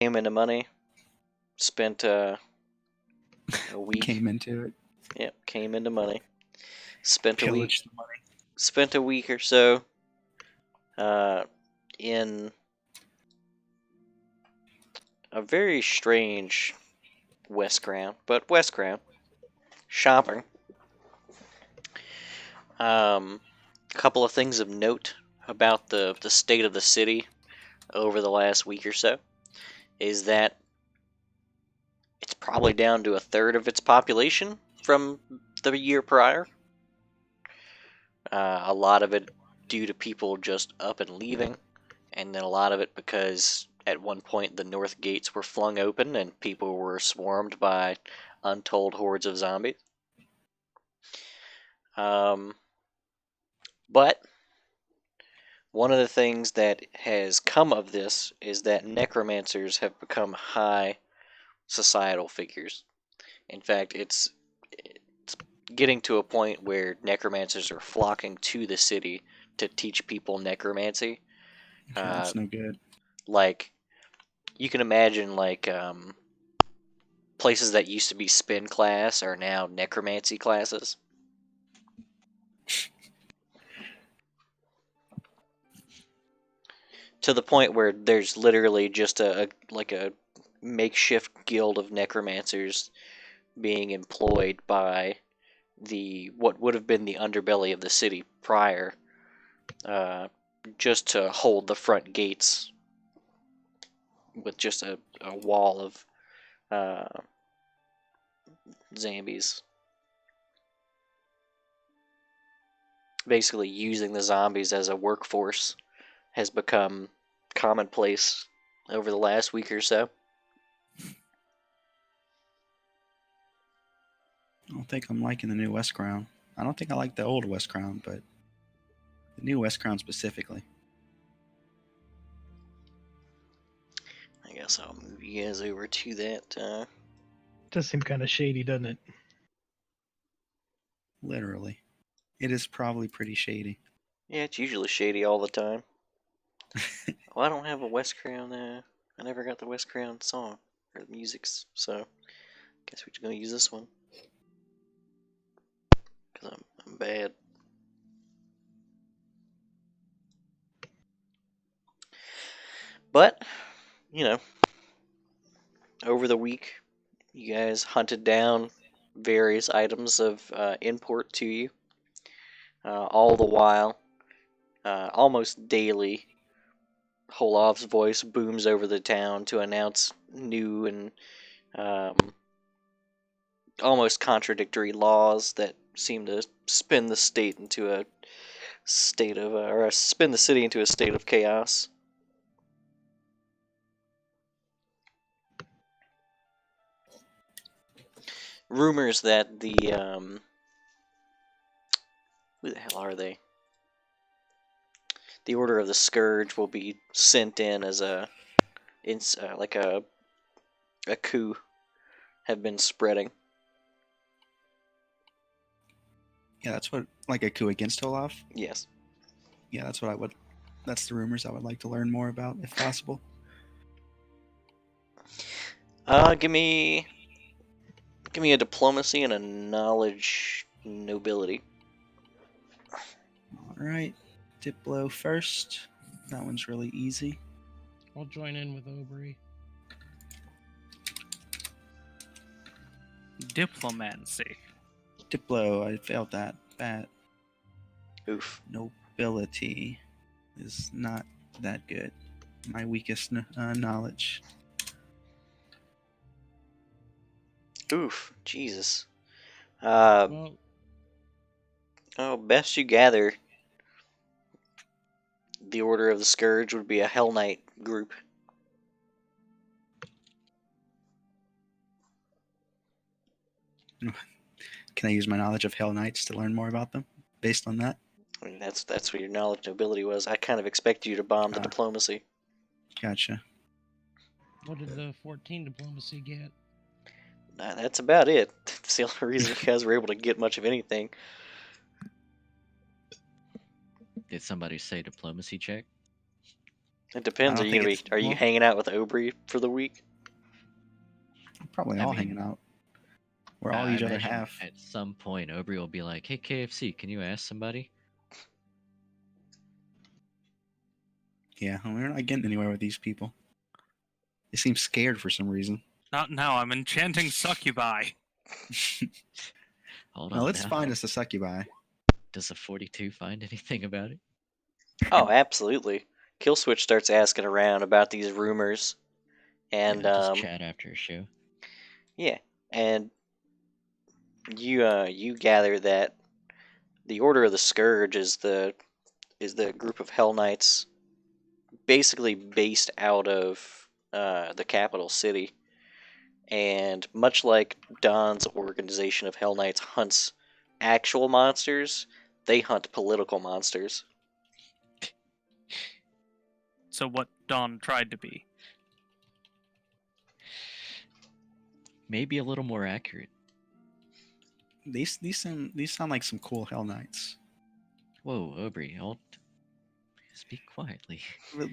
Came into money. Spent a week. Came into it. Yep, came into money. Spent a week. Pillaged the money. Spent a week or so in a very strange Westground, but Westground shopping. A couple of things of note about the state of the city over the last week or so is that it's probably down to a third of its population from the year prior. A lot of it due to people just up and leaving, and then a lot of it because at one point the north gates were flung open and people were swarmed by untold hordes of zombies. But one of the things that has come of this is that necromancers have become high societal figures. In fact, it's getting to a point where necromancers are flocking to the city to teach people necromancy. Okay, that's no good. Like, you can imagine, places that used to be spin class are now necromancy classes. To the point where there's literally just a makeshift guild of necromancers being employed by what would have been the underbelly of the city prior, just to hold the front gates with just a wall of zombies. Basically, using the zombies as a workforce has become commonplace over the last week or so. I don't think I'm liking the new West Crown. I don't think I like the old West Crown, but the new West Crown specifically. I guess I'll move you guys over to that. Does seem kind of shady, doesn't it? Literally. It is probably pretty shady. Yeah, it's usually shady all the time. Well, I don't have a West Crown. I never got the West Crown song or the music, so I guess we're just gonna use this one because I'm bad. But over the week, you guys hunted down various items of import to you. All the while, almost daily, Holov's voice booms over the town to announce new and almost contradictory laws that seem to spin the state into a state of, or spin the city into a state of chaos. Rumors that the who the hell are they? The Order of the Scourge will be sent in as a coup have been spreading. Yeah, that's what, like a coup against Olaf? Yes. Yeah, that's the rumors I would like to learn more about, if possible. Give me a diplomacy and a knowledge nobility. Alright, Diplo first. That one's really easy. I'll join in with Aubrey. Diplomancy. Diplo, I failed that. Bad. Oof. Nobility is not that good. My weakest knowledge. Oof. Jesus. Well, Best you gather, the Order of the Scourge would be a Hell Knight group. Can I use my knowledge of Hell Knights to learn more about them based on that? I mean, that's what your knowledge nobility was. I kind of expect you to bomb the diplomacy. Gotcha. what did the 14 diplomacy get? Nah, that's about it. That's the only reason you guys were able to get much of anything. Did somebody say diplomacy check? It depends. I don't think it's Are you well, hanging out with Aubrey for the week? probably I all mean, hanging out. We're all I each other imagine half. at some point Aubrey will be like, "Hey KFC, can you ask somebody?" Yeah, we're not getting anywhere with these people. They seem scared for some reason. Not now. I'm enchanting succubi. Hold Now on let's now. find us a succubi. Does the 42 find anything about it? Oh, absolutely. Killswitch starts asking around about these rumors, and Just chat after a show. yeah, and you gather that the Order of the Scourge is the group of Hell Knights, basically based out of the capital city, and much like Don's organization of Hell Knights hunts actual monsters, they hunt political monsters. So what Dawn tried to be. Maybe a little more accurate. These sound like some cool Hell Knights. Whoa, Aubrey, speak quietly. Well,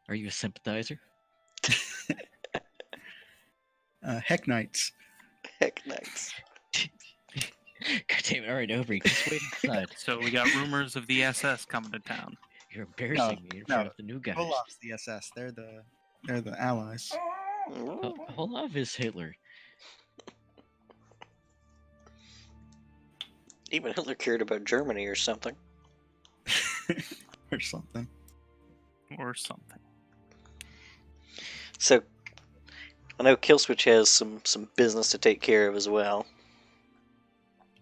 Are you a sympathizer? Heck Knights. Heck, Knights. God damn it, alright, Aubrey, just wait inside. So we got rumors of the SS coming to town. You're embarrassing me in front of the new guys. Olaf's the SS. They're the allies. Olaf is Hitler. Even Hitler cared about Germany or something. Or something. Or something. So, I know Killswitch has some business to take care of as well.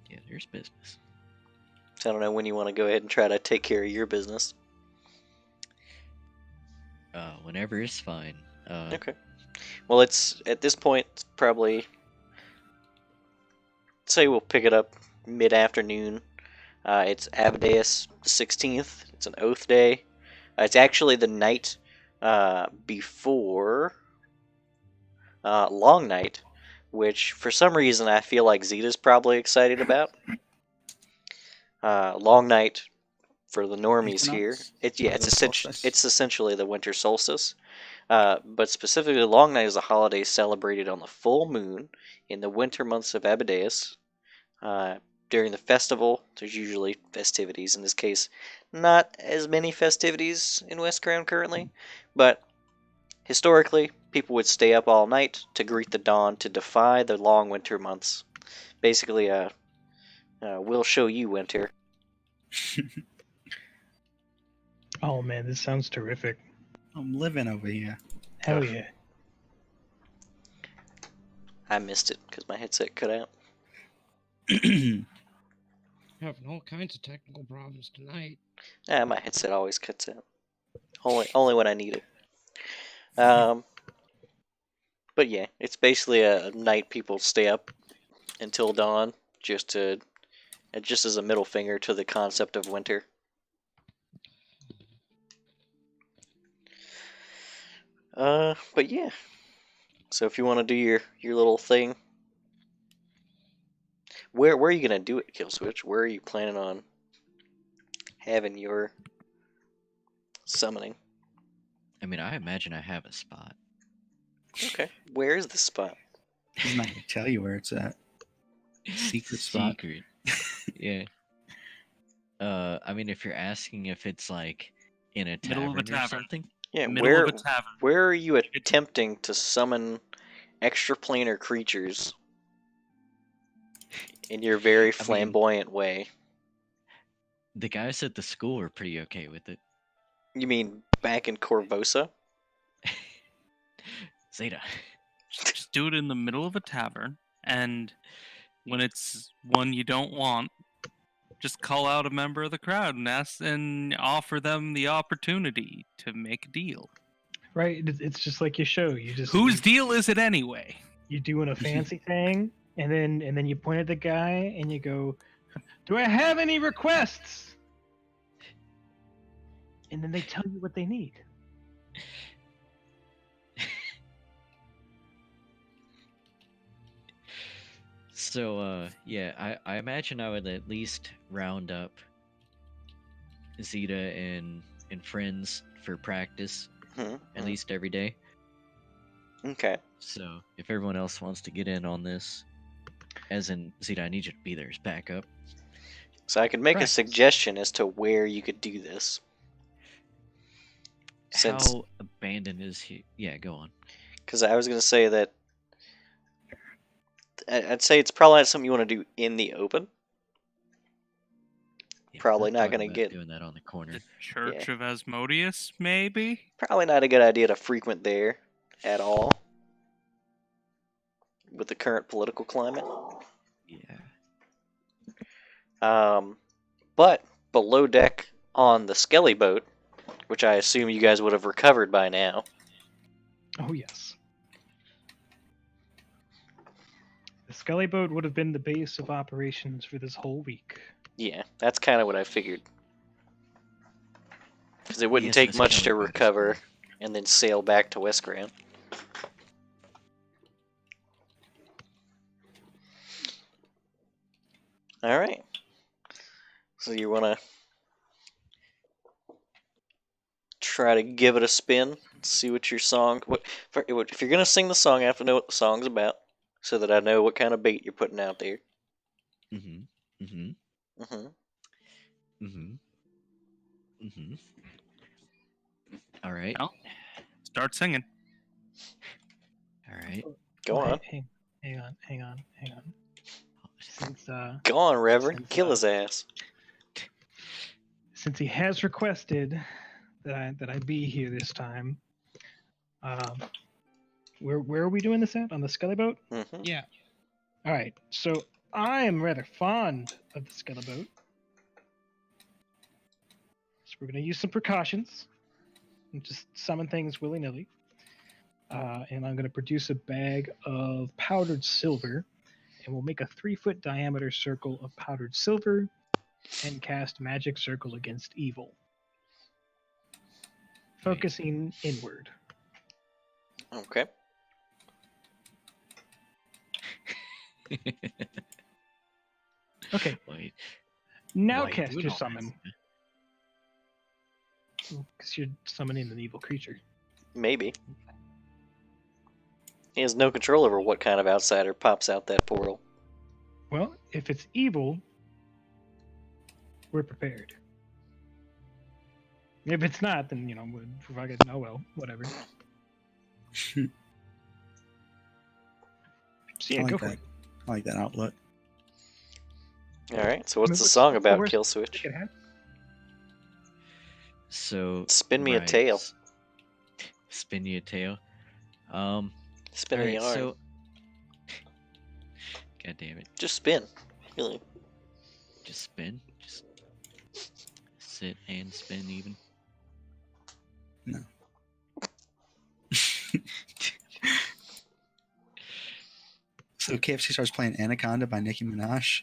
Yeah, there's business. So I don't know when you want to go ahead and try to take care of your business. Whenever is fine. Okay. Well, it's at this point it's probably, say we'll pick it up mid-afternoon. It's Amadeus the 16th. It's an oath day. It's actually the night before Long Night, which for some reason I feel like Zeta's probably excited about. Long Night for the normies here. Equinox? It's essentially the winter solstice. But specifically, Long Night is a holiday celebrated on the full moon in the winter months of Amadeus. During the festival, there's usually festivities. In this case, not as many festivities in West Crown currently, but historically, people would stay up all night to greet the dawn to defy the long winter months. Basically, we'll show you winter. Oh man, this sounds terrific. I'm living over here. Hell yeah. I missed it because my headset cut out. Having all kinds of technical problems tonight. My headset always cuts out. Only when I need it. But yeah, it's basically a night people stay up until dawn just as a middle finger to the concept of winter. But yeah. So if you want to do your little thing, where are you gonna do it, Killswitch? Where are you planning on having your summoning? I mean, I imagine I have a spot. Okay. Where is the spot? He's not gonna tell you where it's at. Secret spot. Secret. Yeah. I mean, if you're asking if it's like in a Middle of a tavern or tavern. something, Yeah, Middle of a tavern. where are you attempting to summon extraplanar creatures in your very flamboyant way? the guys at the school are pretty okay with it. You mean back in Corvosa? Zeta. Just do it in the middle of a tavern, and when it's one you don't want, just call out a member of the crowd and ask and offer them the opportunity to make a deal. Right? It's just like your show. Whose deal is it anyway? You're doing a fancy thing, and then you point at the guy and you go, "Do I have any requests?" And then they tell you what they need. So, yeah, I imagine I would at least round up Zeta and friends for practice. at least every day. Okay. So if everyone else wants to get in on this, as in Zeta, I need you to be there as backup. So I could make a Practice. suggestion as to where you could do this. Since, How abandoned is he? Yeah, go on. because I was going to say that I'd say it's probably not something you want to do in the open. Yeah, Probably they're not talking gonna about get- doing that on the corner. The Church of Asmodeus, maybe? Probably not a good idea to frequent there at all with the current political climate. Yeah. But below deck on the Skelly boat, which I assume you guys would have recovered by now. Oh yes. The Scully boat would have been the base of operations for this whole week. Yeah, that's kind of what I figured. Because it wouldn't take USS much Kelly to boat is recover cool. and then sail back to West Grand. All right. So you want to try to give it a spin, see what your song. If you're gonna sing the song, I have to know what the song's about, so that I know what kind of bait you're putting out there. Mm-hmm. Mm-hmm. Mm-hmm. Mm-hmm. Mm-hmm. All right. Well, start singing. All right. Go on. Hang on. Since Go on, Reverend. Since, Kill his ass. since he has requested that I be here this time, where are we doing this at? On the Scully boat? Mm-hmm. Yeah. All right. So I am rather fond of the Scully boat. So we're gonna use some precautions and just summon things willy nilly. And I'm gonna produce a bag of powdered silver, and we'll make a 3-foot diameter circle of powdered silver and cast magic circle against evil, focusing inward. Okay. Okay, Wait. now why you cast doing your all summon, this? because you're summoning an evil creature. Maybe. He has no control over what kind of outsider pops out that portal. Well, if it's evil, we're prepared. If it's not, then if I get well, whatever. So yeah, I like go for that. it. I like that outlook. All right. So what's mean, the what's- song what's the about, worst Killswitch? that could happen? So Spin me a tale. s- Spin you a tale. All Spin a right. yarn. So. God damn it! Just spin. Really. Just spin. Just sit and spin even. No. So KFC starts playing Anaconda by Nicki Minaj.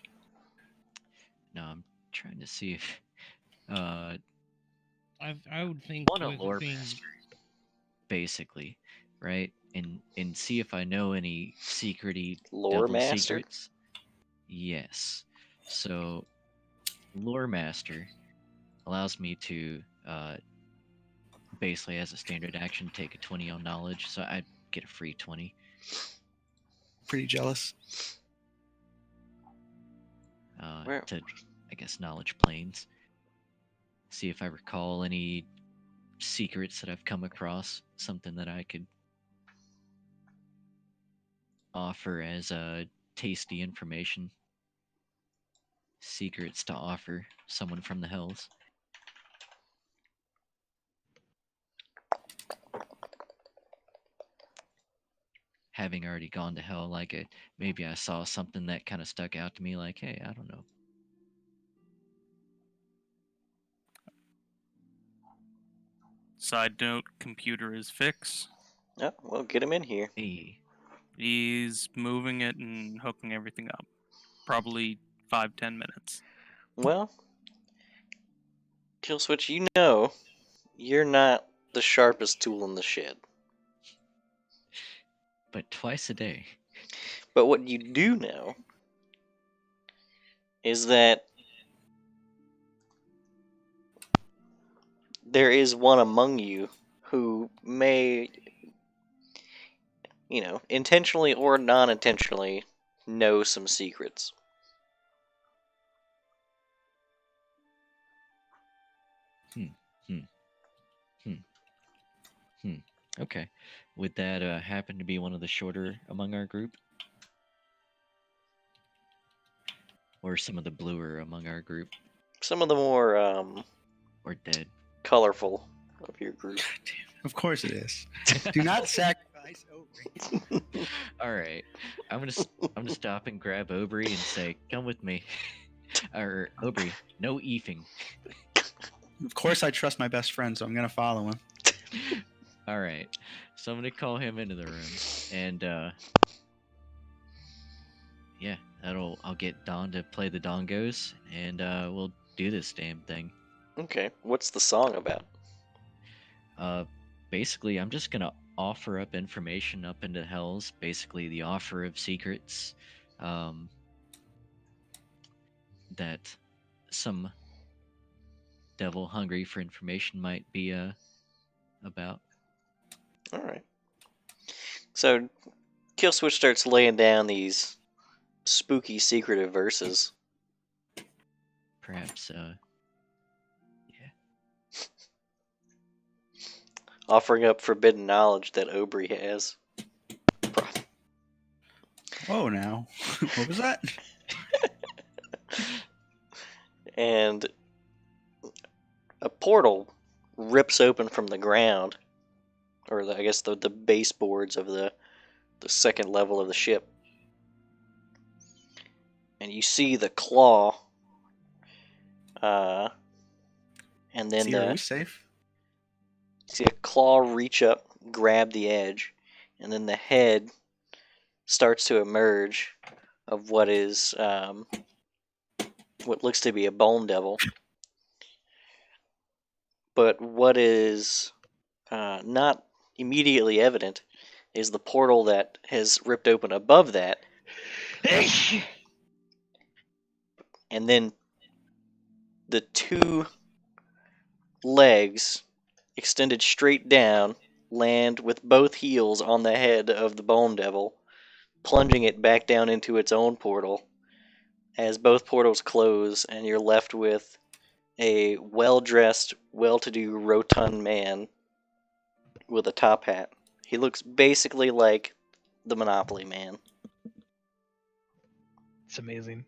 No, I'm trying to see if. I would think Want a with lore being master, basically, right? And see if I know any secrety Lore devil master? secrets. Yes. So, lore master allows me to basically, as a standard action, take a 20 on knowledge. So I get a free 20. Pretty jealous. Where- To, I guess, knowledge planes. See if I recall any secrets that I've come across, something that I could offer as tasty information. Secrets to offer someone from the hells. Having already gone to hell, like maybe I saw something that kind of stuck out to me, like, hey, I don't know. Side note, computer is fixed. Oh, well, get him in here. Hey, He's moving it and hooking everything up. Probably 5-10 minutes. Well, Killswitch, you know you're not the sharpest tool in the shed. but twice a day. But what you do know is that there is one among you who may, intentionally or non-intentionally know some secrets. Okay. Would that happen to be one of the shorter among our group? Or some of the bluer among our group? Some of the more Or dead? colorful of your group. Of course it is. Do not sacrifice Obrey. All right. I'm gonna stop and grab Aubrey and say, "Come with me." Or Aubrey, no eefing. Of course I trust my best friend, so I'm gonna follow him. All right. So I'm gonna call him into the room, and yeah, I'll get Don to play the dongos, and we'll do this damn thing. Okay, what's the song about? Basically, I'm just gonna offer up information up into Hells. Basically, the offer of secrets, that some devil hungry for information might be about. All right. So Killswitch starts laying down these spooky, secretive verses. Perhaps, Offering up forbidden knowledge that Aubrey has. Whoa, now. What was that? And a portal rips open from the ground, or I guess the baseboards of the second level of the ship. And you see the claw, and then See, are we safe? see a claw reach up, grab the edge, and then the head starts to emerge of what is what looks to be a bone devil. But what is not immediately evident is the portal that has ripped open above that, and then the two legs extended straight down land with both heels on the head of the bone devil, plunging it back down into its own portal as both portals close, and you're left with a well-dressed, well-to-do, rotund man with a top hat. He looks basically like the Monopoly Man. It's amazing.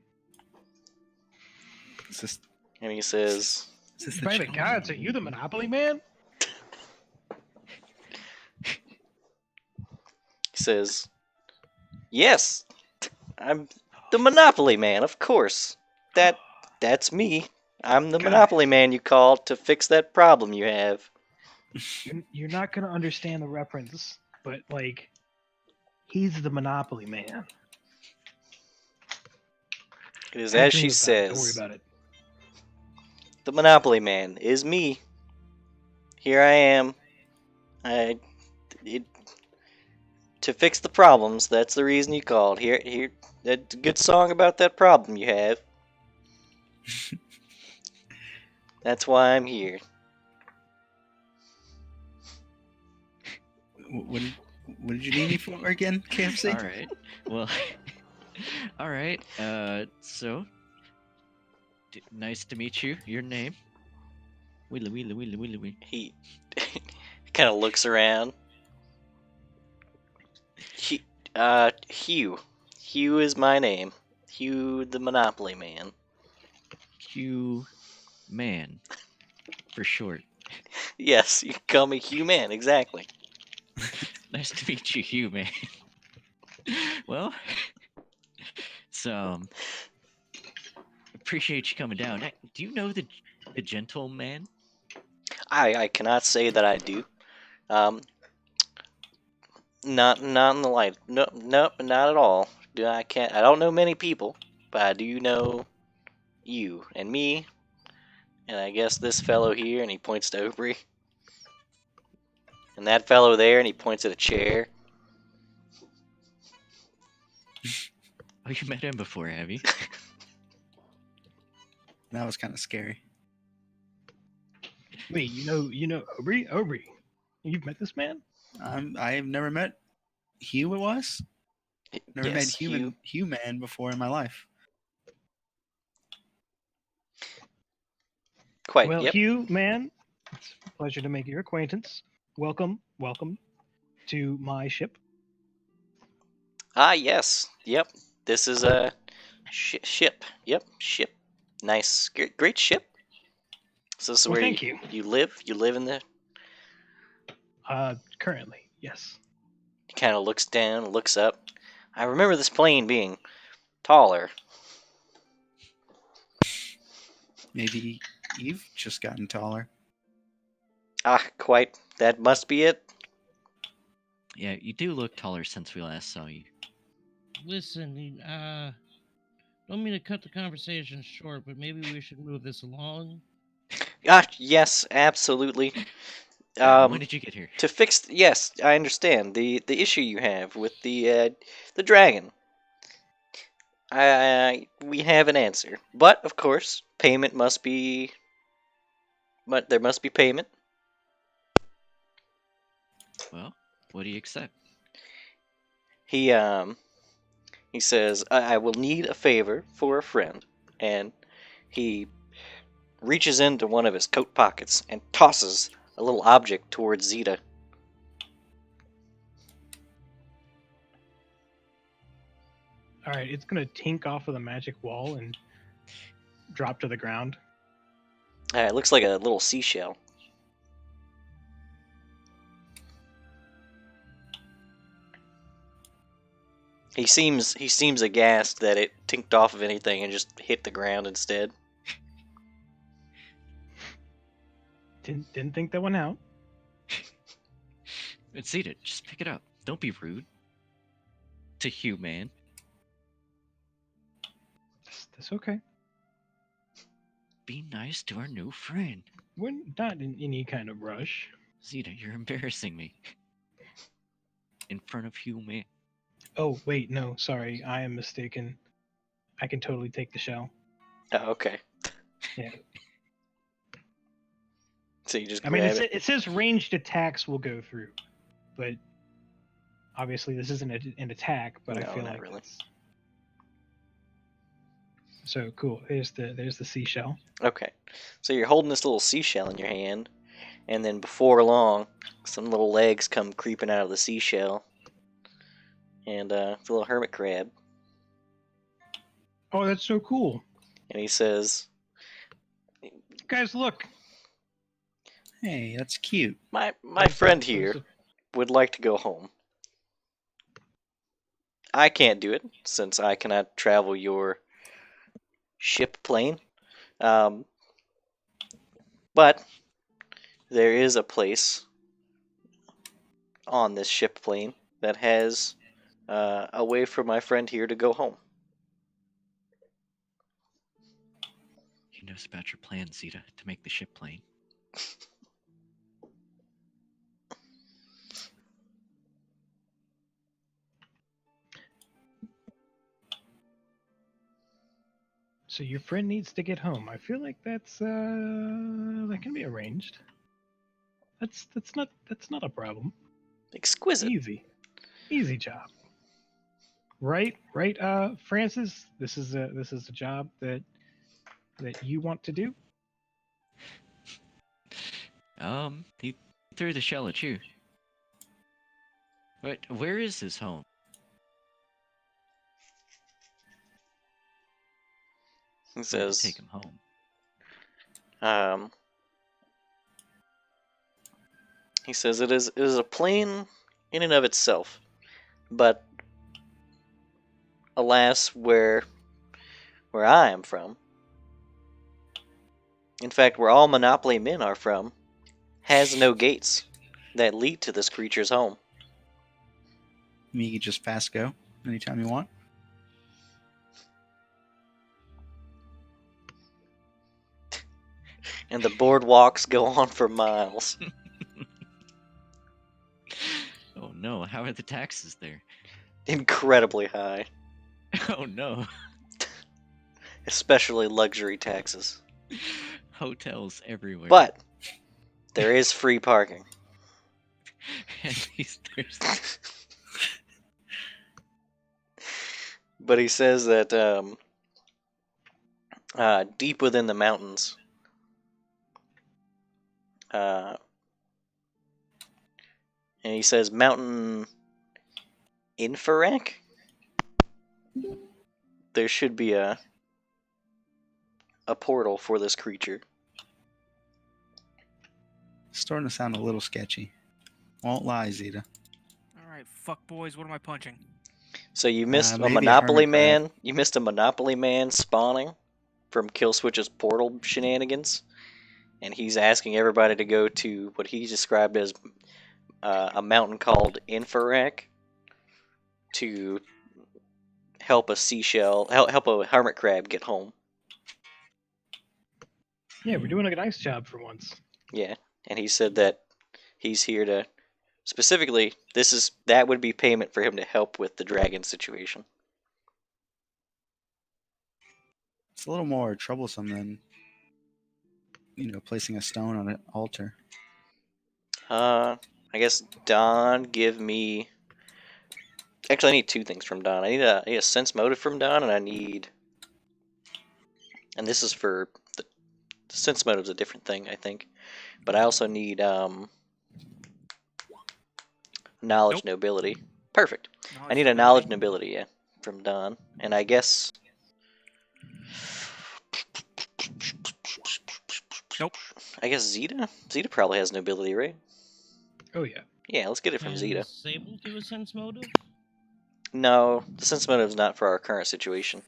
Is this, And he says, is this By the channel? gods, are you the Monopoly Man? "Yes, I'm the Monopoly Man, of course. That's me. I'm the God. Monopoly Man you called to fix that problem you have." You're not gonna understand the reference, but like, he's the Monopoly Man. It is I as dream she about it, don't worry says, about it. "The Monopoly Man is me. Here I am. To fix the problems. That's the reason you called. Here, that's a good song about that problem you have. That's why I'm here." What did you need me for again, KFC? all right. Well, all right. So nice to meet you. Your name? Wheelie. He kind of looks around. Hugh. Hugh is my name. Hugh the Monopoly Man. Q Man, for short. Yes, you can call me Hugh Man, exactly. Nice to meet you, Hugh Man. Well, so appreciate you coming down. Do you know the gentleman? I cannot say that I do. Um, not in the light. Nope, not at all. I don't know many people, but I do know you and me, and I guess this fellow here, and he points to Aubrey, and that fellow there, and he points at a chair. Oh, you met him before, have you? That was kind of scary. Wait, you know Aubrey? Aubrey. You've met this man? I have never met Hugh. It was never met Yes, Hugh. human before in my life. Quite. Well, Yep. Hugh, man, it's a pleasure to make your acquaintance. Welcome to my ship. Ah, yes. Yep. This is a ship. Yep, ship. Nice, great ship. So this is Well, where thank you. you live. You live in the. Currently, yes. He kind of looks down, looks up. I remember this plane being taller. Maybe you've just gotten taller. Ah, quite. That must be it. Yeah, you do look taller since we last saw you. Listen, don't mean to cut the conversation short, but maybe we should move this along. Ah, yes, absolutely. When did you get here? To fix, yes, I understand the issue you have with the dragon. We have an answer, but of course, payment must be. But there must be payment. Well, what do you accept? He he says, I will need a favor for a friend, and he reaches into one of his coat pockets and tosses a little object towards Zeta. All right, it's gonna tink off of the magic wall and drop to the ground. It looks like a little seashell. He seems aghast that it tinked off of anything and just hit the ground instead. Didn't think that one out. It's Zeta, just pick it up. Don't be rude. To Hugh, man. That's okay. Be nice to our new friend. We're not in any kind of rush. Zeta, you're embarrassing me. In front of Hugh, man. Oh wait, no, sorry, I am mistaken. I can totally take the shell. Oh, okay. Yeah. So you just I mean, grab it. it says ranged attacks will go through, but obviously this isn't an attack. But No, I feel not like really. that's... So cool. There's the seashell. Okay. So you're holding this little seashell in your hand, and then before long, some little legs come creeping out of the seashell, and it's a little hermit crab, Oh, that's so cool. and he says, Guys, look. Hey, that's cute. My There's friend a- here there's would like to go home. I can't do it since I cannot travel your ship plane. But there is a place on this ship plane that has a way for my friend here to go home. He knows about your plan, Zeta, to make the ship plane. So your friend needs to get home. I feel like that's that can be arranged. That's not a problem. Exquisite. Easy job. Right, Francis. This is a job that you want to do. He threw the shell at you. But where is his home? He We had to says, take him home. he says it is a plane in and of itself, but alas, where I am from, in fact, where all Monopoly men are from, has no gates that lead to this creature's home. You can just fast go anytime you want. And the boardwalks go on for miles. Oh no, how are the taxes there? Incredibly high, Oh no. especially luxury taxes. Hotels everywhere. But there is free parking. And he's thirsty. But he says that deep within the mountains, and he says Mountain Inferak. There should be a portal for this creature. Starting to sound a little sketchy. Won't lie, Zeta. All right, fuck boys. What am I punching? So you missed a maybe a Monopoly hermit crab. Man. You missed a Monopoly Man spawning from Killswitch's portal shenanigans, and he's asking everybody to go to what he described as a mountain called Inferak to help a seashell, help a hermit crab get home. Yeah, we're doing a nice job for once. Yeah, and he said that he's here to specifically. That would be payment for him to help with the dragon situation. It's a little more troublesome than, placing a stone on an altar. I guess Don, give me. Actually, I need two things from Don. I need a sense motive from Don, and I need. And this is for the sense motive's a different thing, I think. But I also need knowledge Nope. nobility. Perfect. I need a nobility. knowledge nobility, yeah, from Don, and I guess. Nope. I guess Zeta. Zeta probably has nobility, right? Oh yeah. Yeah, let's get it from Can Zeta. Sable do a sense motive? No, the sense motive is not for our current situation.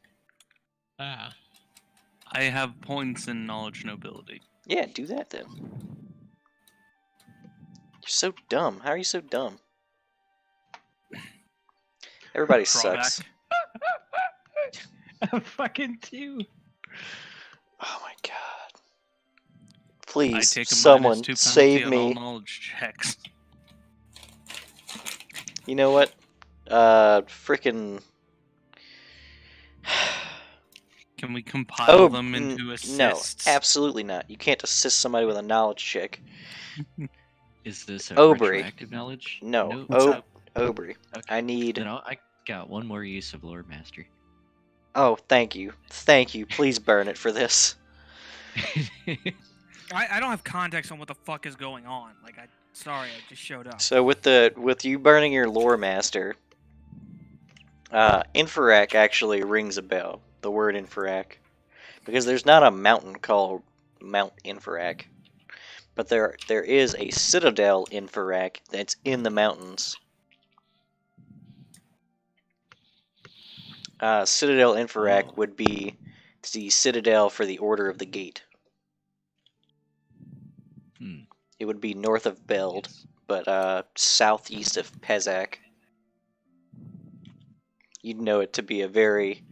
Ah. I have points in knowledge nobility. Yeah, do that then. You're so dumb. How are you so dumb? Everybody sucks. A fucking 2. Oh my god. I Please, take a someone -2 penalty save on all me. knowledge checks. You know what? Frickin'. Can we compile them no, into assists? absolutely not. You can't assist somebody with a knowledge check. Is this a Aubrey. retroactive knowledge? No, What's up? Aubrey. Okay. I need. Then I got one more use of Lore Master. Oh, thank you. Thank you. Please burn it for this. I don't have context on what the fuck is going on. Sorry, I just showed up. So with you burning your lore master, Inferak actually rings a bell. The word Inferak, because there's not a mountain called Mount Inferak, but there is a citadel Inferak that's in the mountains. Citadel Inferak Oh. would be the citadel for the Order of the Gate. Hmm. It would be north of Beld, Yes. but southeast of Pezak. You'd know it to be a very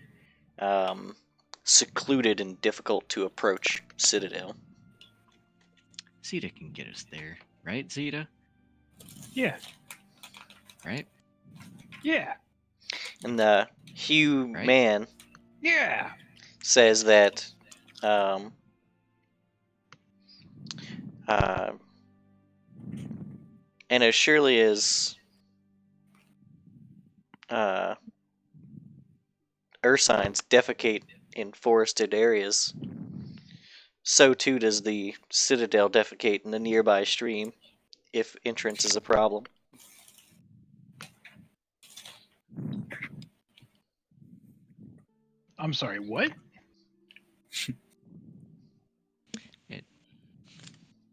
secluded and difficult to approach citadel. Zeta can get us there, right, Zeta? Yeah. Right? Yeah. And the Hugh Right. man Yeah. says that and as surely as ursines defecate in forested areas, so too does the citadel defecate in the nearby stream if entrance is a problem. I'm sorry, what? But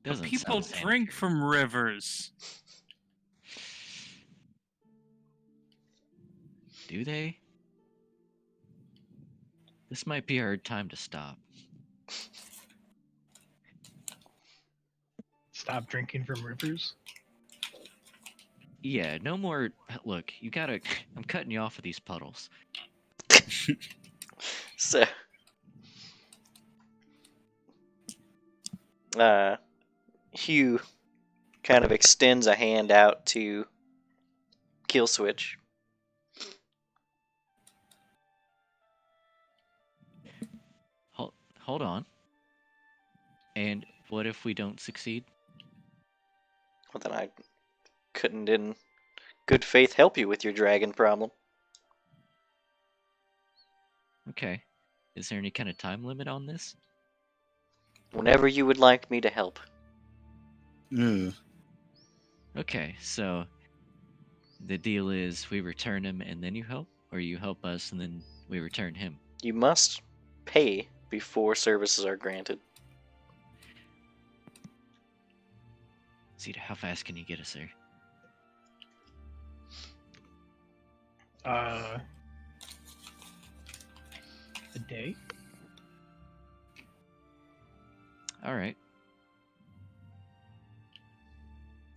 Doesn't people sound drink from rivers. Do they? This might be our time to stop. Stop drinking from rivers? Yeah, no more. Look, you gotta. I'm cutting you off with these puddles. So, Hugh kind of extends a hand out to Killswitch. Hold on. And what if we don't succeed? Well, then I couldn't in good faith help you with your dragon problem. Okay. Is there any kind of time limit on this? Whenever you would like me to help. Ugh. Okay, so the deal is we return him and then you help, or you help us and then we return him. You must pay before services are granted. Zeta, how fast can you get us there? A day. All right.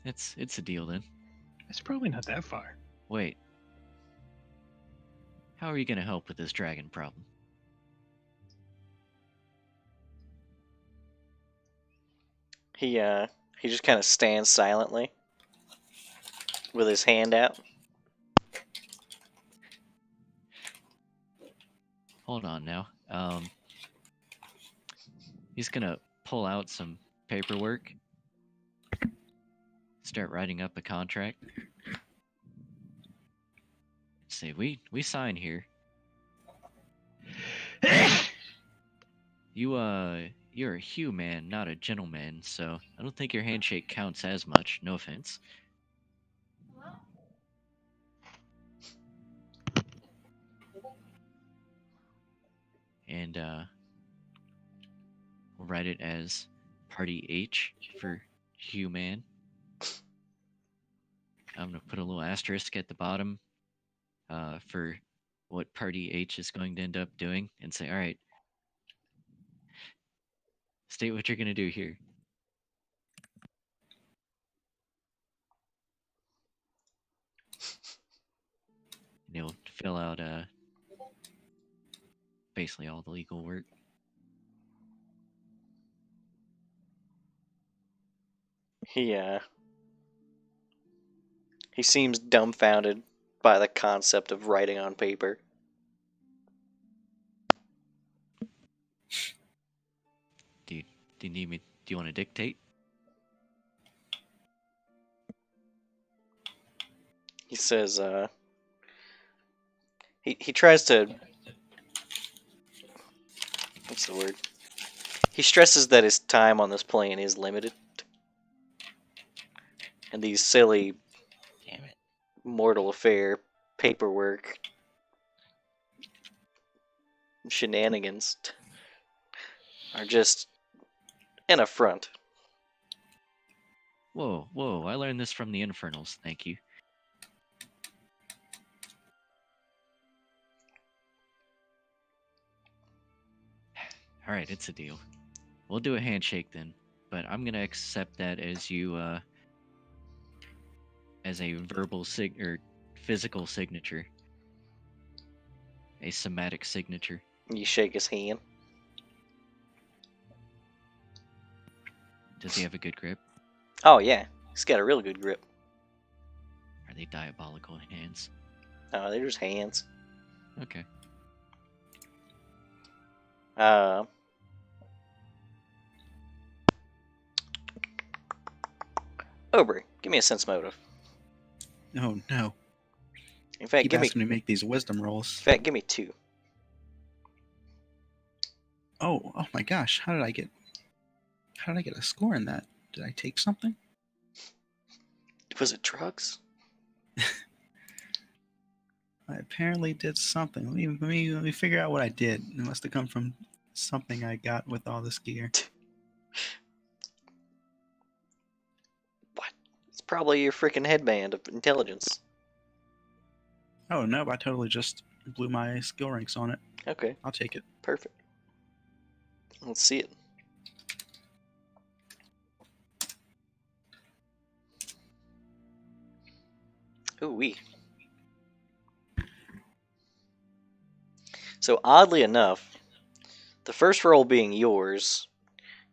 It's a deal then. It's probably not that far. Wait. How are you gonna help with this dragon problem? He just kind of stands silently with his hand out. Hold on now. He's gonna pull out some paperwork. Start writing up a contract. Say, we sign here. You're a human, not a gentleman, so I don't think your handshake counts as much, no offense. And we'll write it as Party H for human. I'm gonna put a little asterisk at the bottom for what Party H is going to end up doing and say, all right, state what you're gonna do here. And he'll fill out basically all the legal work. He seems dumbfounded by the concept of writing on paper. Do you need me? Do you want to dictate? He says, he tries to, what's the word? He stresses that his time on this plane is limited. And these silly Damn it. mortal affair paperwork shenanigans are just an affront. Whoa, I learned this from the Infernals, thank you. Alright, it's a deal. We'll do a handshake then, but I'm gonna accept that as you, as a verbal or physical signature. A somatic signature. You shake his hand. Does he have a good grip? Oh, yeah. He's got a real good grip. Are they diabolical hands? Oh, they're just hands. Okay. Ober, give me a sense motive. Oh no. In fact, Keep give me. asking me to make these wisdom rolls. In fact, give me 2. Oh my gosh! How did I get a score in that? Did I take something? Was it drugs? I apparently did something. Let me figure out what I did. It must have come from something I got with all this gear. What? It's probably your freaking headband of intelligence. Oh no! I totally just blew my skill ranks on it. Okay, I'll take it. perfect. Let's see it. Ooh-wee. So oddly enough, the first roll being yours,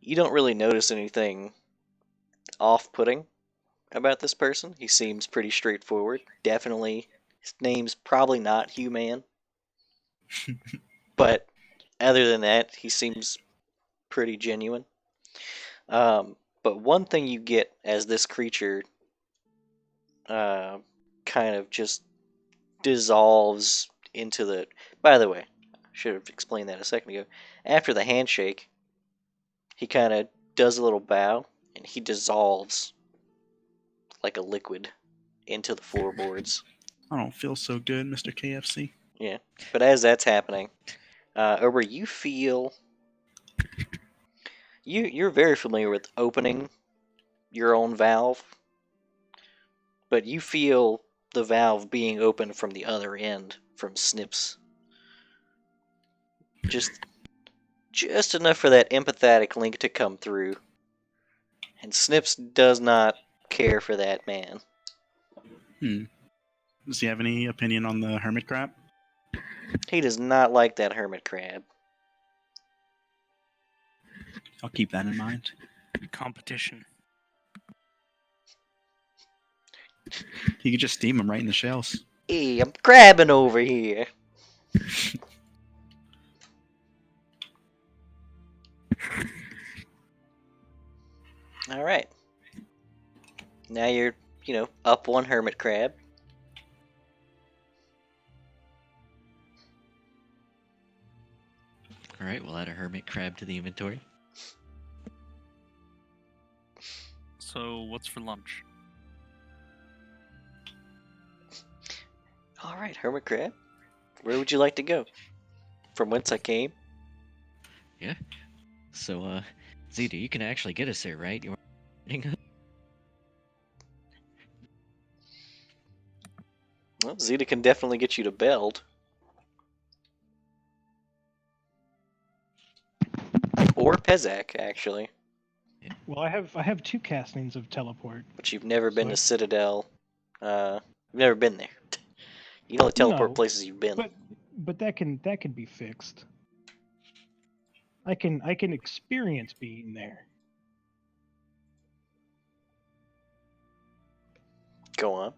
you don't really notice anything off-putting about this person. He seems pretty straightforward. Definitely, his name's probably not Human. But other than that, he seems pretty genuine. But one thing you get as this creature kind of just dissolves into the. By the way, I should have explained that a second ago. After the handshake, he kind of does a little bow and he dissolves like a liquid into the floorboards. I don't feel so good, Mr. KFC. Yeah, but as that's happening, Ober, you feel you're very familiar with opening your own valve, but you feel the valve being opened from the other end from Snips. Just enough for that empathetic link to come through. And Snips does not care for that man. Does he have any opinion on the hermit crab? He does not like that hermit crab. I'll keep that in mind. Competition. You could just steam him right in the shells. Hey, I'm crabbing over here. Alright. Now you're, up one hermit crab. Alright, we'll add a hermit crab to the inventory. So, what's for lunch? Alright, hermit crab. Where would you like to go? From whence I came? So, Zeta, you can actually get us there, right? Well, Zeta can definitely get you to Beld. Or Pezak, actually. Well, I have 2 castings of teleport. But you've never been to So Citadel. You've never been there. You know the teleport No, places you've been. but that can be fixed. I can experience being there. Go on.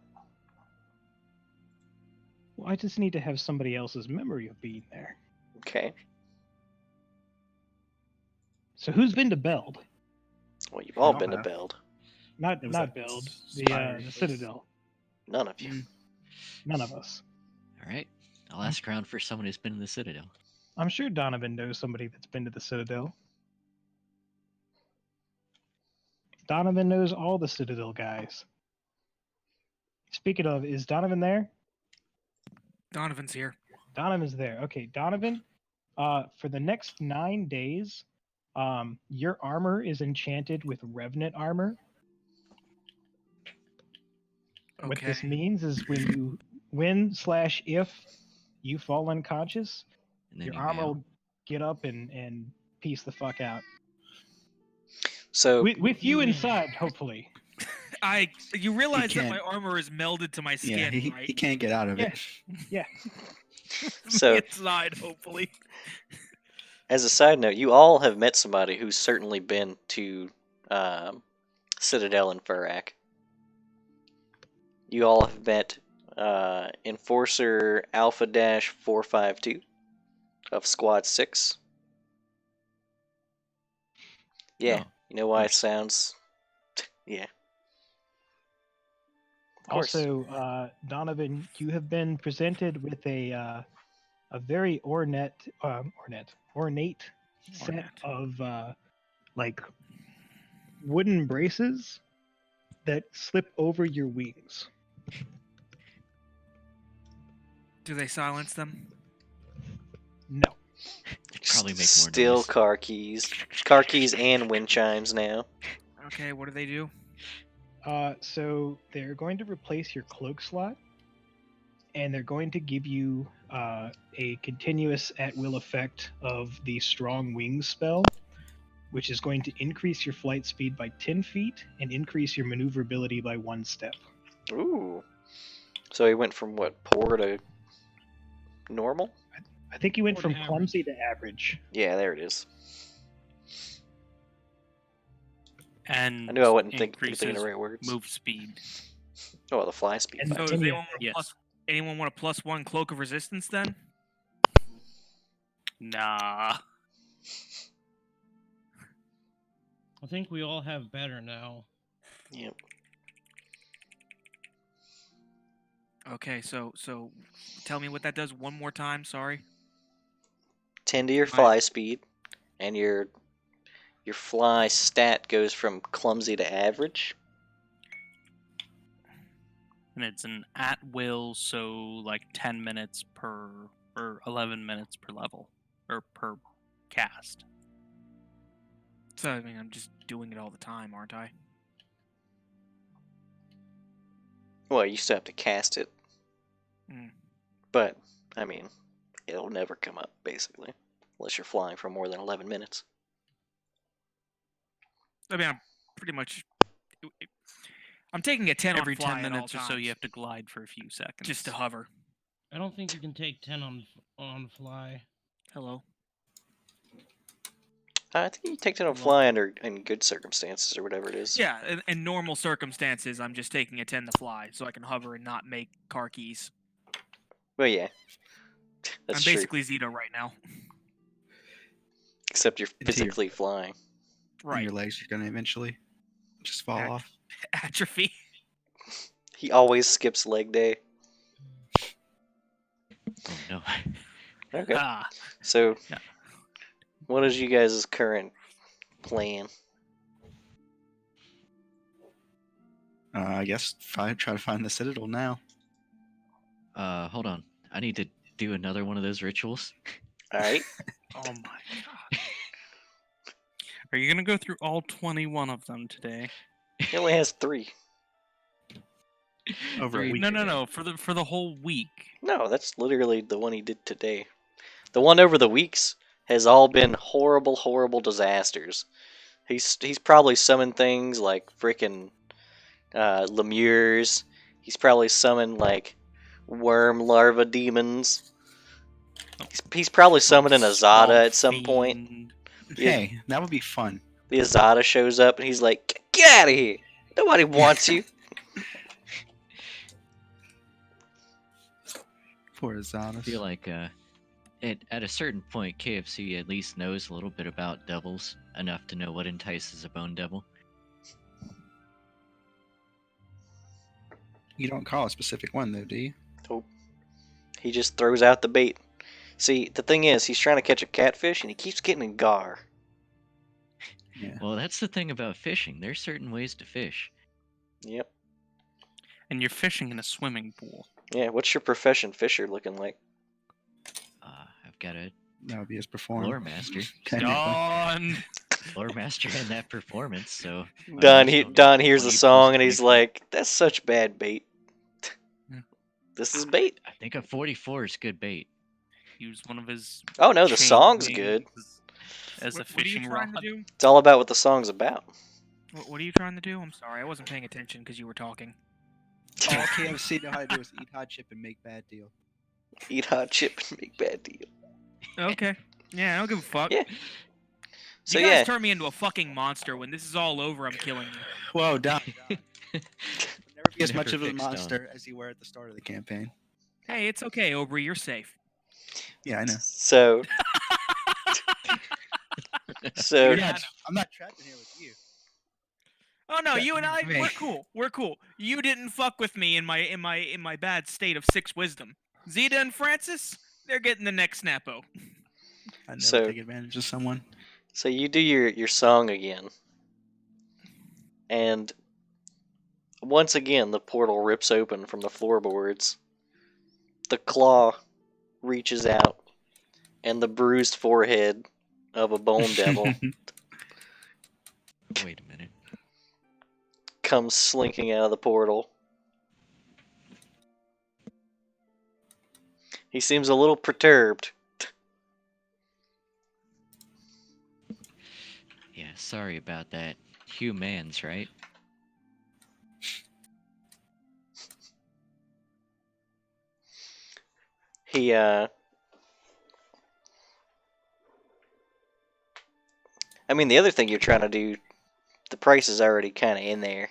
Well, I just need to have somebody else's memory of being there. Okay. So who's been to Beld? Well, you've all I'll been to have. Beld. Not It was not that Beld. spire. The Citadel. None of you. None of us. Alright, I'll ask around for someone who's been in the Citadel. I'm sure Donovan knows somebody that's been to the Citadel. Donovan knows all the Citadel guys. Speaking of, is Donovan there? Donovan's here. Donovan's there. Okay, Donovan, for the next 9 days, your armor is enchanted with Revenant armor. Okay. What this means is when/if you fall unconscious, And then your you armor bail. will get up and piece the fuck out. So, With you inside, hopefully. You realize that can't- my armor is melded to my Yeah, skin, he right? can't get out of it. Yeah. So- inside, hopefully. as a side note, you all have met somebody who's certainly been to Citadel and Furak. You all have met Enforcer Alpha 452 of Squad 6. Yeah, Oh, you know why it course. sounds. Yeah. Of course. Also, Donovan, you have been presented with a very ornate set Ornate. of like wooden braces that slip over your wings. Do they silence them? No. They'd probably make more Still noise. car keys and wind chimes now. Okay, what do they do? So they're going to replace your cloak slot, and they're going to give you a continuous at-will effect of the Strong Wings spell, which is going to increase your flight speed by 10 feet and increase your maneuverability by 1 step. Ooh. So he went from what, poor to normal? I think you went Or from to clumsy to average. Yeah, there it is. And I knew I wouldn't think increases thinking the right words. move speed. Oh, the fly speed. And- So factor. does yeah. anyone want, Yes. anyone want a +1 cloak of resistance then? Nah. I think we all have better now. Yep. Okay, so tell me what that does one more time. Sorry. 10 to your Right. fly speed, and your fly stat goes from clumsy to average. And it's an at will, so like 10 minutes per, or 11 minutes per level, or per cast. So I mean, I'm just doing it all the time, aren't I? Well, you still have to cast it, Mm. but I mean, it'll never come up basically, unless you're flying for more than 11 minutes. I mean, I'm pretty much. I'm taking a 10 Every on fly 10 at all minutes or so, times, you have to glide for a few seconds. just to hover. I don't think you can take 10 on the fly. Hello. I think you take it on Hello? fly under in good circumstances or whatever it is. Yeah, in normal circumstances, I'm just taking a 10 to fly, so I can hover and not make car keys. Well, yeah, that's I'm true. basically Zito right now. Except you're Into your- physically flying. And Right. your legs are gonna eventually just fall Act- off. Atrophy. He always skips leg day. Oh no. Okay. Ah. So, Yeah. what is you guys' current plan? I guess try to find the Citadel now. Hold on. I need to do another one of those rituals. All right. Oh my god. Are you gonna go through all 21 of them today? He only has 3. Over a Three week. No. For the whole week. No, that's literally the one he did today. The one over the weeks has all been horrible, horrible disasters. He's probably summoned things like freaking lemures. He's probably summoned like worm larva demons. He's probably summoned an Swamp Azada at some point. fiend. Yeah. Hey, that would be fun. The Azada shows up and he's like, "Get out of here! Nobody wants you." Poor I Azanis. feel like at a certain point, KFC at least knows a little bit about devils, enough to know what entices a bone devil. You don't call a specific one though, do you? Nope. He just throws out the bait. See, the thing is, he's trying to catch a catfish and he keeps getting a gar. Yeah. Well, that's the thing about fishing. There's certain ways to fish. Yep. And you're fishing in a swimming pool. Yeah, what's your profession fisher looking like? I've got a That would be his perform. lore master, Technically. Done. lore master in that performance. So my Don, lore's still Don hears the 20 song plus and he's 24. like, "That's such bad bait." Yeah. This is bait. I think a 44 is good bait. Use one of his. Oh no, the chain song's wings good. As a What are you fishing trying rod. to do? It's all about what the song's about. What are you trying to do? I'm sorry, I wasn't paying attention because you were talking. All KFC know how to do is eat hot chip and make bad deal. Eat hot chip and make bad deal. Okay. Yeah, I don't give a fuck. Yeah. So You guys yeah, turn me into a fucking monster. When this is all over, I'm killing you. Whoa, Don. Never be as Never much of a fixed Don. monster as you were at the start of the campaign. Hey, it's okay, Aubrey. You're safe. Yeah, I know. so so You're not, I'm not trapped in here with you. Oh no, Yeah, you and I, me. we're cool. We're cool. You didn't fuck with me in my bad state of 6 wisdom. Zeta and Francis, they're getting the next Snappo. I never So- take advantage of someone. so you do your song again, and once again the portal rips open from the floorboards. The claw reaches out, and the bruised forehead of a bone devil Wait a minute. comes slinking out of the portal. He seems a little perturbed. Yeah, sorry about that. Humans, right? He I mean, the other thing you're trying to do, the price is already kind of in there,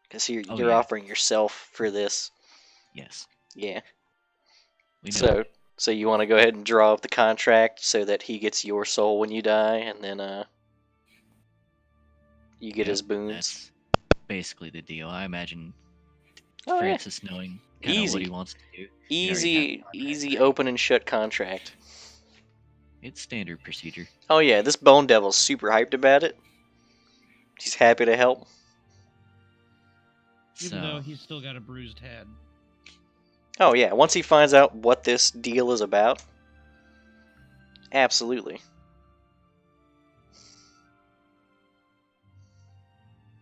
because you're Oh, you're yeah. offering yourself for this. Yes. Yeah. We know. So you want to go ahead and draw up the contract so that he gets your soul when you die, and then you get Yep, his boons. That's basically the deal. I imagine Oh, yeah. Francis knowing kind of what Easy. he wants to do. Easy open and shut contract. It's standard procedure. Oh yeah, this Bone Devil's super hyped about it. He's happy to help. Even though So, he's still got a bruised head. Oh yeah, once he finds out what this deal is about, absolutely.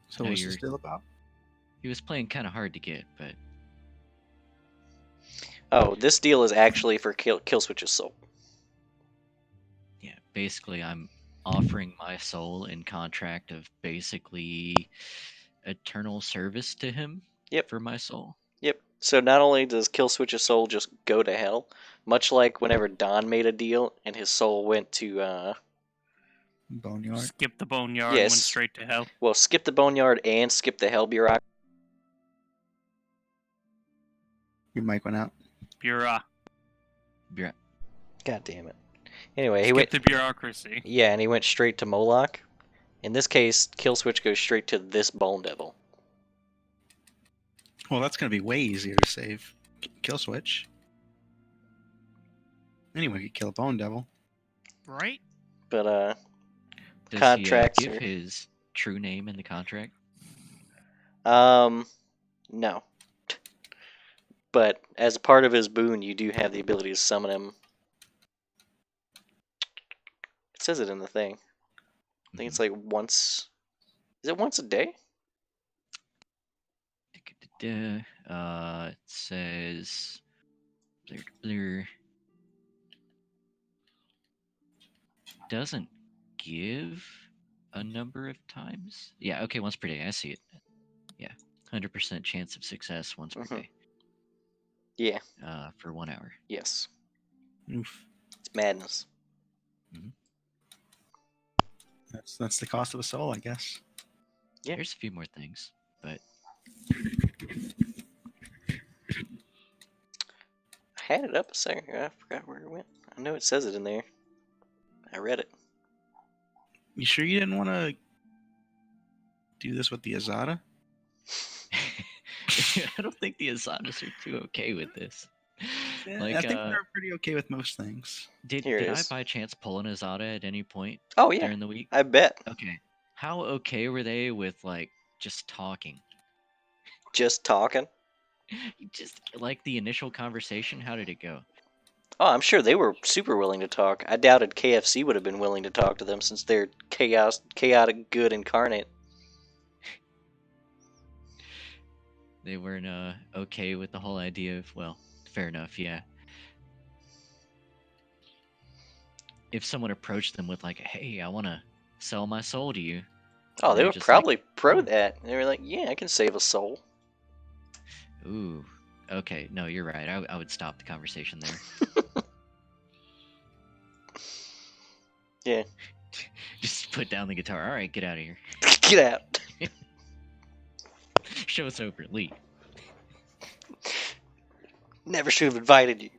So No, what's this deal about? he was playing kind of hard to get, but Oh, this deal is actually for Killswitch's soul. yeah, basically I'm offering my soul in contract of basically eternal service to him. Yep. For my soul. Yep. So not only does Killswitch's soul just go to hell, much like whenever Don made a deal and his soul went to Boneyard. Skip the boneyard and Yes. went straight to hell. well, skip the boneyard and skip the hell bureaucracy. Your mic went out. Bureau. Yeah. God damn it. Anyway, he Skip went the bureaucracy. Yeah, and he went straight to Moloch. In this case, Killswitch goes straight to this Bone Devil. Well, that's going to be way easier to save. Kill switch. Anyone could kill a Bone Devil. Right? But Does contracts he give are- his true name in the contract? no. But as a part of his boon, you do have the ability to summon him. It says it in the thing. I think it's like once. Is it once a day? It says blur. Doesn't give a number of times. Yeah, okay, once per day. I see it. Yeah, 100% chance of success once per day. Yeah. For 1 hour. Yes. Oof. It's madness. That's the cost of a soul, I guess. Yeah. There's a few more things, but I had it up a second ago. I forgot where it went. I know it says it in there. I read it. You sure you didn't want to do this with the Azada? I don't think the Asanas are too okay with this. I think they're pretty okay with most things. Did Here it I is. by chance pull an Azada at any point Oh yeah, during the week? I bet. Okay. How okay were they with like just talking? Just talking. Just like the initial conversation, how did it go? Oh, I'm sure they were super willing to talk. I doubted KFC would have been willing to talk to them since they're chaotic good incarnate. They weren't okay with the whole idea of, well, fair enough, yeah. If someone approached them with like, hey, I want to sell my soul to you. Oh, they they're were just probably like, pro "Oh." that. They were like, yeah, I can save a soul. Ooh, okay, no, you're right. I would stop the conversation there. Yeah. Just put down the guitar. All right, get out of here. Get out. Show's over. Leave. Never should have invited you.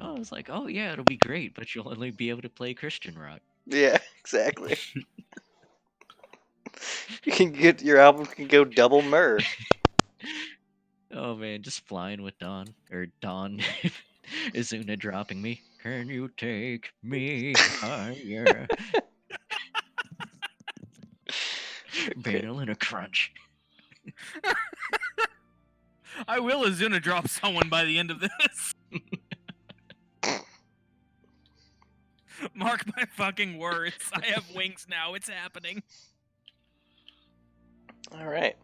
I was like, oh yeah, it'll be great, but you'll only be able to play Christian rock. Yeah, exactly. You can get your album can go double myrrh. Oh man, just flying with Dawn or Dawn Izuna dropping me. Can you take me higher? Banal and a crunch. I will Azuna drop someone by the end of this. Mark my fucking words. I have wings now. It's happening. All right.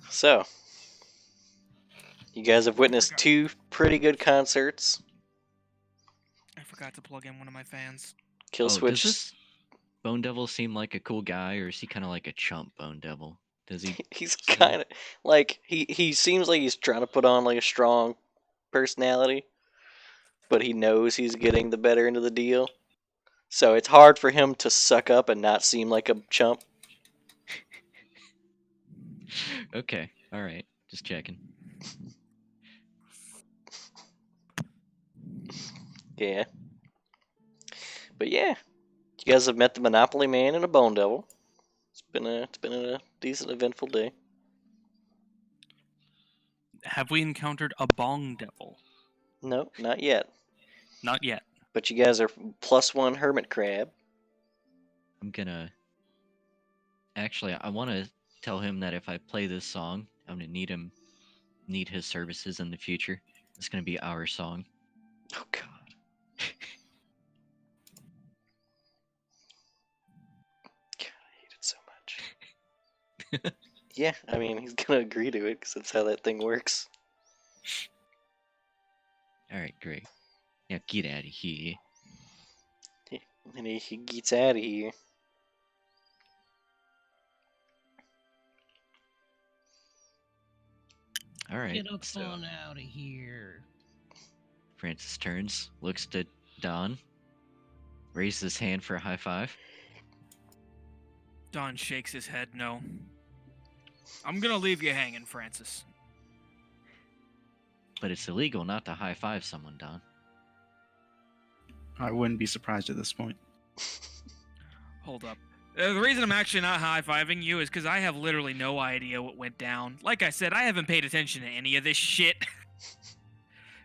So, you guys have witnessed two pretty good concerts. I forgot to plug in one of my fans. Kill Does Switch. this Bone Devil seem like a cool guy, or is he kind of like a chump Bone Devil? Does he? He's seem- kind of like he seems like he's trying to put on like a strong personality, but he knows he's getting the better end of the deal. So it's hard for him to suck up and not seem like a chump. Okay, all right, just checking. Yeah. But yeah, you guys have met the Monopoly Man and a Bone Devil. It's been a decent, eventful day. have we encountered a bong devil? No, not yet. Not yet. But you guys are +1 hermit crab. I'm gonna. Actually, I want to tell him that if I play this song, I'm gonna need his services in the future. It's gonna be our song. Oh God. God, I hate it so much. Yeah, I mean he's gonna agree to it because that's how that thing works. All right, great. Now get out of here. And he gets out of here. All right. Get up So on out of here. Francis turns, looks to Don, raises his hand for a high five. Don shakes his head no. I'm gonna leave you hanging, Francis. But it's illegal not to high five someone, Don. I wouldn't be surprised at this point. Hold up. The reason I'm actually not high-fiving you is because I have literally no idea what went down. Like I said, I haven't paid attention to any of this shit.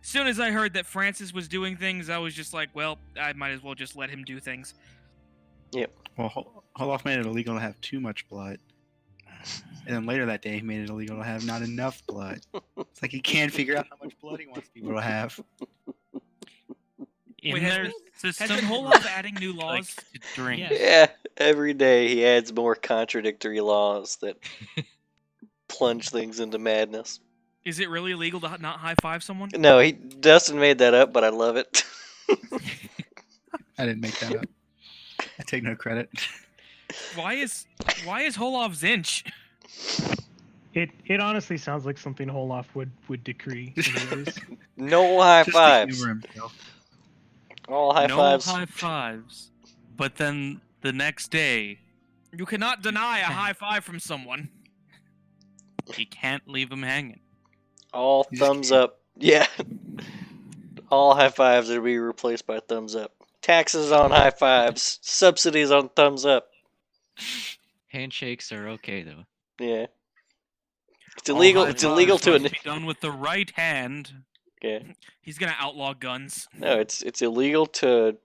As soon as I heard that Francis was doing things, I was just like, well, I might as well just let him do things. Yep. Well, Olaf made it illegal to have too much blood. And then later that day, he made it illegal to have not enough blood. It's like he can't figure out how much blood he wants people to have. In Wait, their Has system, been Olaf adding new like laws? to drink. Yes. Yeah, every day he adds more contradictory laws that plunge things into madness. Is it really illegal to not high-five someone? No, Dustin made that up, but I love it. I didn't make that up. I take no credit. Why is Olaf Zinch? It honestly sounds like something Olaf would decree. Anyways. No high Just to fives. humor himself. All high no fives. high fives. But then the next day, You cannot deny a high five from someone. you can't leave him hanging. All You just thumbs can't. up. Yeah. All high fives are to be replaced by thumbs up. Taxes on high fives. Subsidies on thumbs up. Handshakes are okay though. Yeah. It's All illegal. high It's illegal fives to. must be done with the right hand. Yeah. He's gonna outlaw guns. No, it's illegal to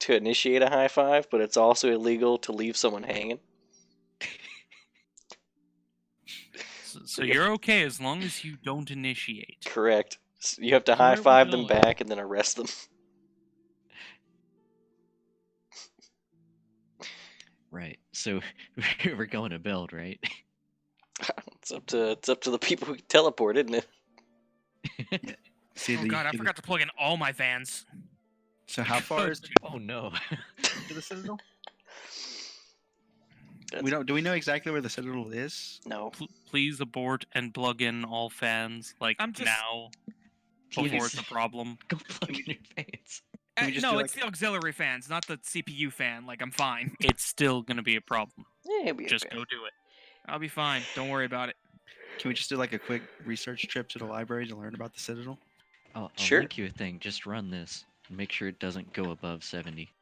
initiate a high five, but it's also illegal to leave someone hanging. So you're okay as long as you don't initiate. Correct. You have to So high where are we five them going? back and then arrest them. Right. So we're going to build, right? It's up to the people who teleport, isn't it? See, Oh god, I forgot to plug in all my vans. So how far is it Oh no. to the Citadel? That's- Do we know exactly where the Citadel is? No. Please abort and plug in all fans like I'm just- now Can we before just- it's a problem. Go plug in your fans. Can we just No, do, it's the auxiliary fans, not the CPU fan. Like, I'm fine. It's still gonna be a problem. Yeah, it'll be Just okay. go do it. I'll be fine. Don't worry about it. Can we just do like a quick research trip to the library to learn about the Citadel? I'll Sure. link you a thing. Just run this and make sure it doesn't go above 70.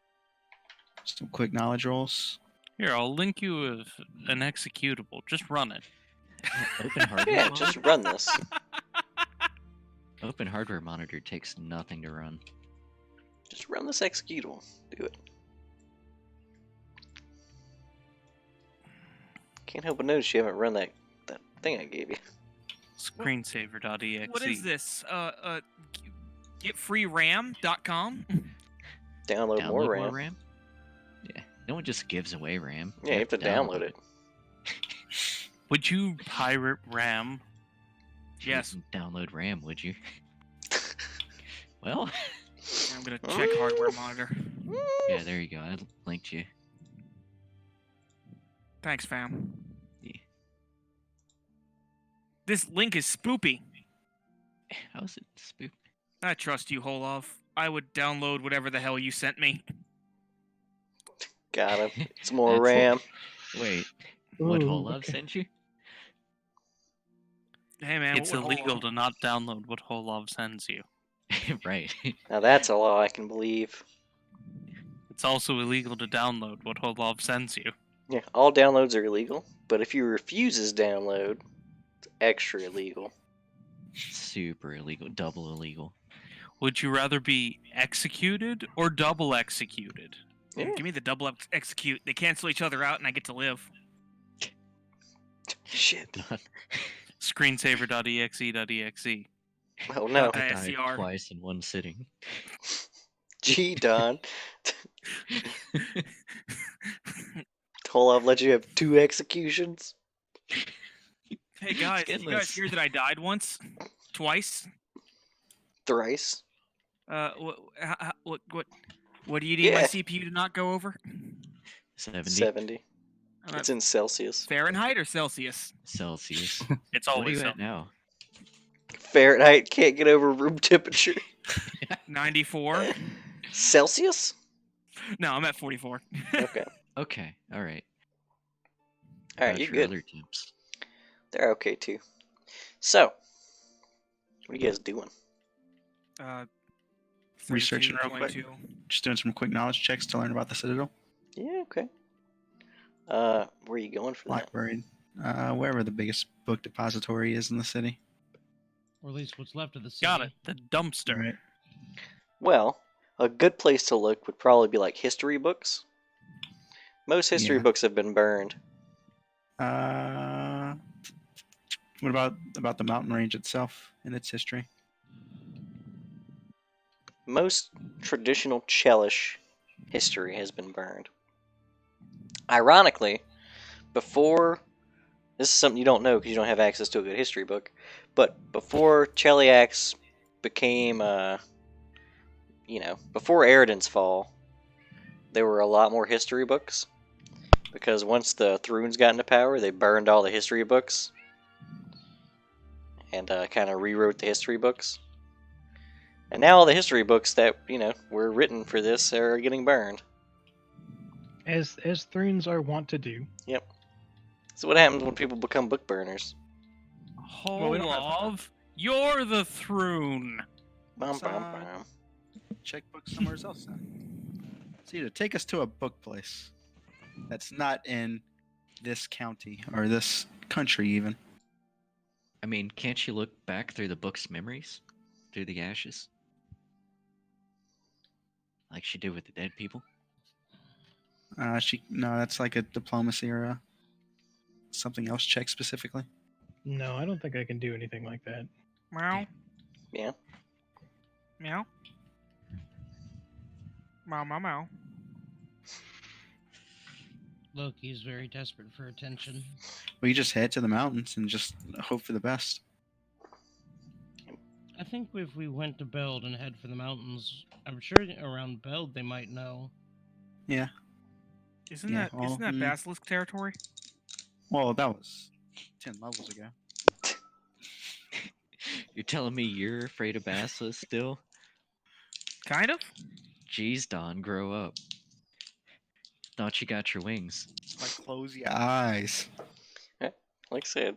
Some quick knowledge rolls. Here, I'll link you with an executable. Just run it. Open hardware. Yeah, monitor? just run this. Open hardware monitor takes nothing to run. Just run this executable. Do it. Can't help but notice you haven't run that thing I gave you. Screensaver.exe. What is this? Getfreeram.com? Download more RAM. Yeah. No one just gives away RAM. Yeah, you have to download it. Would you pirate RAM? You Yes. wouldn't download RAM, would you? Well, I'm gonna check hardware monitor. yeah, there you go. I linked you. Thanks, fam. Yeah. This link is spoopy. How's it spook? I trust you, Holov. I would download whatever the hell you sent me. Got him. It's more That's it. RAM. Wait, what Ooh, whole love okay. sent you? Hey, man. It's what would illegal Holov- to not download what Holov sends you. Right. Now that's a law I can believe. It's also illegal to download what Holov sends you. Yeah, all downloads are illegal, but if you refuse his download, it's extra illegal. Super illegal, double illegal. Would you rather be executed or double executed? Yeah. Give me the double execute. They cancel each other out, and I get to live. Shit. Screensaver.exe.exe. Oh no. Dot- I died SCR. twice in one sitting. Gee, Don. Hold on, let you have 2 executions. Hey guys, did you guys Skinless. hear that I died once, twice? Thrice. What do you need my Yeah. CPU to not go over? 70 70. I'm It's at in Celsius. Fahrenheit or Celsius? Celsius. It's What are always you at something. now? Fahrenheit can't get over room temperature. 94. Celsius? No, I'm at 44. Okay. Okay, all right. All right, About you're your good. other temps. They're okay too. So, what are you guys doing? Researching 32, real quick. 22. Just doing some quick knowledge checks to learn about the Citadel. Yeah, okay. Where are you going for that? Library. Wherever the biggest book depository is in the city. Or at least what's left of the city. Got it. The dumpster. Right. Well, a good place to look would probably be like history books. Most history Yeah. books have been burned. What about the mountain range itself and its history? Most traditional Chelish history has been burned. Ironically, before this is something you don't know because you don't have access to a good history book, but before Cheliax became, before Eridan's fall, there were a lot more history books. Because once the Thrones got into power, they burned all the history books and kind of rewrote the history books. And now all the history books that, were written for this are getting burned. As Thrones are wont to do. Yep. So what happens when people become book burners? Hold we don't have- off. You're the Throne. Bum, bum, Uh, bum. Check books somewhere else then. See, to take us to a book place that's not in this county or this country even. I mean, can't you look back through the book's memories? Through the ashes? Like she did with the dead people? No, that's like a diplomacy or something else check specifically. No, I don't think I can do anything like that. Meow. Yeah. Meow. Meow, meow, meow. Look, he's very desperate for attention. We just head to the mountains and just hope for the best. I think if we went to Beld and head for the mountains, I'm sure around Beld they might know. Yeah. Isn't Yeah, that Basilisk territory? Well, that was 10 levels ago. You're telling me you're afraid of Basilisk still? Kind of. Jeez, Don, grow up. Thought you got your wings. Like, close your eyes. Like I said,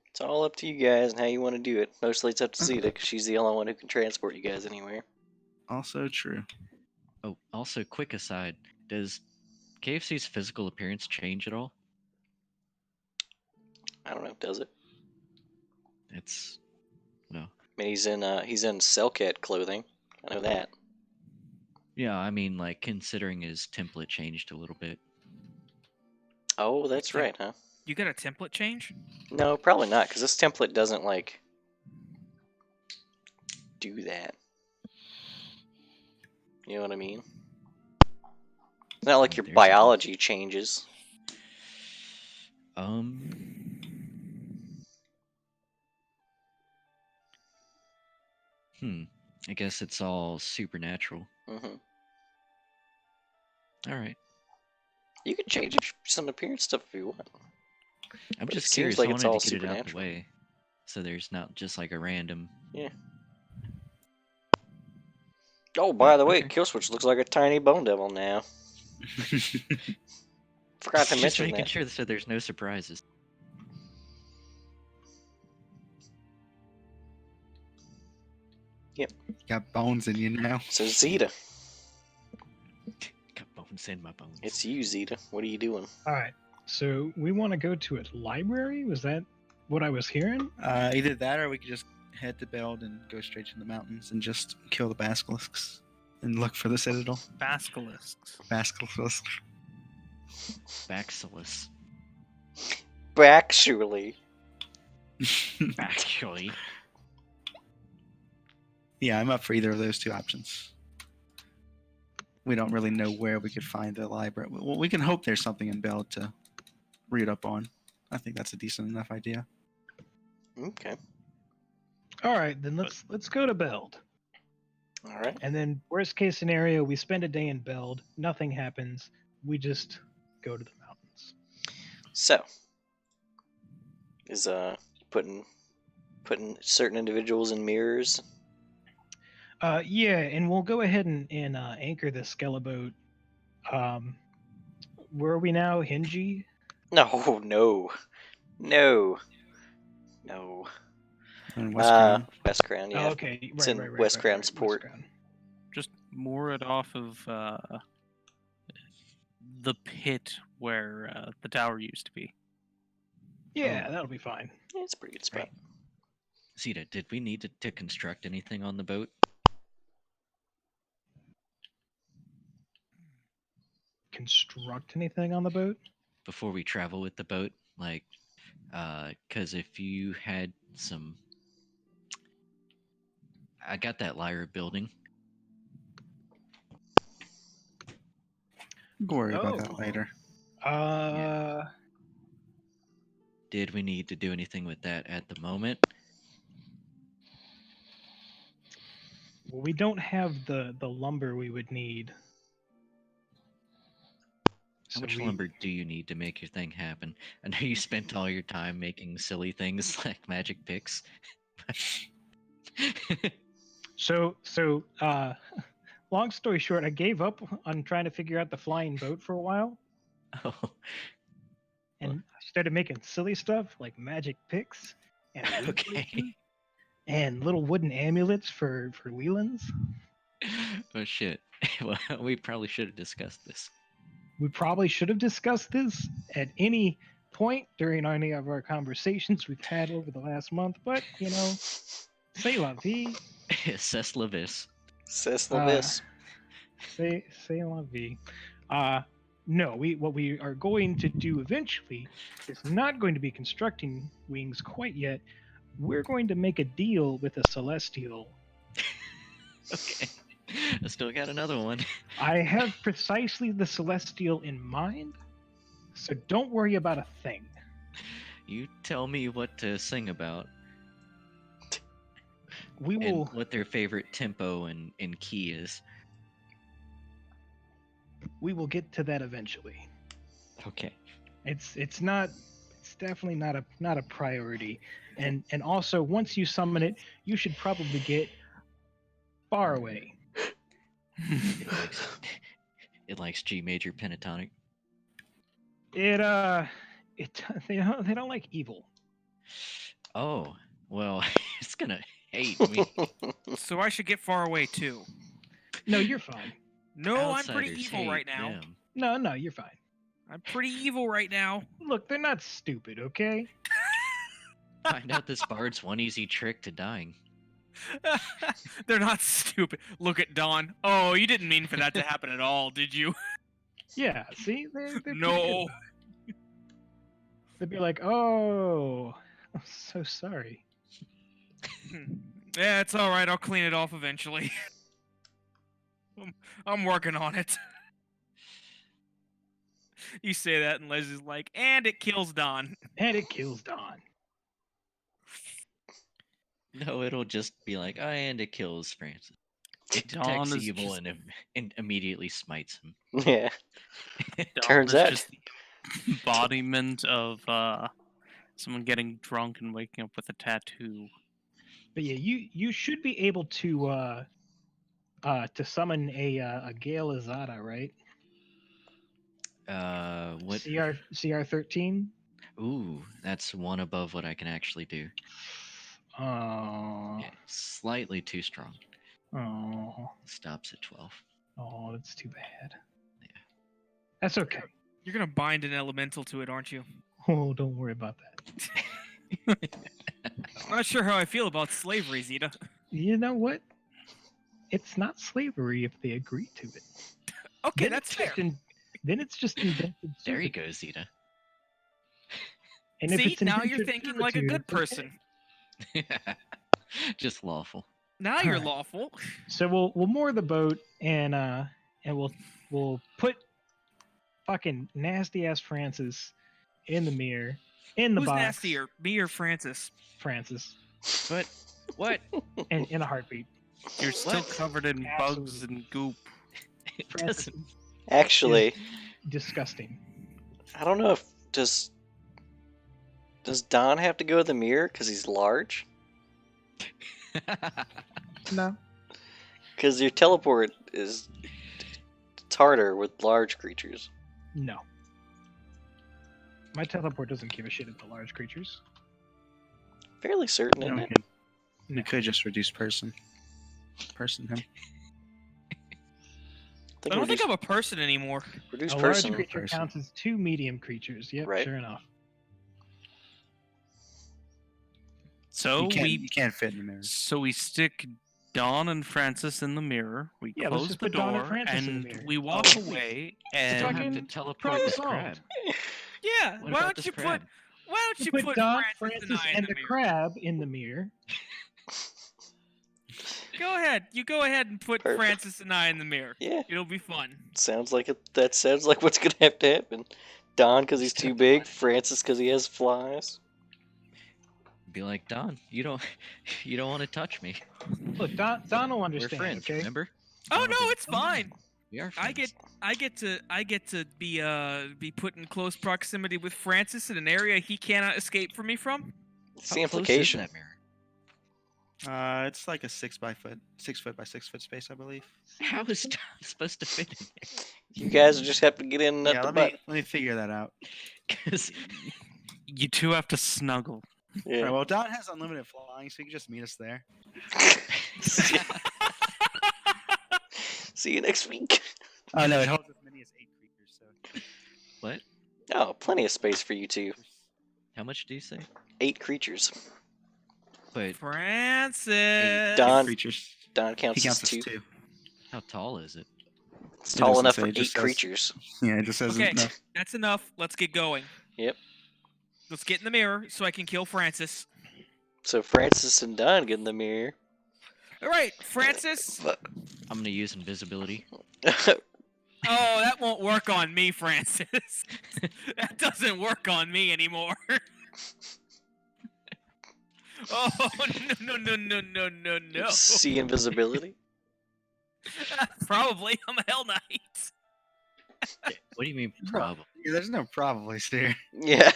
it's all up to you guys and how you want to do it. Mostly it's up to Zeta because she's the only one who can transport you guys anywhere. Also true. Oh, also, quick aside, does KFC's physical appearance change at all? I don't know, does it? It's no. I mean, he's in Cellcat clothing. I know that. Yeah, I mean, like considering his template changed a little bit. Oh, that's right, huh? You got a template change? No, probably not, because this template doesn't like do that. You know what I mean? It's not like your There's a- biology changes. I guess it's all supernatural. hmm All right. You could change some appearance stuff if you want. I'm But it just seems curious. like I it's wanted all to get it out the supernatural. way, so there's not just like a random. Oh, by the way, okay. Killswitch looks like a tiny bone devil now. Forgot to Just mention making that. sure so there's no surprises. Got bones in you now. So Zeta, Got bones in my bones. it's you, Zeta. What are you doing? All right. So we want to go to a library? Was that what I was hearing? Either that or we could just head to Beld and go straight to the mountains and just kill the basilisks and look for the citadel. Basilisks. Basilisks. Baxilus. Actually. Actually. Yeah, I'm up for either of those two options. We don't really know where we could find the library. Well, we can hope there's something in Beld to read up on. I think that's a decent enough idea. Okay. All right, then let's go to Beld. All right. And then worst case scenario, we spend a day in Beld, nothing happens, we just go to the mountains. So, is putting certain individuals in mirrors. Yeah, and we'll go ahead and anchor the skeleton boat. Where are we now? Hingy? No, no, no, no. And West Crown. West Crown, yeah. Oh, okay, It's right, in right, West right, Crown's right, port. West Crown. Just moor it off of the pit where the tower used to be. Yeah, that'll be fine. Yeah, it's a pretty good spot. Zeta, did we need to construct anything on the boat? Construct anything on the boat? Before we travel with the boat? Like, because if you had some... I got that lyre building. We'll worry about Oh. that later. Did we need to do anything with that at the moment? Well, we don't have the lumber we would need. How much we- lumber do you need to make your thing happen? I know you spent all your time making silly things like magic picks. So, long story short, I gave up on trying to figure out the flying boat for a while, Oh, and I started making silly stuff like magic picks and wood okay. placement and little wooden amulets for Lelands. Oh shit. Well, we probably should have discussed this. We probably should have discussed this at any point during any of our conversations we've had over the last month, but say la vie. C'est la vis. C'est la vis. Say la vie. No, what we are going to do eventually is not going to be constructing wings quite yet. We're going to make a deal with a celestial. Okay. I still got another one. I have precisely the celestial in mind, so don't worry about a thing. You tell me what to sing about We and will. what their favorite tempo and key is. We will get to that eventually. Okay. It's definitely not a priority. And also once you summon it, you should probably get far away. It likes G major pentatonic. They don't like evil. Oh, well, it's gonna hate me. So I should get far away too. No, you're fine. No, I'm pretty Outsiders evil hate right now. them. No, you're fine. I'm pretty evil right now. Look, they're not stupid, okay? Find out this bard's one easy trick to dying. They're not stupid. Look at Dawn. Oh, you didn't mean for that to happen at all, did you? Yeah, see? They're pretty No. good. They'd be like, oh, I'm so sorry. Yeah, it's all right. I'll clean it off eventually. I'm working on it. You say that, and Leslie's like, and it kills Don. And it kills Dawn. No, it'll just be like, oh, and it kills Francis. It Dawn detects is evil just- and immediately smites him. Yeah. Dawn Turns is out. just the embodiment of someone getting drunk and waking up with a tattoo. But yeah, you should be able to summon a Gale Azada, right? What? CR 13. Ooh, that's one above what I can actually do. Oh, Yeah, slightly too strong. oh, Stops at 12. oh, that's too bad. Yeah. That's okay. You're gonna bind an elemental to it, aren't you? Oh, don't worry about that. I'm not sure how I feel about slavery, Zeta. You know what? It's not slavery if they agree to it. Okay, Then that's it's fair. just then it's just indentured There you servitude. go, Zeta. And if See, it's now you're indentured thinking like a servitude, good it's okay. person. Just lawful. Now you're Alright. lawful. So we'll moor the boat and we'll put fucking nasty ass Francis in the mirror in the Who's box. nastier, me or Francis? Francis, But what? and in a heartbeat. You're still What? covered in bugs Absolutely. and goop. It Francis doesn't. is Actually, disgusting. I don't know if does Don have to go to the mirror because he's large? No. Because your teleport is it's harder with large creatures. No. My teleport doesn't give a shit about large creatures. Fairly certain, No, isn't we it? could, we could just reduce person him. I don't think I'm a person anymore. reduce A large person. creature person. counts as 2 medium creatures. Yep, Right. sure enough. So You can't fit in the mirror. So we stick Don and Francis in the mirror. We Yeah, let's close just the put Don and door, Francis in the and mirror. we walk Oh. away. You don't And have to Fucking teleport problem this solved. crab. Yeah, What why about don't this you crab? put why don't you Put Don, Francis Francis, I in and the the mirror? crab in the mirror. Go ahead. You go ahead and put Perfect. Francis and I in the mirror. Yeah, It'll be fun. sounds like it. That sounds like what's gonna have to happen. Don because he's too big. Francis because he has flies. Be like, Don, you don't want to touch me. Look, Don will We're understand, friends, okay? remember? Oh Don'll no, be- it's fine. We are friends. I get to be put in close proximity with Francis in an area he cannot escape from me from. It's How the close implication. is that mirror? It's like a 6 foot by 6 foot space, I believe. How is Don supposed to fit in there? You guys just have to get in at Yeah, the let butt. me figure that out. 'Cause you two have to snuggle. All Yeah. right, well, Don has unlimited flying, so you can just meet us there. See you next week. Oh no, it holds as many as 8 creatures. So what? Oh, plenty of space for you two. How much do you say? 8 creatures. But Francis. Don- creatures. Don counts, He counts as as 2. 2. how tall is it? It's It tall doesn't enough say, for it 8 just says- creatures. Yeah, it just says Okay, enough. that's enough. Let's get going. Yep. Let's get in the mirror so I can kill Francis. So Francis and Don get in the mirror. All right, Francis. I'm gonna use invisibility. Oh, that won't work on me, Francis. That doesn't work on me anymore. Oh, no. See invisibility. Probably. I'm a Hell Knight. What do you mean probably? Yeah, there's no probablys here. Yeah.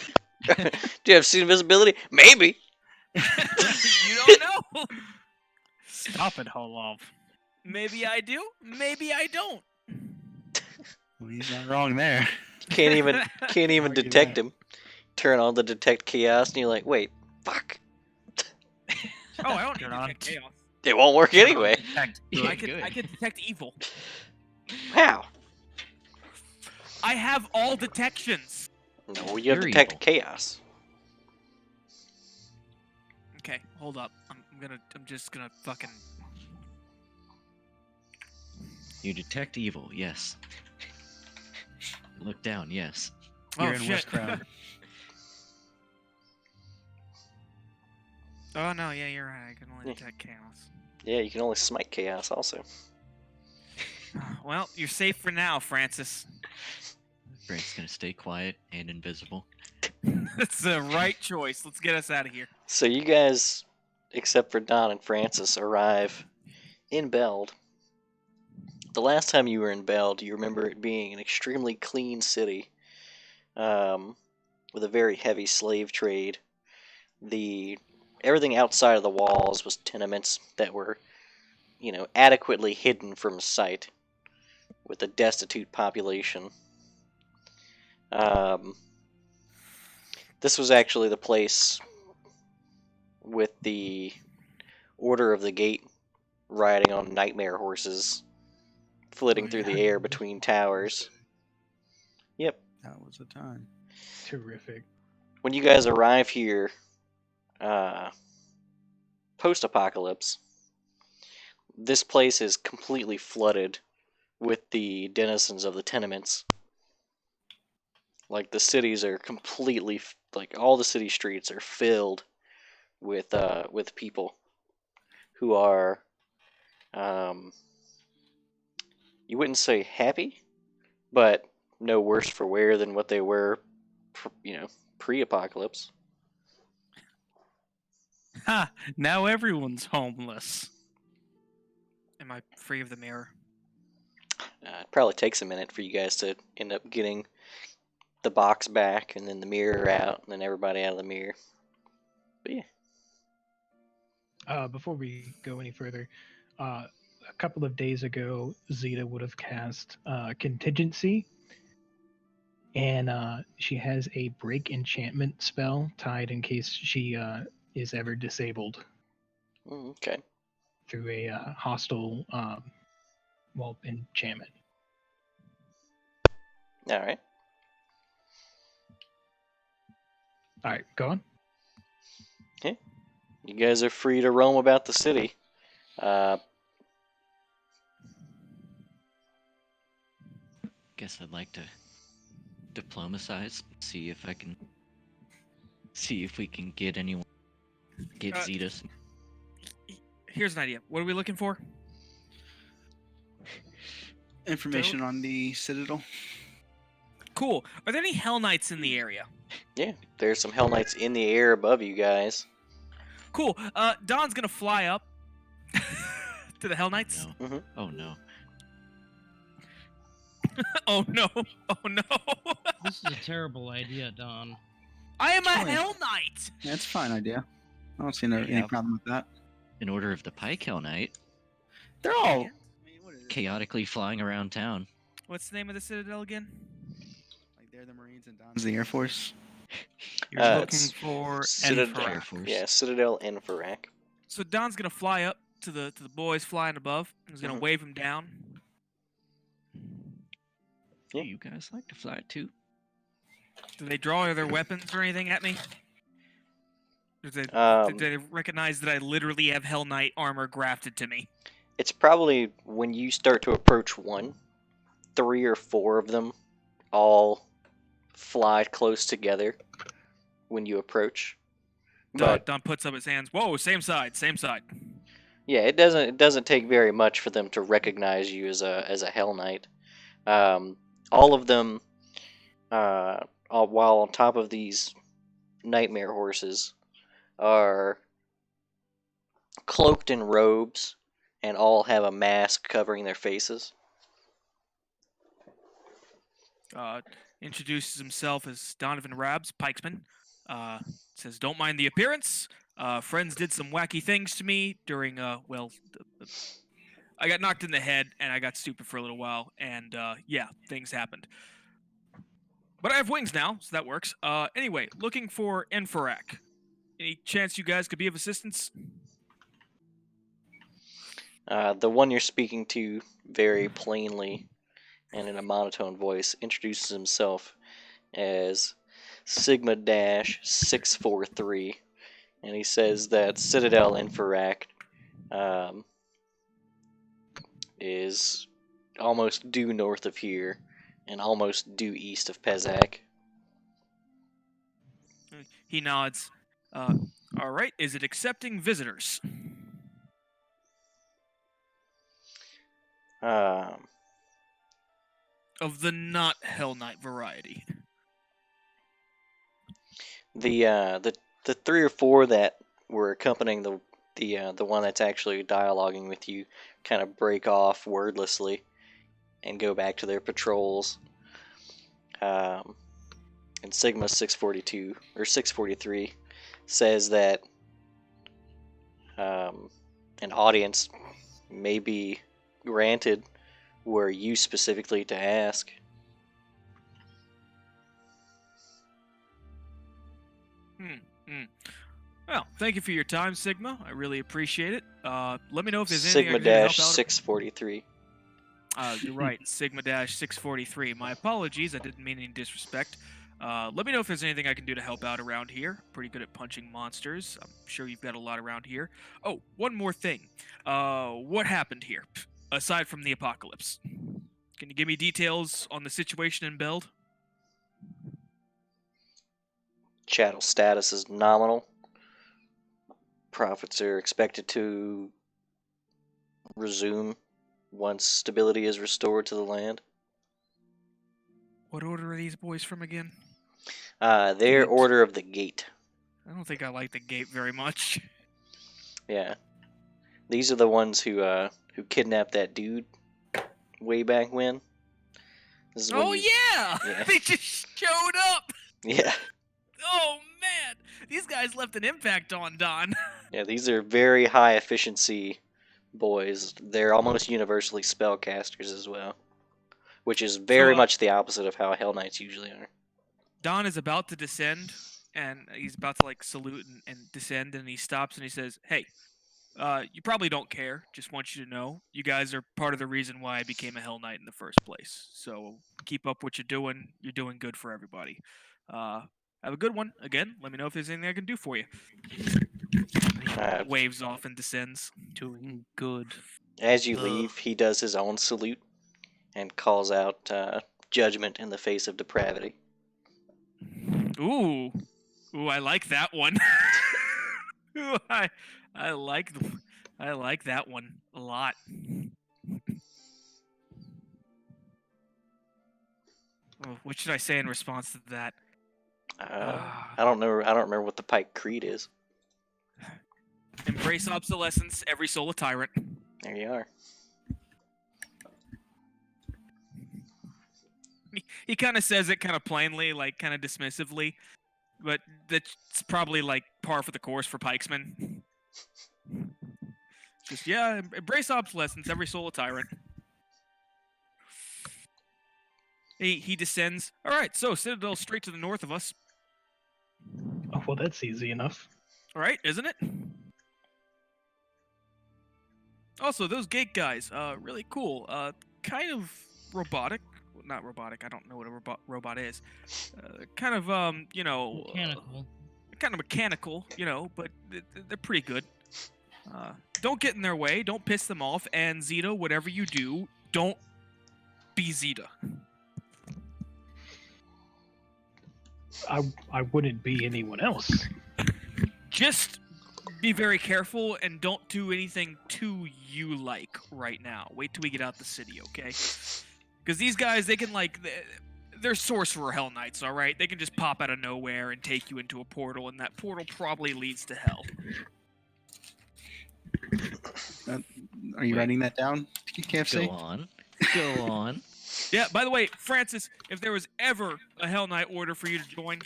Do you have see invisibility? Maybe. You don't know. Stop it, Holov. Maybe I do. Maybe I don't. Well, he's not wrong there. Can't even Argue detect that. him. Turn on the detect chaos, and you're like, wait, fuck. Oh, I don't need Turn to on. detect chaos. It won't work anyway. Yeah, I good. can detect evil. How? I have all detections. No, you have You're detect evil. chaos. Okay, hold up. I'm just gonna fucking. You detect evil, yes. Look down, yes. Oh You're in shit. West Crowd. Oh no, yeah, you're right. I can only Yeah. detect chaos. Yeah, you can only smite chaos also. Well, you're safe for now, Francis. Frank's gonna stay quiet and invisible. That's the right choice. Let's get us out of here. So you guys, except for Don and Francis, arrive in Beld. The last time you were in Beld, you remember it being an extremely clean city, with a very heavy slave trade. Everything outside of the walls was tenements that were, adequately hidden from sight, with a destitute population. This was actually the place with the Order of the Gate riding on nightmare horses, flitting through the air between towers. Yep. That was the time. Terrific. When you guys arrive here, post-apocalypse, this place is completely flooded with the denizens of the tenements. Like the cities are completely, like all the city streets are filled with people who are, you wouldn't say happy, but no worse for wear than what they were, pre-apocalypse. Ha! Now everyone's homeless. Am I free of the mirror? It probably takes a minute for you guys to end up getting the box back, and then the mirror out, and then everybody out of the mirror. But yeah. Before we go any further, a couple of days ago, Zeta would have cast Contingency, and she has a break enchantment spell tied in case she is ever disabled Okay. through a hostile enchantment. All right. All right, go on. You guys are free to roam about the city. Guess I'd like to diplomatize, see if we can get anyone, get Zetas. Here's an idea. What are we looking for? Information on the Citadel. Cool. Are there any Hell Knights in the area? Yeah, there's some Hell Knights in the air above you guys. Cool. Don's gonna fly up to the Hell Knights. No. Mhm. Oh no. Oh no! Oh no! This is a terrible idea, Don. I am a Oh, yeah. Hell Knight. That's a fine idea. I don't see any Yeah. problem with that. In order of the Pike Hell Knight, They're all Yeah. chaotically flying around town. What's the name of the Citadel again? like they're the Marines and Don's the Air Force. You're looking It's for Citadel. Air Enferak. Force. Yeah, Citadel Enferak. So Don's gonna fly up to the boys flying above. He's gonna Mhm. wave them down. Do you guys like to fly too? Do they draw their weapons or anything at me? Did they recognize that I literally have Hell Knight armor grafted to me? It's probably when you start to approach one, 3 or 4 of them all fly close together when you approach. But Don puts up his hands. Whoa, same side, same side. yeah, it doesn't take very much for them to recognize you as a Hell Knight. All of them, while on top of these nightmare horses, are cloaked in robes and all have a mask covering their faces. Introduces himself as Donovan Rabs, Pikesman. Says, don't mind the appearance. Friends did some wacky things to me during, I got knocked in the head and I got stupid for a little while. And, yeah, things happened. But I have wings now, so that works. Anyway, looking for Enferak. Any chance you guys could be of assistance? The one you're speaking to very plainly and in a monotone voice introduces himself as Sigma-643, and he says that Citadel Enferak is almost due north of here and almost due east of Pezak. He nods. All right, is it accepting visitors? Of the not Hell Knight variety. The 3 or 4 that were accompanying the one that's actually dialoguing with you kind of break off wordlessly and go back to their patrols. And Sigma 642 or 643 says that an audience may be granted were you specifically to ask. Well, thank you for your time, Sigma. I really appreciate it. Let me know if there's anything I can do to help out. Sigma-643. You're right, Sigma-643. My apologies, I didn't mean any disrespect. Let me know if there's anything I can do to help out around here. Pretty good at punching monsters. I'm sure you've got a lot around here. Oh, one more thing. What happened here, aside from the apocalypse? Can you give me details on the situation in Beld? Chattel status is nominal. Profits are expected to resume once stability is restored to the land. What order are these boys from again? Their Gate. Order of the Gate. I don't think I like the gate very much. Yeah. These are the ones who kidnapped that dude way back when. This is when Oh you- yeah! Yeah. They just showed up! Yeah. Oh man! These guys left an impact on Don. Yeah, these are very high efficiency boys. They're almost universally spellcasters as well. Which is very So, much the opposite of how Hell Knights usually are. Don is about to descend, and he's about to like salute and descend, and he stops and he says, "Hey, you probably don't care. Just want you to know, you guys are part of the reason why I became a Hell Knight in the first place. So keep up what you're doing. You're doing good for everybody. Have a good one. Again, let me know if there's anything I can do for you." Uh, Waves off and descends. Doing good. As you Ugh. leave, he does his own salute and calls out judgment in the face of depravity. Ooh, I like that one. Ooh, I like that one a lot. Oh, what should I say in response to that? I don't know. I don't remember what the Pike Creed is. Embrace obsolescence. Every soul a tyrant. There you are. He kind of says it kind of plainly, like kind of dismissively, but that's probably like par for the course for pikesmen. Just yeah, embrace obsolescence. Every soul a tyrant. He descends. All right, so Citadel straight to the north of us. Oh, well, that's easy enough. All right, isn't it? Also, those gate guys, really cool. Kind of robotic. Well, not robotic. I don't know what a robot is. Kind of, Mechanical. kind of mechanical, but they're pretty good. Don't get in their way. Don't piss them off. And Zeta, whatever you do, don't be Zeta. I wouldn't be anyone else. Just be very careful and don't do anything too you like right now. Wait till we get out the city, okay? Because these guys, they can they're sorcerer Hell Knights, all right? They can just pop out of nowhere and take you into a portal, and that portal probably leads to hell. Are you writing that down, KFC? Go on. Go on. Yeah, by the way, Francis, if there was ever a Hell Knight order for you to join,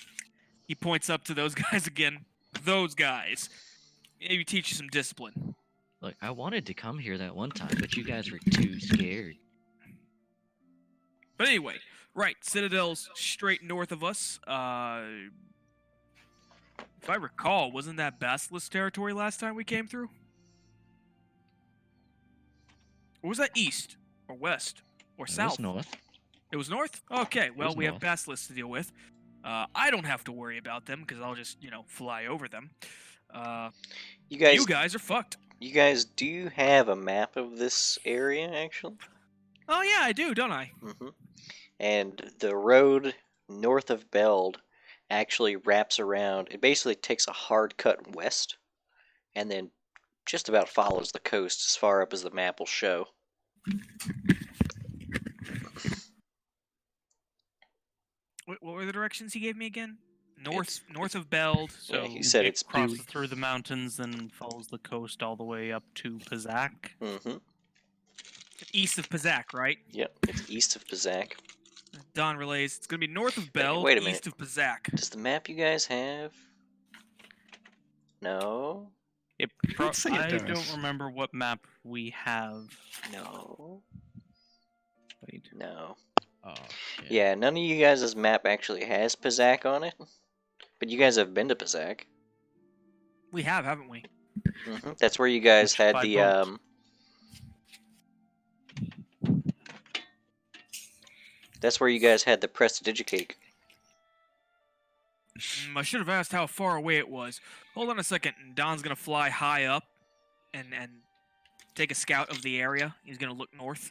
he points up to those guys again. Those guys. Maybe teach you some discipline. Look, I wanted to come here that one time, but you guys were too scared. But anyway, right, Citadel's straight north of us. If I recall, wasn't that Basilisk territory last time we came through? Or was that east? Or west? Or It south? was north. It was north? Okay, well, was we have north. Basilisk to deal with. I don't have to worry about them, because I'll just, fly over them. You guys, You guys are fucked. you guys, do you have a map of this area actually? Oh, yeah, I do, don't I? Mm-hmm. And the road north of Beld actually wraps around. It basically takes a hard cut west, and then just about follows the coast as far up as the map will show. What were the directions he gave me again? North of Beld. Yeah, So he said it it's crosses through the mountains and follows the coast all the way up to Pazak. Mm-hmm. East of Pazak, right? Yep, it's east of Pazak. Don relays. It's going to be north of Beld, wait a minute. east of Pazak. Does the map you guys have? No. Let's see it I does. don't remember what map we have. No. Wait. No. Oh shit. Yeah, none of you guys' map actually has Pazak on it. But you guys have been to Pazak. We have, haven't we? Mm-hmm. That's where you guys Which had by the boat. That's where you guys had the prestidigicate. I should have asked how far away it was. Hold on a second. And Don's gonna fly high up and take a scout of the area. He's gonna look north.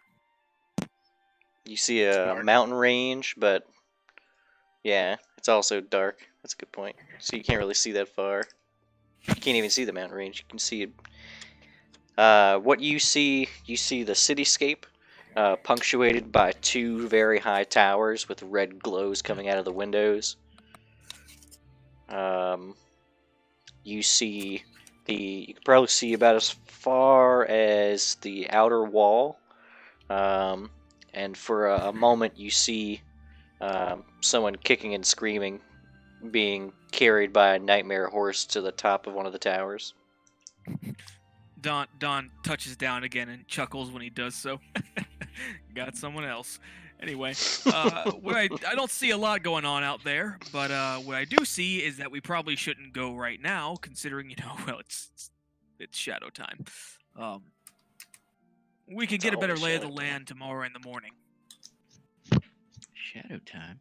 You see a mountain range, but yeah, it's also dark. That's a good point. So you can't really see that far. You can't even see the mountain range. You can see it. What you see the cityscape, punctuated by two very high towers with red glows coming out of the windows. You see you can probably see about as far as the outer wall. And for a moment, you see someone kicking and screaming, being carried by a nightmare horse to the top of one of the towers. Don touches down again and chuckles when he does so. Got someone else. Anyway, what I don't see a lot going on out there, but what I do see is that we probably shouldn't go right now, considering well it's shadow time. We can It's get a better always lay of the shadow time. land tomorrow in the morning. Shadow time.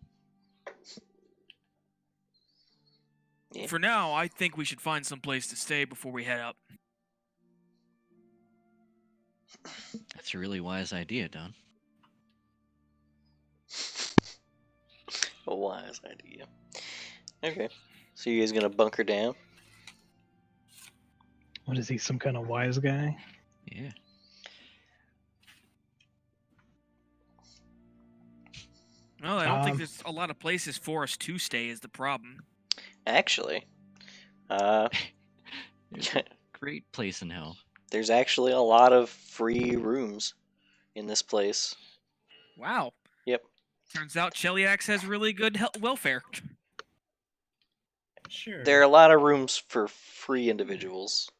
Yeah. For now, I think we should find some place to stay before we head up. That's a really wise idea, Don. A wise idea. Okay. So you guys gonna bunker down? What is he, some kind of wise guy? Yeah. Well, I don't think Um, there's a lot of places for us to stay is the problem. Actually, There's a great place in hell. there's actually a lot of free rooms in this place. Wow. Yep. Turns out Cheliax has really good welfare. Sure. There are a lot of rooms for free individuals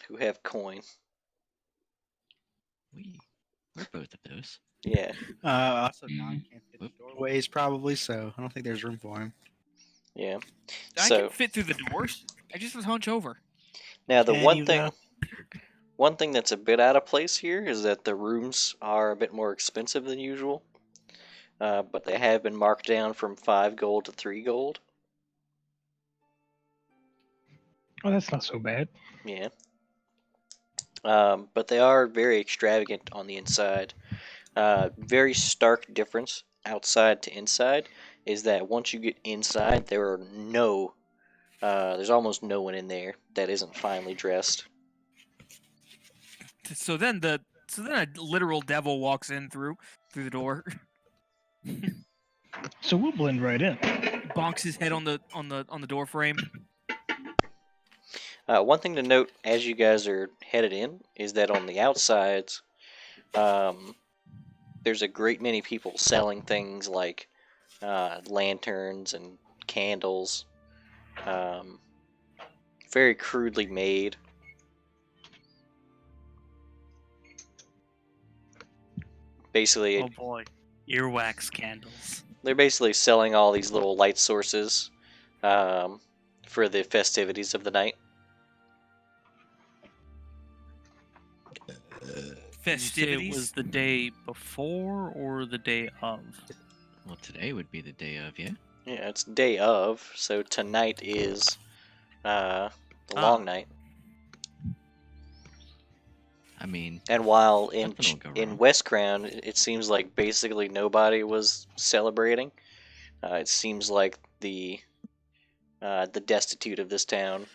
who have coin. We're both of those. Yeah. Also, Don can't fit the doorways probably, so I don't think there's room for him. Yeah. I So can fit through the doors. I just was hunch over. now the Can one you, thing though? one thing that's a bit out of place here is that the rooms are a bit more expensive than usual. But they have been marked down from 5 gold to 3 gold. Oh, that's not so bad. Yeah. But they are very extravagant on the inside. Very stark difference outside to inside is that once you get inside, there's almost no one in there that isn't finely dressed. So then a literal devil walks in through the door, So we'll blend right in. bonks his head on the door frame. One thing to note as you guys are headed in is that on the outsides, there's a great many people selling things like lanterns and candles, very crudely made. Basically, Oh boy, earwax candles. they're basically selling all these little light sources for the festivities of the night. Did you say Festivities. it was the day before or the day of? Well, today would be the day of, yeah? Yeah, it's day of, so tonight is the Ah. long night. I mean, And while in Nothing will go in wrong. West Crown, it seems like basically nobody was celebrating. It seems like the destitute of this town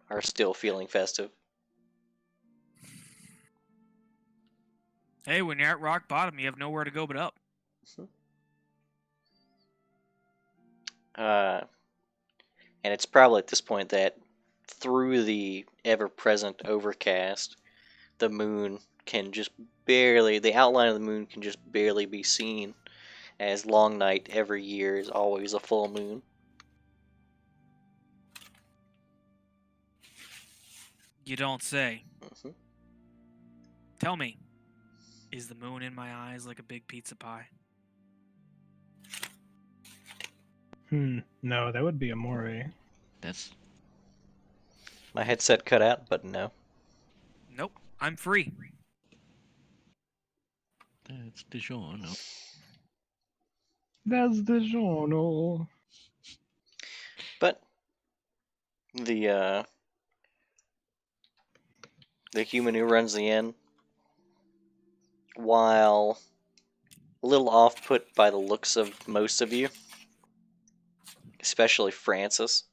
are still feeling festive. Hey, when you're at rock bottom, you have nowhere to go but up. And it's probably at this point that through the ever-present overcast, the moon can just barely, the outline of the moon can just barely be seen, as long night every year is always a full moon. You don't say. hmm Tell me, is the moon in my eyes like a big pizza pie? No, that would be a moray. that's My headset cut out, but no. Nope, I'm free. DiGiorno. That's the journal. the human who runs the inn, while a little off-put by the looks of most of you, especially Francis.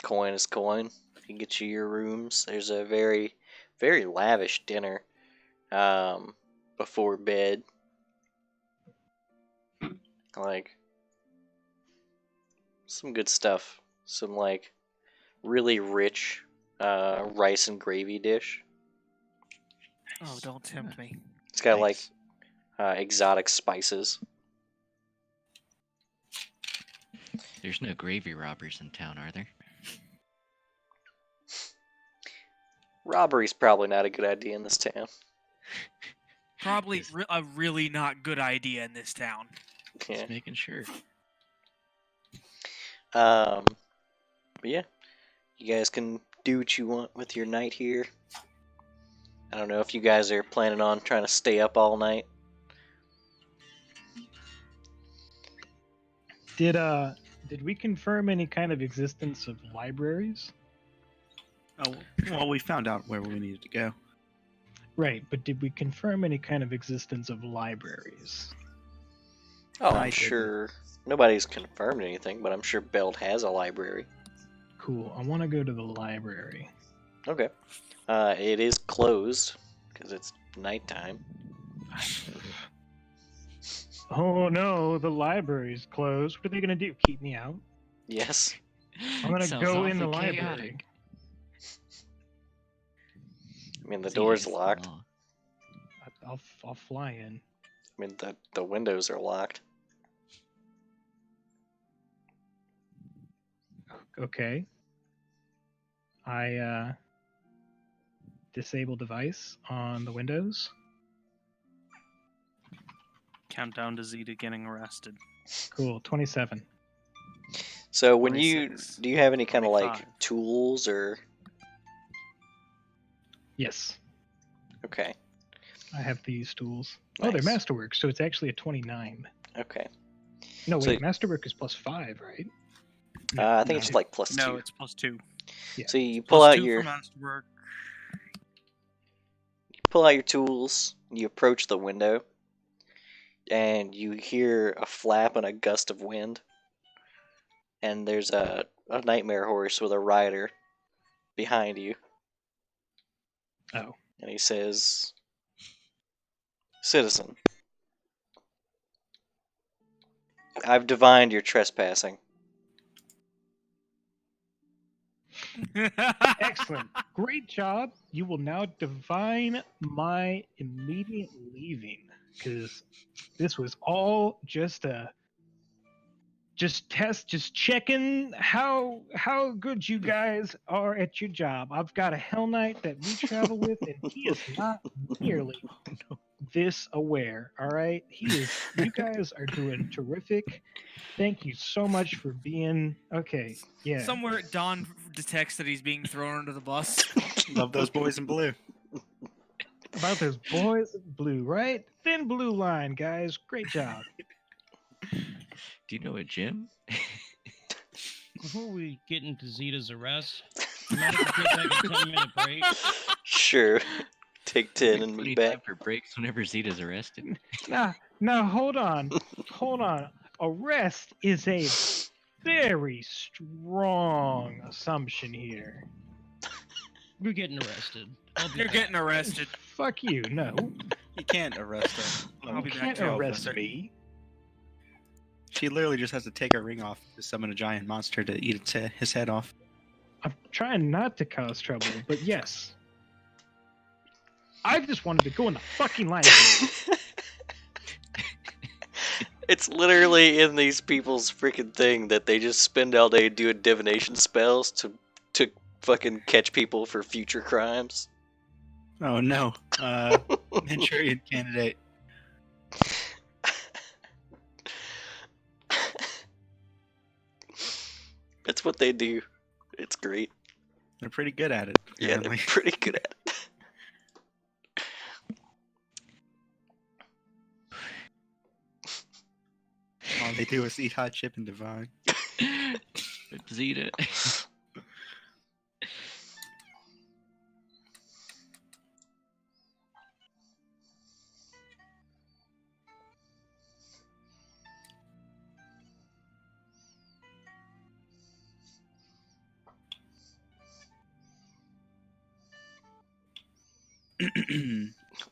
Coin is coin. He gets you your rooms. There's a very, very lavish dinner before bed. Like, some good stuff. Some, like, really rich rice and gravy dish. Oh, don't tempt me. It's got, like, Nice. exotic spices. There's no gravy robbers in town, are there? Robbery's probably not a good idea in this town. Probably a really not good idea in this town. Yeah. Just making sure. But yeah, you guys can do what you want with your night here. I don't know if you guys are planning on trying to stay up all night. Did we confirm any kind of existence of libraries? Oh, well, we found out where we needed to go. Right, but did we confirm any kind of existence of libraries? Oh, I I'm didn't. sure nobody's confirmed anything, but I'm sure Beld has a library. Cool. I want to go to the library. Okay. It is closed because it's nighttime. Oh no, the library's closed. What are they gonna do? Keep me out? Yes. I'm gonna Sounds go in the awfully library. chaotic. I mean, the It's door's against the locked. law. I'll fly in. I mean, the windows are locked. Okay. I disable device on the windows. Countdown to Zeta getting arrested. Cool. 27. So when you 26, do you have any kind of like 25. tools or Yes, okay, I have these tools. Oh, they're Nice. masterwork, so it's actually a 29. okay. No, So- wait, masterwork is +5, right? I think it's no. like +2. No, it's +2. Yeah. So you pull out +2 your for masterwork. tools, you approach the window, and you hear a flap and a gust of wind. And there's a nightmare horse with a rider behind you. Oh. And he says, "Citizen, I've divined your trespassing. Excellent. Great job. You will now divine my immediate leaving, because this was all just checking how good you guys are at your job. I've got a Hell Knight that we travel with, and he is not nearly this aware. All right, you guys are doing terrific. Thank you so much for being okay. Yeah. Somewhere Don detects that he's being thrown under the bus. Love those boys in blue. About those boys in blue, right? Thin blue line, guys. Great job. Do you know a gym? Before we get into Zeta's arrest, you mind if we take like a 10-minute break? Sure, take 10 and Plenty meet time back." for breaks whenever Zeta's arrested. Now, hold on. Arrest is a very strong assumption here. We're getting arrested. I'll be You're back. getting arrested. Fuck you. No, You can't arrest her. I'll be you back can't too. arrest me. She literally just has to take her ring off to summon a giant monster to eat his head off. I'm trying not to cause trouble, but yes. I just wanted to go in the fucking library. It's literally in these people's freaking thing that they just spend all day doing divination spells to fucking catch people for future crimes. Oh no. Manchurian candidate. That's what they do. It's great. They're pretty good at it. Yeah, they're apparently. pretty good at it. All they do is eat hot chip and divide. Zeta.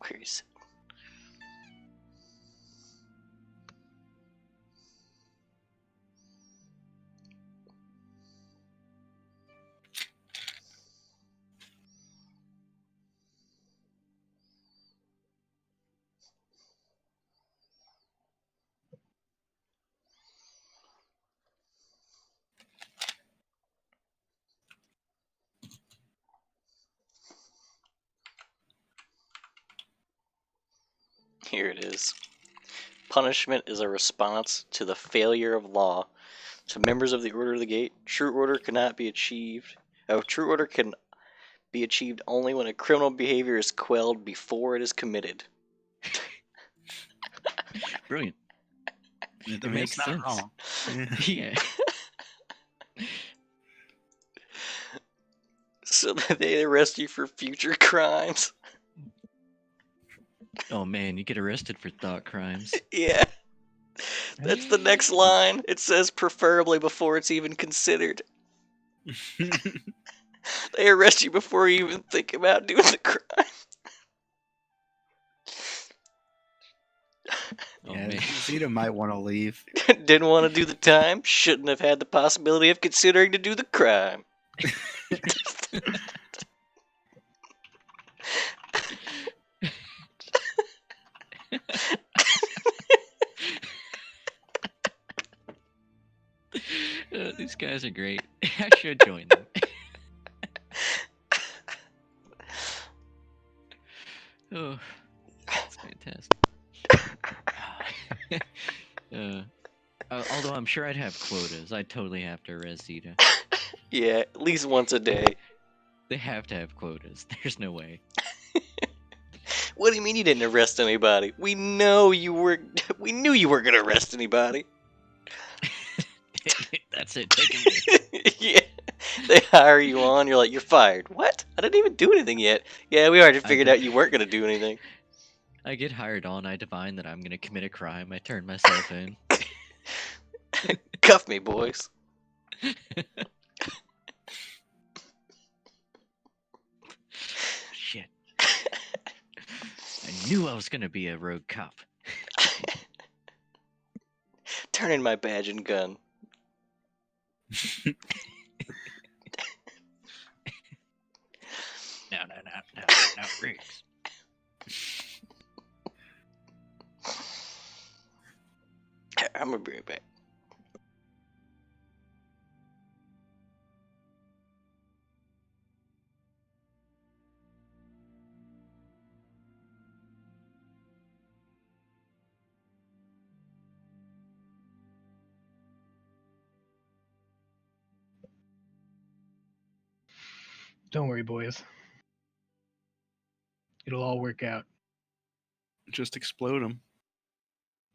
Where is it? Here it is. Punishment is a response to the failure of law. To members of the Order of the Gate, true order cannot be achieved. True order can be achieved only when a criminal behavior is quelled before it is committed. Brilliant. It makes not sense. wrong. Yeah. So that they arrest you for future crimes. Oh man, you get arrested for thought crimes. Yeah. That's the next line. It says preferably before it's even considered. They arrest you before you even think about doing the crime. Oh Yeah, man. Zeta might want to leave. Didn't want to do the time. Shouldn't have had the possibility of considering to do the crime. These guys are great. I should join them. Oh, that's fantastic. Although I'm sure I'd have quotas. I'd totally have to arrest Zeta. Yeah, at least once a day. They have to have quotas. There's no way. What do you mean you didn't arrest anybody? We know you were. We knew you weren't gonna arrest anybody. That's it. Take him. Yeah, they hire you on. You're like, you're fired. What? I didn't even do anything yet. Yeah, we already figured out you weren't gonna do anything. I get hired on. I divine that I'm gonna commit a crime. I turn myself in. Cuff me, boys. Shit. I knew I was gonna be a rogue cop. Turn in my badge and gun. No, Riggs. I'm gonna bring it back. Don't worry, boys. It'll all work out. Just explode them.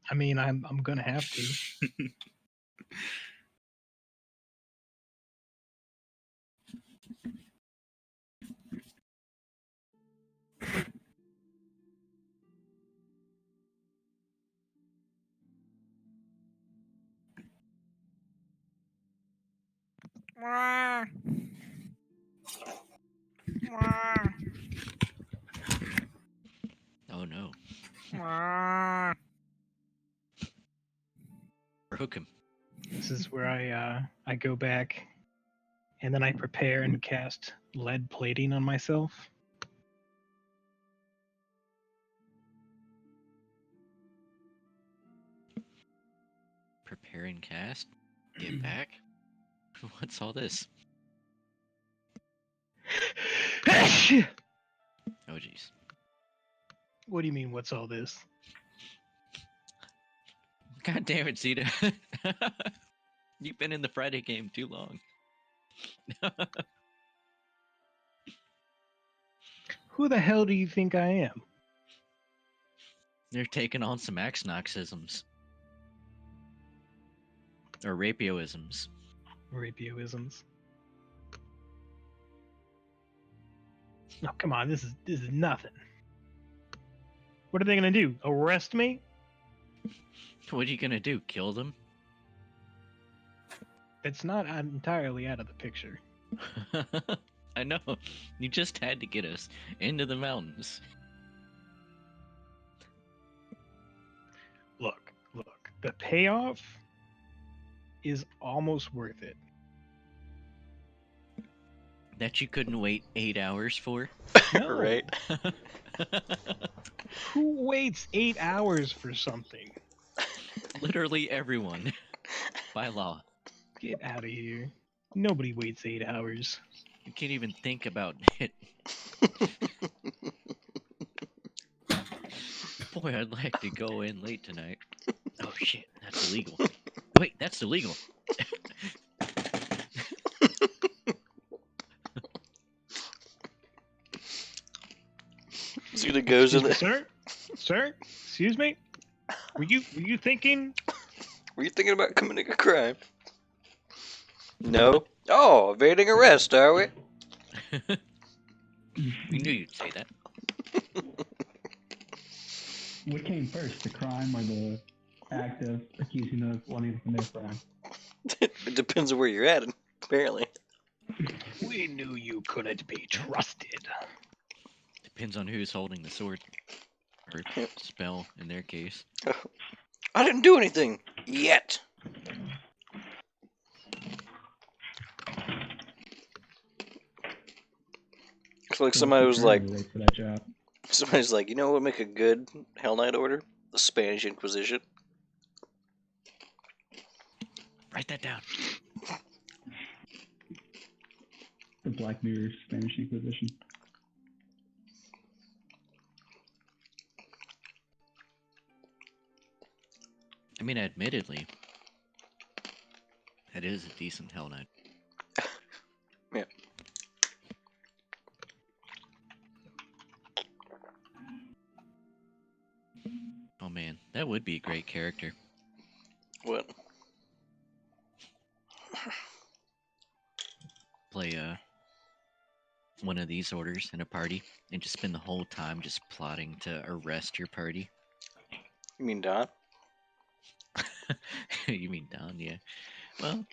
I mean, I'm gonna have to. Oh no. Broke him. This is where I go back, and then I prepare and cast lead plating on myself. Prepare and cast. Get back. What's all this? Oh jeez. What do you mean? What's all this? God damn it, Zeta. You've been in the Friday game too long. Who the hell do you think I am? They're taking on some Axnoxisms. Or rapioisms. Rapioisms. No, come on, this is nothing. What are they gonna do? Arrest me? What are you gonna do? Kill them? It's not entirely out of the picture. I know. You just had to get us into the mountains. Look. The payoff is almost worth it. That you couldn't wait 8 hours for? No. Right? Who waits 8 hours for something? Literally everyone. By law. Get out of here. Nobody waits 8 hours. You can't even think about it. Boy, I'd like to go in late tonight. Oh shit, that's illegal. Wait, that's illegal. So it goes in Excuse me, the. Sir, excuse me. Were you thinking? Were you thinking about committing a crime? No. Oh, evading arrest, are we? We knew you'd say that. What came first, the crime or the act of accusing of wanting to commit a crime? It depends on where you're at, apparently. We knew you couldn't be trusted. Depends on who's holding the sword. Or spell, in their case. I didn't do anything yet. It's like somebody was like, Wait for that job. somebody's like, you know what would make a good Hell Knight order? The Spanish Inquisition. Write that down. The Black Mirror Spanish Inquisition. I mean, admittedly, that is a decent Hell Knight. Yeah. Oh man, that would be a great character. What? Play one of these orders in a party and just spend the whole time just plotting to arrest your party. You mean Don? You mean Don, yeah. Well,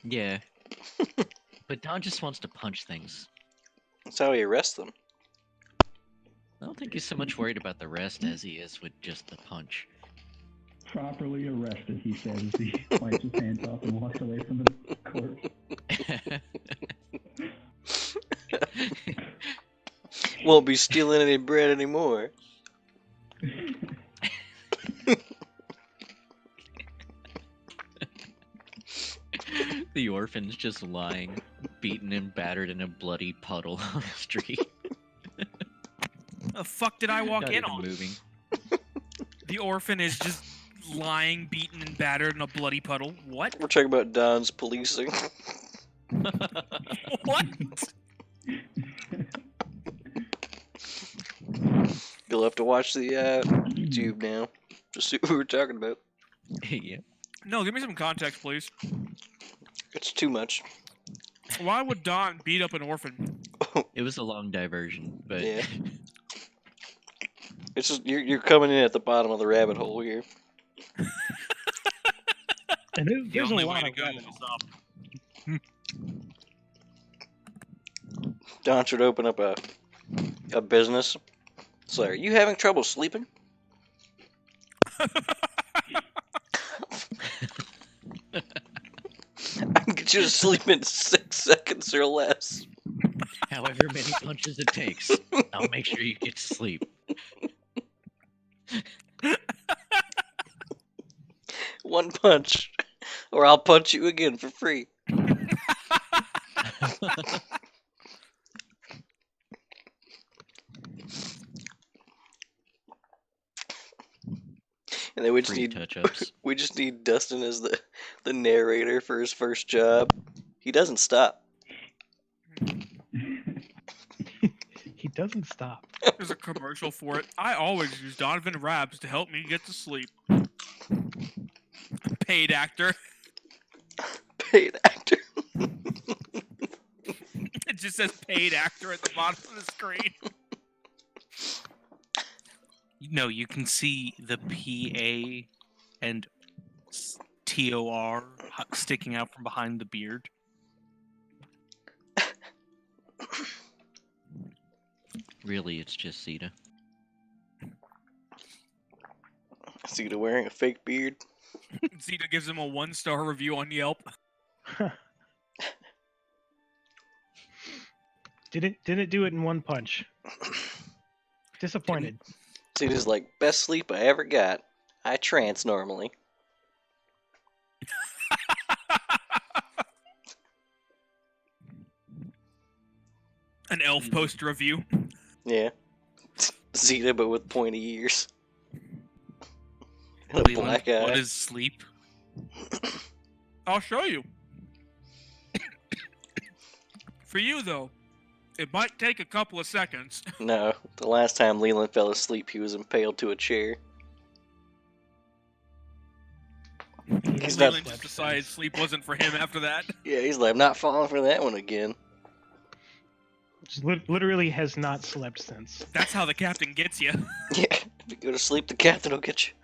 yeah. But Don just wants to punch things. That's how he arrests them. I don't think he's so much worried about the rest as he is with just the punch. Properly arrested, he says as he wipes his hands off and walks away from the corpse. Won't be stealing any bread anymore. The orphan's just lying, beaten and battered in a bloody puddle on the street. The fuck did I walk Not in even on? moving. The orphan is just lying, beaten, and battered in a bloody puddle. What? We're talking about Don's policing. What? You'll have to watch the YouTube now to see what we're talking about. Yeah. No, give me some context, please. It's too much. Why would Don beat up an orphan? It was a long diversion, but Yeah. It's just you're coming in at the bottom of the rabbit hole here. And there's the only a way lot to of go rabbit is holes. up. Don should open up a business. So, are you having trouble sleeping? I can get you to sleep in 6 seconds or less. however many punches it takes, I'll make sure you get to sleep. One punch, or I'll punch you again for free. And then we just Free need touch-ups. we just need Dustin as the narrator for his first job. He doesn't stop. He doesn't stop. There's a commercial for it. I always use Donovan Raps to help me get to sleep. Paid actor. Paid actor. It just says paid actor at the bottom of the screen. No, you can see the PA and TOR sticking out from behind the beard. Really, it's just Zeta. Zeta wearing a fake beard. Zeta gives him a 1-star review on Yelp. Didn't do it in one punch. Disappointed. Zeta's like, best sleep I ever got. I trance normally. An elf post review. Yeah. Zeta, but with pointy ears. And a Leland, black eye. what is sleep? I'll show you. For you, though, it might take a couple of seconds. No, the last time Leland fell asleep, he was impaled to a chair. He's not. Leland just decided sleep wasn't for him after that. Yeah, he's like, I'm not falling for that one again. Just literally has not slept since. That's how the captain gets you. Yeah, if you go to sleep, the captain will get you.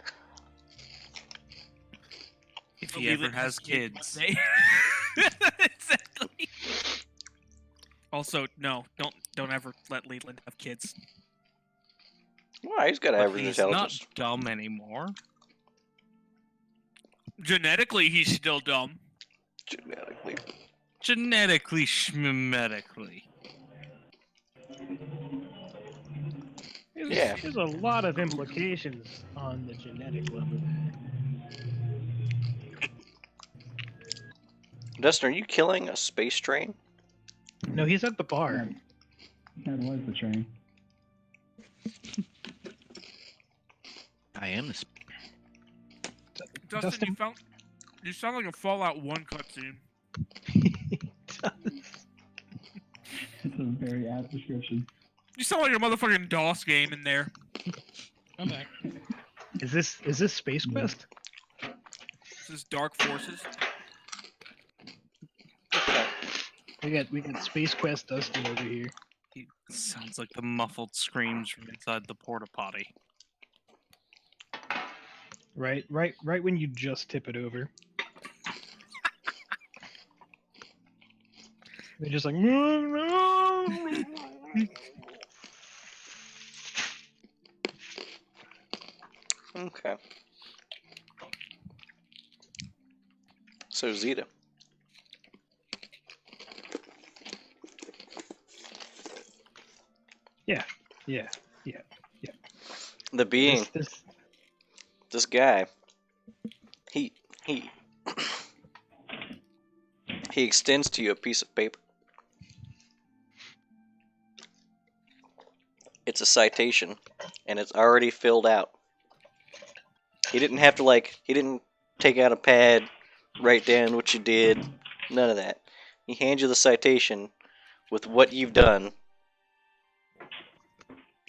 If he ever has kids. Exactly. Also, no, don't ever let Leland have kids. Why? He's got But average he's intelligence. not dumb anymore. Genetically, he's still dumb. Genetically. Genetically, schmetically. Yeah. There's a lot of implications on the genetic level. Dustin, are you killing a space train? No, he's at the bar. That was the train. I am the. Dustin, you sound like a Fallout 1 cutscene. It's a very apt description. You sound like a motherfucking DOS game in there. I'm back. Is this Space Quest? This is Dark Forces. We got Space Quest Dustin over here. It sounds like the muffled screams from inside the porta potty. Right when you just tip it over. They're just like, no. Okay. So Zeta. Yeah. The being, this guy, he extends to you a piece of paper. It's a citation, and it's already filled out. He didn't have to he didn't take out a pad, write down what you did, none of that. He hands you the citation with what you've done,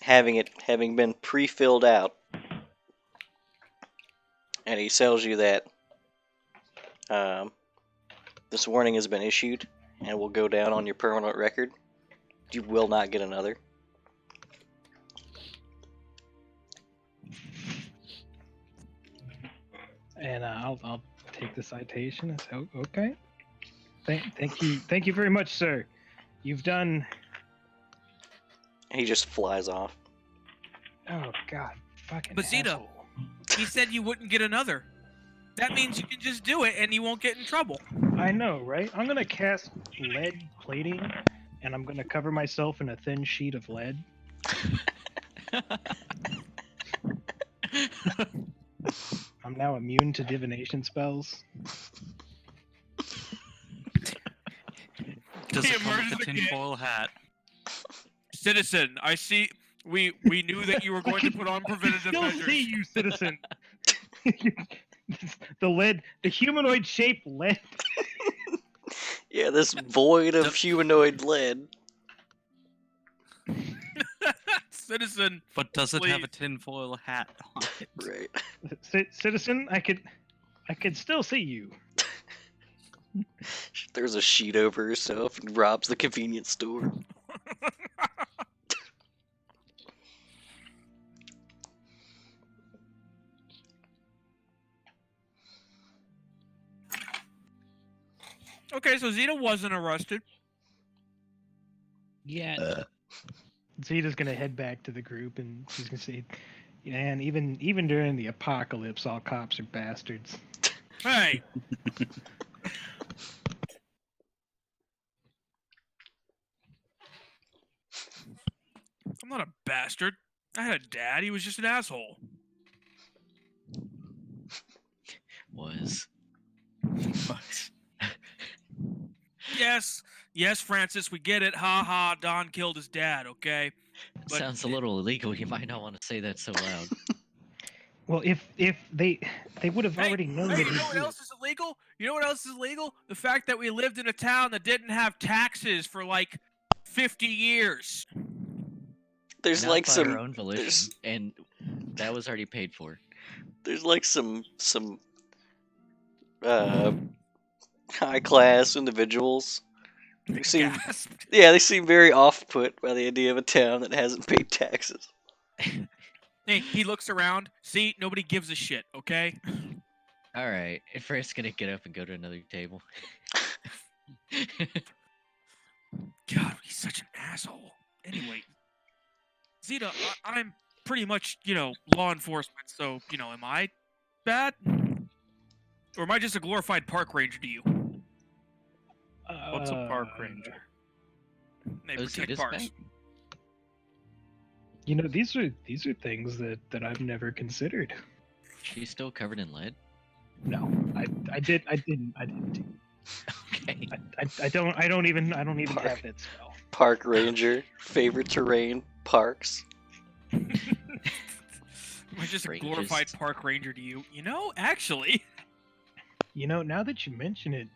having been pre-filled out, and he tells you that this warning has been issued and will go down on your permanent record. You will not get another. And I'll take the citation. It's okay. Thank you very much, sir. You've done. He just flies off. Oh God, fucking. But Zeta, asshole. he said you wouldn't get another. That means you can just do it and you won't get in trouble. I know, right? I'm gonna cast lead plating, and I'm gonna cover myself in a thin sheet of lead. I'm now immune to divination spells. Does He it come emerges with a again. tinfoil hat? Citizen, I see. We knew that you were going to put on preventative Still measures. see you, citizen. The humanoid shaped lead. Yeah, this void of humanoid lead. Citizen, But does it have a Please. tinfoil hat on it? Right. Citizen, I I can still see you. There's a sheet over herself and robs the convenience store. Okay, so Zeta wasn't arrested. Yeah. Zeta's gonna head back to the group and she's gonna say, "Man, even during the apocalypse, all cops are bastards." Hey, I'm not a bastard. I had a dad. He was just an asshole. Was. Yes, Francis, we get it. Ha ha, Don killed his dad, okay? But Sounds a little illegal. You might not want to say that so loud. Well, if they would have Hey, already known hey, that you he know what did. else is illegal? You know what else is illegal? The fact that we lived in a town that didn't have taxes for like 50 years. There's Not like by some our own volition, and that was already paid for. there's like some uh high class individuals. They seem Gasped. they seem very off put by the idea of a town that hasn't paid taxes. Hey, he looks around. See, nobody gives a shit, okay? All right, Fred's gonna get up and go to another table. God, he's such an asshole. Anyway, Zeta, I'm pretty much, law enforcement, so, am I bad? Or am I just a glorified park ranger to you? What's a park ranger? They Oh, protect Zeta's parks. back? You know, these are things that I've never considered. She's still covered in lead. No, I didn't. Okay. I don't even have that spell. Park ranger, favorite terrain, parks. Am I just a glorified Rangist. park ranger to you? Actually. You know, now that you mention it,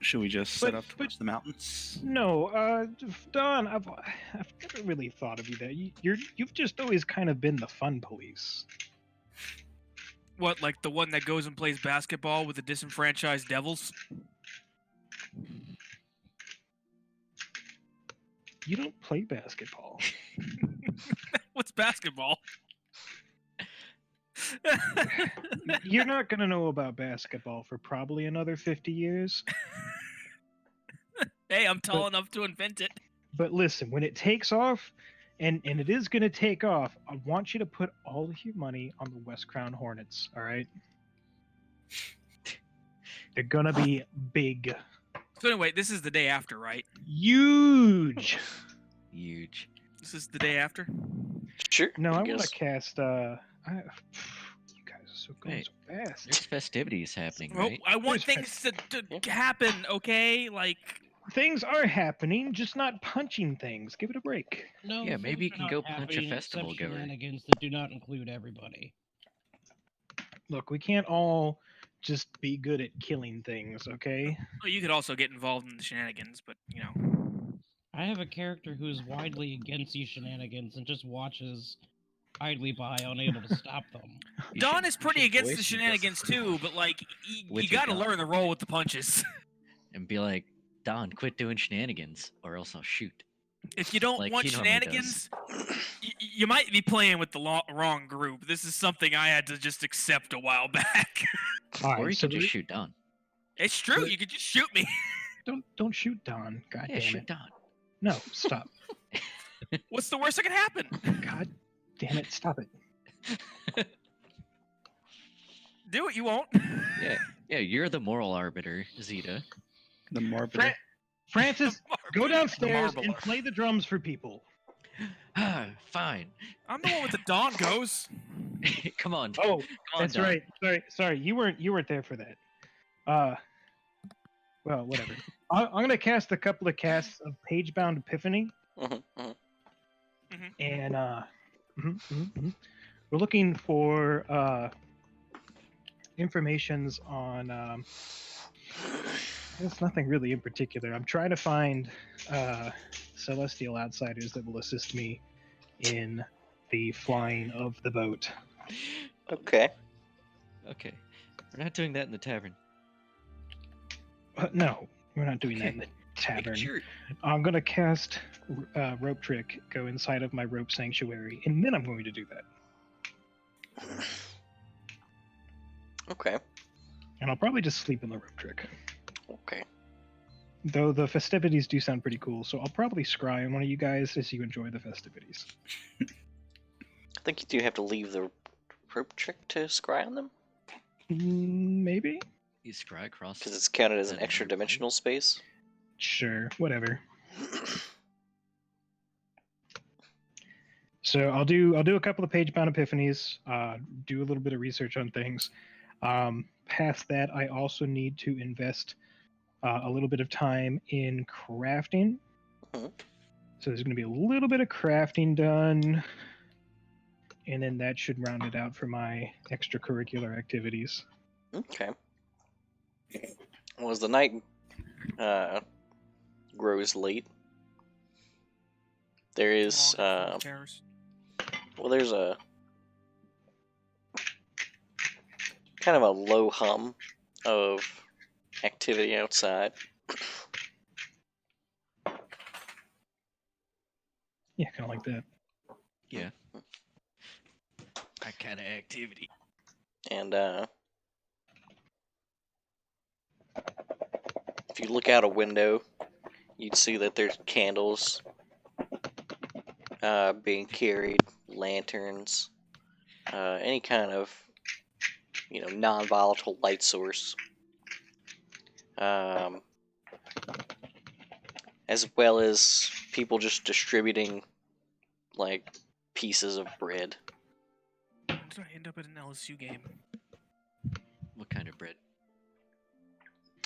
Should we just set But- up towards the mountains? no, Don, I've never really thought of you that. You've just always kind of been the fun police. What, like the one that goes and plays basketball with the disenfranchised devils? You don't play basketball. What's basketball? You're not gonna know about basketball for probably another 50 years. Hey, I'm tall enough to invent it. But listen, when it takes off, and it is gonna take off, I want you to put all of your money on the West Crown Hornets. All right? They're gonna be big, So anyway, this is the day after, right? huge. Huge. This is the day after? Sure. No, I want guess. to cast. You guys are so going Wait, so fast. There's festivities happening, Well, right? I want There's things to Yeah. happen, okay? Like, Things are happening, just not punching things. Give it a break. No, Yeah, maybe you things can are go not punch a happening festival except goer. shenanigans that do not include everybody. Look, we can't all just be good at killing things, okay? well, you could also get involved in the shenanigans, but, I have a character who's widely against these shenanigans and just watches idly by, unable to stop them. You Don should- is you pretty should against voice the your shenanigans justice too, but, like, you With your gotta Don. learn to roll with the punches. and be like, Don, quit doing shenanigans, or else I'll shoot. If you don't Like want he normally does. shenanigans, you might be playing with the wrong group. This is something I had to just accept a while back. All Or right, you so could just shoot Don. It's true. You could just shoot me. don't shoot Don. God Yeah, damn shoot it. Don. No, stop. What's the worst that can happen? God damn it, stop it. Do it. You won't. Yeah, you're the moral arbiter, Zeta. The morbid. Francis, go downstairs Marbler. and play the drums for people. Fine. I'm the one with the Don goes. Come on. Oh, Come on, that's Don. right. Sorry, you weren't there for that. Well, whatever. I'm gonna cast a couple of casts of Pagebound Epiphany, Mhm, mhm. and we're looking for informations on. There's nothing really in particular. I'm trying to find celestial outsiders that will assist me in the flying of the boat. Okay. Okay. We're not doing that in the tavern. No, we're not doing that in the Making tavern. sure. I'm gonna cast rope trick, go inside of my rope sanctuary, and then I'm going to do that. Okay. And I'll probably just sleep in the rope trick. Okay. Though the festivities do sound pretty cool, so I'll probably scry on one of you guys as you enjoy the festivities. I think you do have to leave the rope trick to scry on them, Maybe? You scry across. because it's counted as an That extra another plane? dimensional space. Sure, whatever. So I'll do a couple of page-bound epiphanies, do a little bit of research on things. Past that, I also need to invest a little bit of time in crafting. Mhm. So there's going to be a little bit of crafting done, and then that should round it out for my extracurricular activities. Okay. Well, as the night grows late, there is there's a kind of a low hum of activity outside. Yeah, kind of like that. Yeah. That kind of activity. And if you look out a window, you'd see that there's candles being carried, lanterns, any kind of non-volatile light source, as well as people just distributing like pieces of bread. Did I end up at an LSU game? What kind of bread?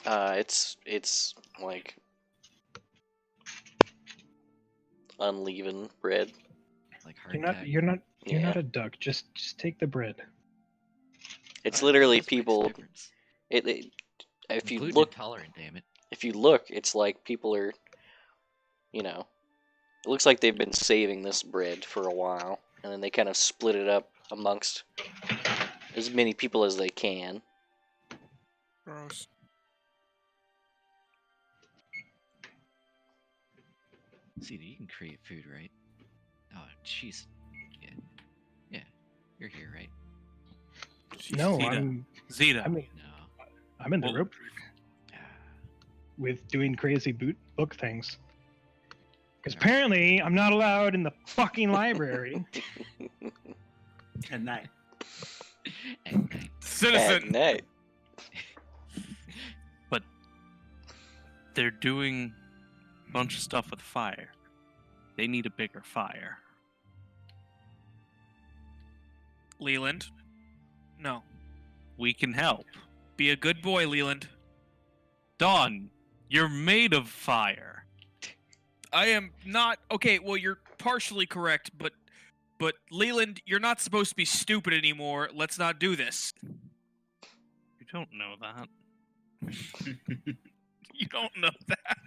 It's like unleavened bread. Like hard You're not tack? you're not you're Yeah. not a duck. Just take the bread. It's That literally makes a people. difference. If you Gluten look, intolerant, damn it. if you look, it's like people are, it looks like they've been saving this bread for a while, and then they kind of split it up amongst as many people as they can. Gross. See, you can create food, right? Oh, jeez. Yeah. Yeah. You're here, right? No, Zeta. Zeta. I'm No. I'm in the Well- rope with doing crazy book things. Because apparently I'm not allowed in the fucking library. At night. At night. At Citizen. night. But they're doing a bunch of stuff with fire. They need a bigger fire. Leland. No. We can help. Be a good boy, Leland. Dawn, you're made of fire. I am not okay. Well, you're partially correct, but Leland, you're not supposed to be stupid anymore. Let's not do this. You don't know that. You don't know that.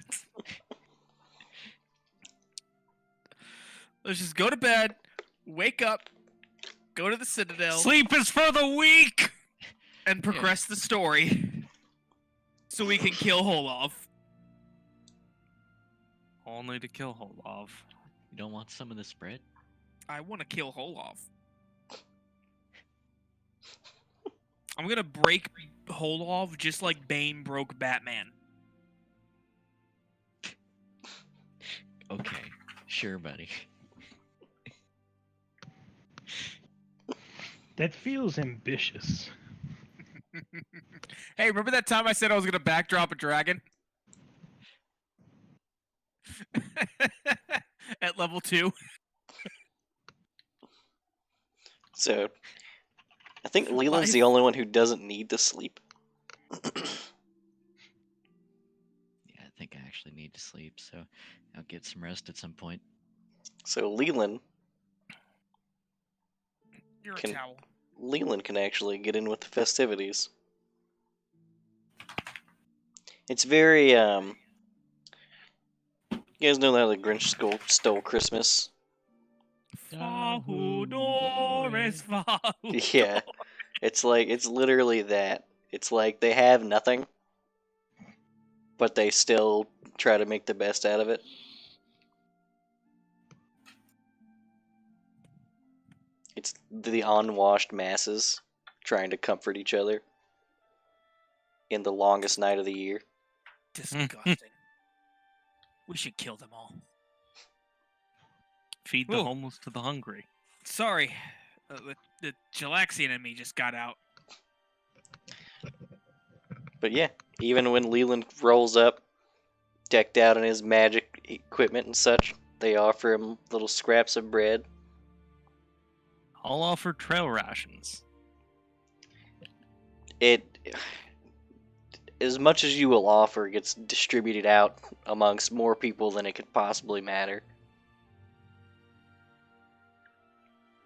Let's just go to bed, wake up, go to the Citadel, Sleep is for the weak! and progress the story, so we can kill Holov. Only to kill Holov. You don't want some of this bread? I want to kill Holov. I'm gonna break Holov just like Bane broke Batman. Okay. Sure, buddy. That feels ambitious. Hey, remember that time I said I was gonna backdrop a dragon? At level 2? So, I think Leland's Life. the only one who doesn't need to sleep. Yeah, I think I actually need to sleep, so I'll get some rest at some point. So Leland You're a Can- towel. Leland can actually get in with the festivities. It's very you guys know how the Grinch stole Christmas? Fahudores, Fahudores. Yeah. It's literally that. It's like they have nothing, but they still try to make the best out of it. It's the unwashed masses trying to comfort each other in the longest night of the year. Disgusting. We should kill them all. Feed the Ooh. homeless to the hungry. Sorry, the Galaxian in me just got out. But yeah, even when Leland rolls up, decked out in his magic equipment and such, they offer him little scraps of bread. I'll offer trail rations. As much as you will offer gets distributed out amongst more people than it could possibly matter.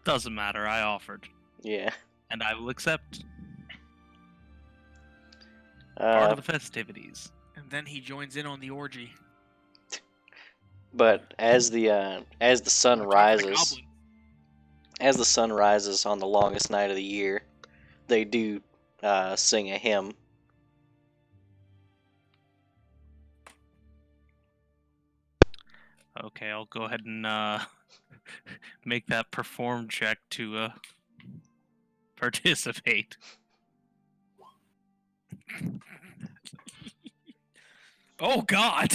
Doesn't matter, I offered. Yeah. And I will accept. Part of the festivities. And then he joins in on the orgy. But as the sun rises, as the sun rises on the longest night of the year, they do sing a hymn. Okay, I'll go ahead and make that perform check to participate. Oh God!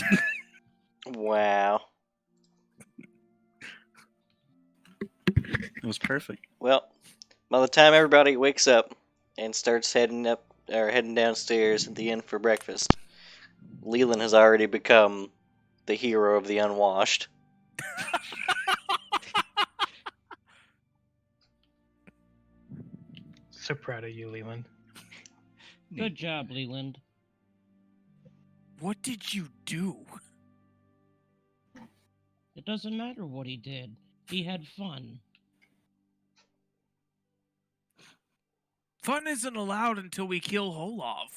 Wow. It was perfect. Well, by the time everybody wakes up and starts heading downstairs at the inn for breakfast, Leland has already become the hero of the unwashed. So proud of you, Leland. Good job, Leland. What did you do? It doesn't matter what he did. He had fun. Fun isn't allowed until we kill Holov.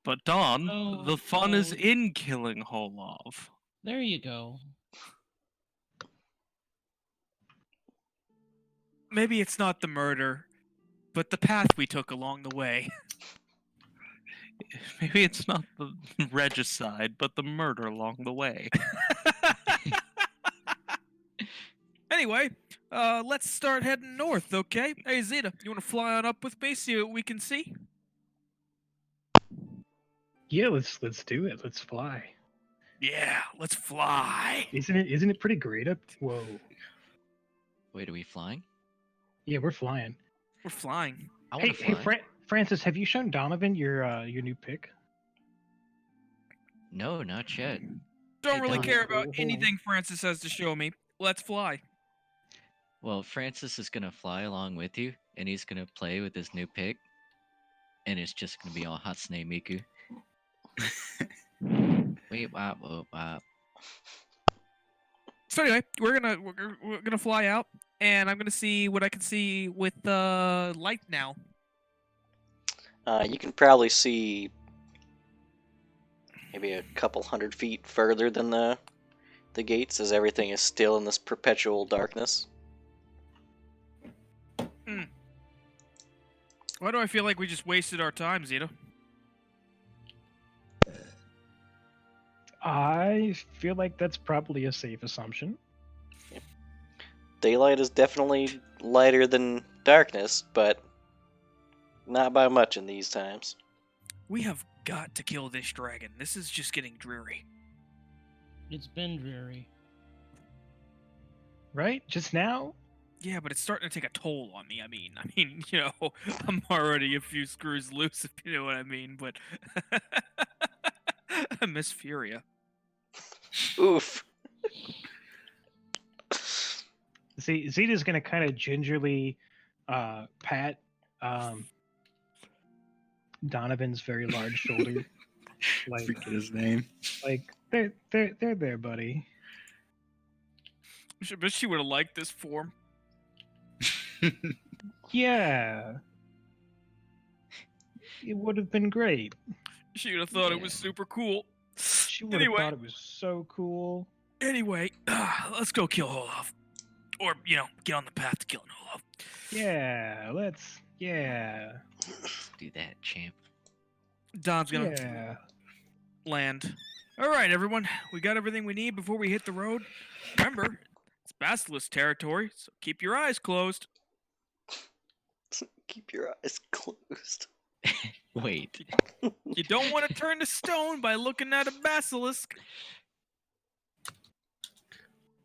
But Don, Oh, the fun is oh. in killing Holov. There you go. Maybe it's not the murder, but the path we took along the way. Maybe it's not the regicide, but the murder along the way. Anyway, let's start heading north, okay? Hey, Zeta, you want to fly on up with me, see what we can see? Yeah, let's do it. Let's fly. Yeah, let's fly. Isn't it pretty great up? Whoa. Wait, are we flying? Yeah, we're flying. We're flying. I Hey, want to fly. Francis, have you shown Donovan your new pick? No, not yet. Don't Hey, really Don. care about Hold on. anything Francis has to show me. Let's fly. Well, Francis is gonna fly along with you, and he's gonna play with his new pick, and it's just gonna be all Hatsune Miku. Wait, wow. So anyway, we're gonna fly out, and I'm gonna see what I can see with light now. You can probably see maybe a couple 100 feet further than the gates, as everything is still in this perpetual darkness. Why do I feel like we just wasted our time, Zeta? I feel like that's probably a safe assumption. Daylight is definitely lighter than darkness, but not by much in these times. We have got to kill this dragon. This is just getting dreary. It's been dreary. Right? Just now? Yeah, but it's starting to take a toll on me. I mean, you know, I'm already a few screws loose, if you know what I mean. But I miss Furia. Oof. See, Zeta's gonna kind of gingerly pat Donovan's very large shoulder. Like, Forget his name. like they're there, buddy. I bet she would have liked this form. Yeah. It would have been great. She would have thought it was Yeah. super cool. She would have Anyway. thought it was so cool. Anyway, let's go kill Olaf. Or, you know, get on the path to killing Olaf. Yeah, let's Yeah. Let's do that, champ. Don's gonna Yeah. land. All right, everyone. We got everything we need before we hit the road. Remember, it's Basilisk territory, so keep your eyes closed. Keep your eyes closed. Wait. You don't want to turn to stone by looking at a basilisk.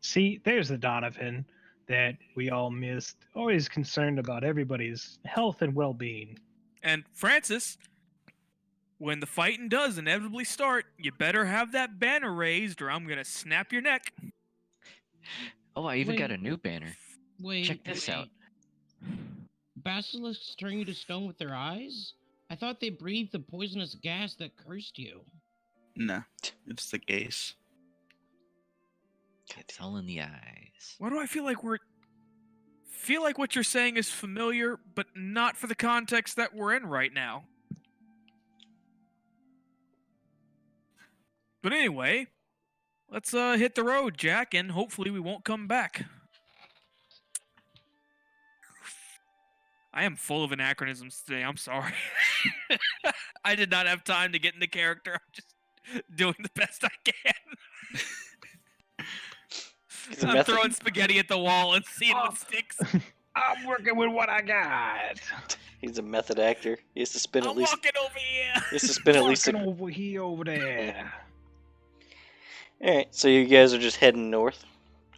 See, there's the Donovan that we all missed. Always concerned about everybody's health and well-being. And Francis, when the fighting does inevitably start, you better have that banner raised or I'm gonna snap your neck. Oh, I even got Wait. a new banner. Wait, Check this out. Basilisks turn you to stone with their eyes? I thought they breathed the poisonous gas that cursed you. No, it's the gaze. It's all in the eyes. Why do I feel like what you're saying is familiar, but not for the context that we're in right now? But anyway, let's hit the road, Jack, and hopefully we won't come back. I am full of anachronisms today. I'm sorry. I did not have time to get into character. I'm just doing the best I can. I'm throwing spaghetti at the wall and seeing what sticks. I'm working with what I got. He's a method actor. He has to spin I'm at least. walking over here. He has to spin at least. Walking over here, over there. All right, so you guys are just heading north.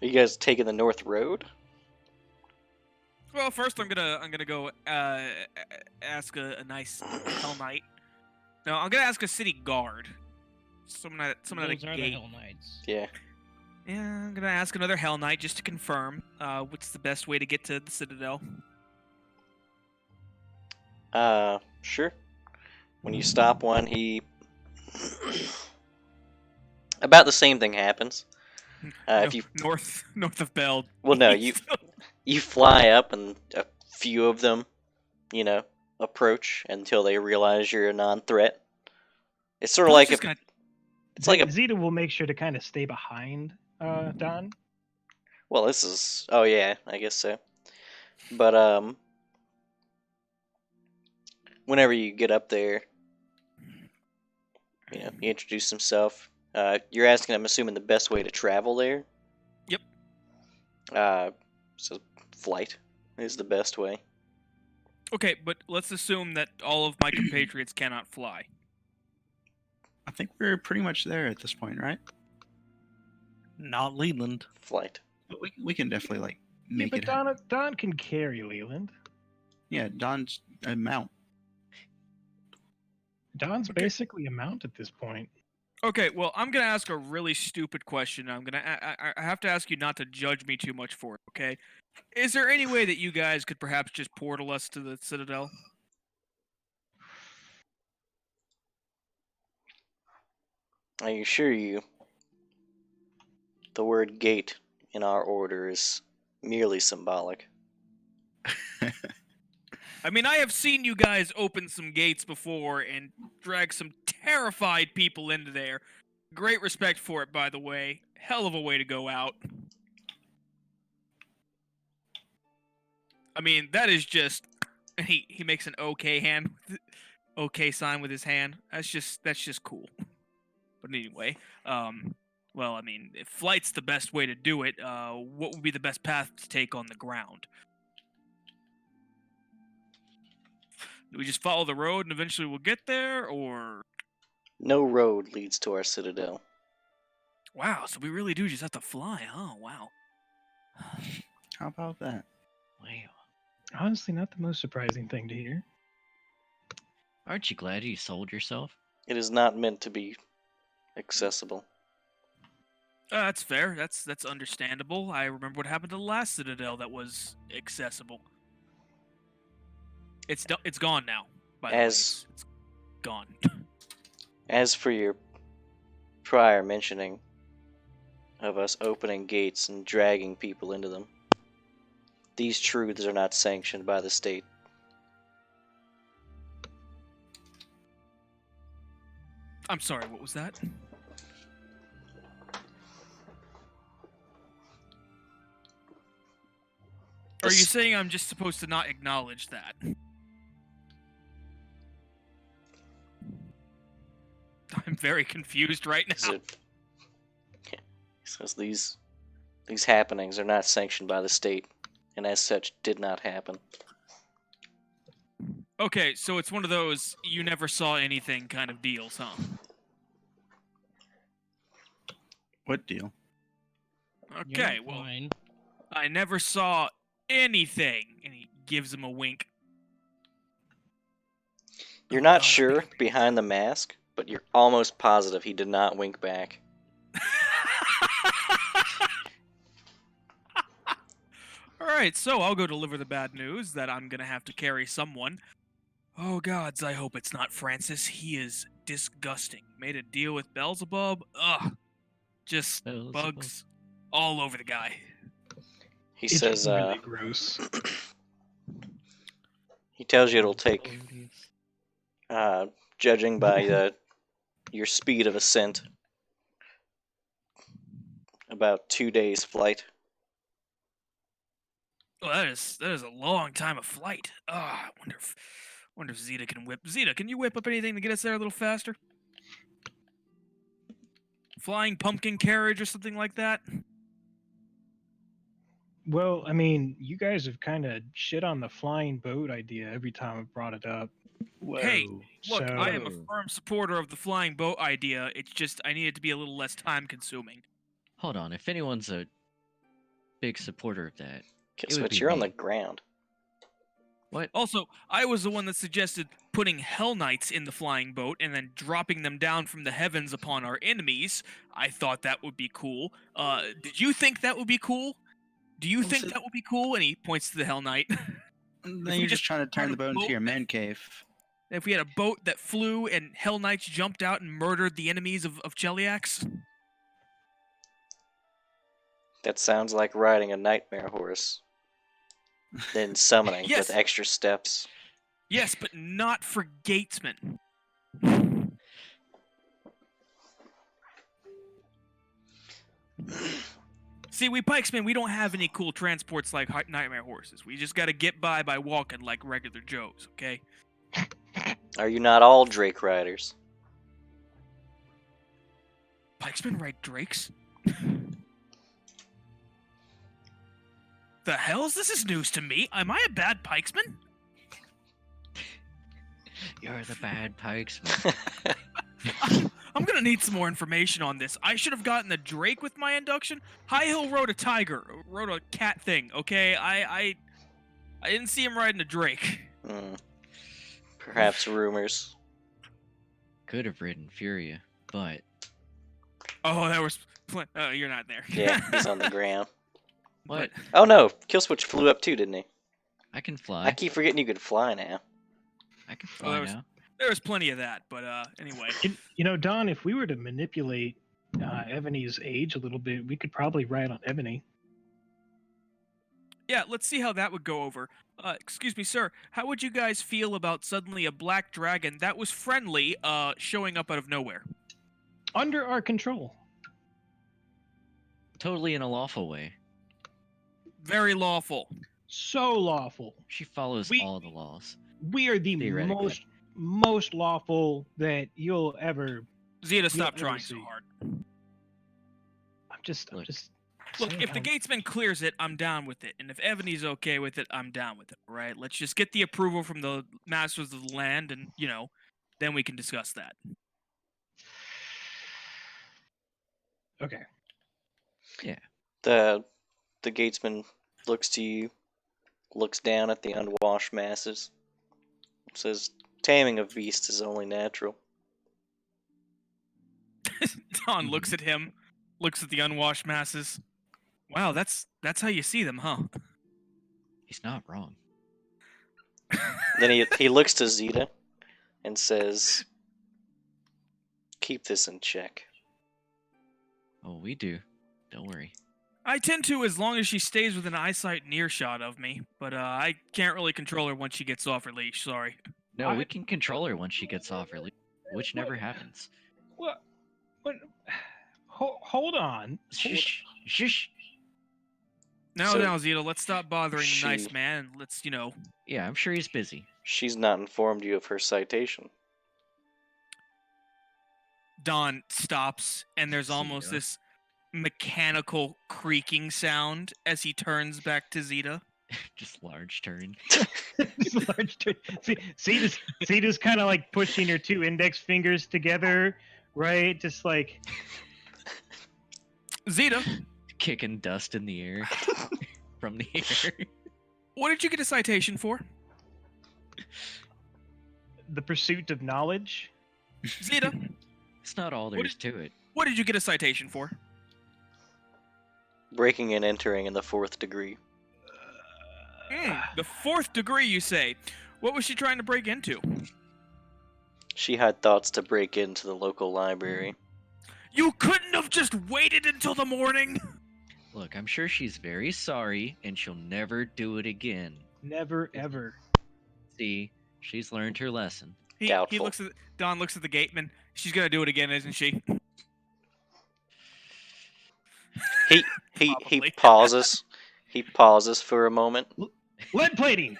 Are you guys taking the north road? Well, first I'm gonna go ask a nice Hell Knight. No, I'm gonna ask a city guard. Someone at Those a are the gate. Hell Knights. Yeah. Yeah, I'm gonna ask another Hell Knight just to confirm what's the best way to get to the Citadel. Sure. When you stop one, he. About the same thing happens. If you north of Bell. Well, no, you fly up and a few of them, approach until they realize you're a non-threat. It's sort of like Just a, gonna- it's like a, Zeta will make sure to kind of stay behind Don. well, this is, oh yeah, I guess so. But whenever you get up there, he introduce himself. You're asking, I'm assuming, the best way to travel there. Yep. So flight is the best way. Okay, but let's assume that all of my compatriots cannot fly. I think we're pretty much there at this point, right? Not Leland. Flight. But we can definitely like Yeah, make but it happen. Don can carry Leland. Yeah, Don's a mount. Don's Okay. basically a mount at this point. Okay, well, I'm gonna ask a really stupid question. I have to ask you not to judge me too much for it. Okay? Is there any way that you guys could perhaps just portal us to the Citadel? I assure you, the word gate in our order is merely symbolic. I mean, I have seen you guys open some gates before and drag some terrified people into there. Great respect for it, by the way. Hell of a way to go out. I mean, that is just he makes an okay hand, okay sign with his hand. That's just cool. But anyway, well, I mean, if flight's the best way to do it, what would be the best path to take on the ground? Do we just follow the road and eventually we'll get there, or? No road leads to our citadel. Wow, so we really do just have to fly, huh? Wow. How about that? Wow. Honestly, not the most surprising thing to hear. Aren't you glad you sold yourself? It is not meant to be accessible. That's fair. That's understandable. I remember what happened to the last Citadel that was accessible. It's gone now. By the way, it's gone. As for your prior mentioning of us opening gates and dragging people into them, these truths are not sanctioned by the state. I'm sorry. What was that? Are you saying I'm just supposed to not acknowledge that? very confused right Is now. it? He says these happenings are not sanctioned by the state, and as such, did not happen. Okay, so it's one of those you never saw anything kind of deals, huh? What deal? You're Okay, not well, fine. I never saw anything. And he gives him a wink. You're Oh, not God, I'm sure being- behind the mask, but you're almost positive he did not wink back. Alright, so I'll go deliver the bad news that I'm gonna have to carry someone. Oh gods, I hope it's not Francis. He is disgusting. Made a deal with Beelzebub. Ugh. Just Beelzebub. bugs all over the guy. He It's says, really gross. he tells you it'll take, Oddies. judging by your speed of ascent, about 2 days flight. Oh, that is a long time of flight. I wonder if Zeta can whip. Zeta, can you whip up anything to get us there a little faster? Flying pumpkin carriage or something like that? Well, I mean, you guys have kind of shit on the flying boat idea every time I've brought it up. Hey, look, So, I am a Whoa. firm supporter of the flying boat idea. It's just I need it to be a little less time consuming. Hold on, if anyone's a big supporter of that, Kill It would switch, be you're on me. the ground. what? Also, I was the one that suggested putting Hell Knights in the flying boat and then dropping them down from the heavens upon our enemies. I thought that would be cool. Did you think that would be cool? Do you Well, think so- that would be cool? And he points to the Hell Knight. Then we you're just just trying to turn had the a boat into boat your that- man cave. If we had a boat that flew and Hell Knights jumped out and murdered the enemies of Cheliax? That sounds like riding a nightmare horse. Then summoning Yes. with extra steps. Yes, but not for Gatesmen. See, we pikesmen, we don't have any cool transports like nightmare horses. We just gotta get by walking like regular Joes, okay? Are you not all Drake riders? Pikesmen ride drakes? The hells? This is news to me. Am I a bad pikesman? You're the bad pikesman. I'm gonna need some more information on this. I should have gotten the drake with my induction. High Hill rode a tiger, rode a cat thing. Okay, I didn't see him riding a drake. Hmm. Perhaps rumors. Could have ridden Furia, but Oh, that was. Oh, you're not there. Yeah, he's on the ground. what? Oh no, Killswitch flew up too, didn't he? I can I fly. keep forgetting you could fly now. I can Oh, fly that was- now. There was plenty of that, but anyway. you know, Don, if we were to manipulate Ebony's age a little bit, we could probably ride on Ebony. Yeah, let's see how that would go over. Excuse me, sir. How would you guys feel about suddenly a black dragon that was friendly showing up out of nowhere? Under our control. Totally in a lawful way. Very lawful. So lawful. She follows We- all the laws. We are the Theoretically. most lawful that you'll ever. Zeta, stop ever trying so see. hard. I'm just. Look. Look, saying if the how- Gatesman clears it, I'm down with it. And if Ebony's okay with it, I'm down with it, right? Let's just get the approval from the masters of the land and, then we can discuss that. Okay. The Gatesman looks to you, looks down at the unwashed masses, says, "Taming of beasts is only natural." Don looks at him, looks at the unwashed masses. Wow, that's how you see them, huh? He's not wrong. Then he looks to Zeta and says, "Keep this in check." Oh, we do. Don't worry. I tend to, as long as she stays within eyesight and earshot of me, but I can't really control her once she gets off her leash, sorry. No, I- we can control her once she gets off her leash, which never happens. What? Hold on. Shush, shush. Now, So- Zeta, let's stop bothering the nice She- man and let's, Yeah, I'm sure he's busy. She's not informed you of her citation. Don stops, and there's almost Zeta. this mechanical creaking sound as he turns back to Zeta. Just large turn. Just large see, just kind of like pushing your two index fingers together, right? Just like Zeta, Kicking dust in the air from the air. what did you get a citation for? the pursuit of knowledge. Zeta, It's not all What there's to it. what did you get a citation for? Breaking and entering in the 4th degree. The 4th degree, you say. What was she trying to break into? She had thoughts to break into the local library. You couldn't have just waited until the morning? Look, I'm sure she's very sorry and she'll never do it again. Never ever. See, she's learned her lesson. He Doubtful. looks at Don looks at the gateman. She's gonna do it again, isn't she? He Probably. pauses. He pauses for a moment. Lead plating.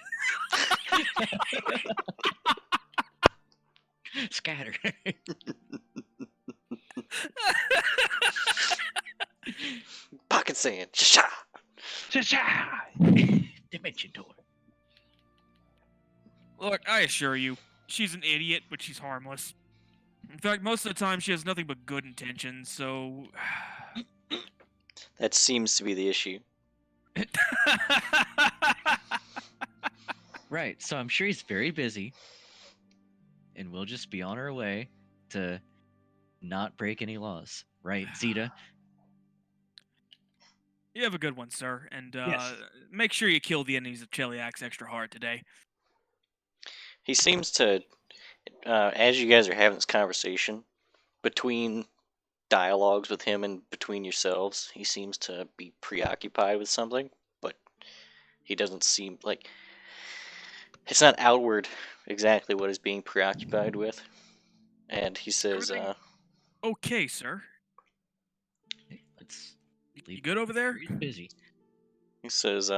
Scatter. Pocket sand. Sha. Cha-cha! Dimension door. Look, I assure you, she's an idiot, but she's harmless. In fact, most of the time she has nothing but good intentions, so... That seems to be the issue. Right, so I'm sure he's very busy. And we'll just be on our way to not break any laws. Right, Zeta? You have a good one, sir, and Yes. make sure you kill the enemies of Cheliax extra hard today. He seems to, as you guys are having this conversation, between dialogues with him and between yourselves, he seems to be preoccupied with something, but he doesn't seem like it's not outward exactly what he's being preoccupied with. And he says, Everything- Okay, sir. Hey, let's You leave. good over there? He's busy. he says,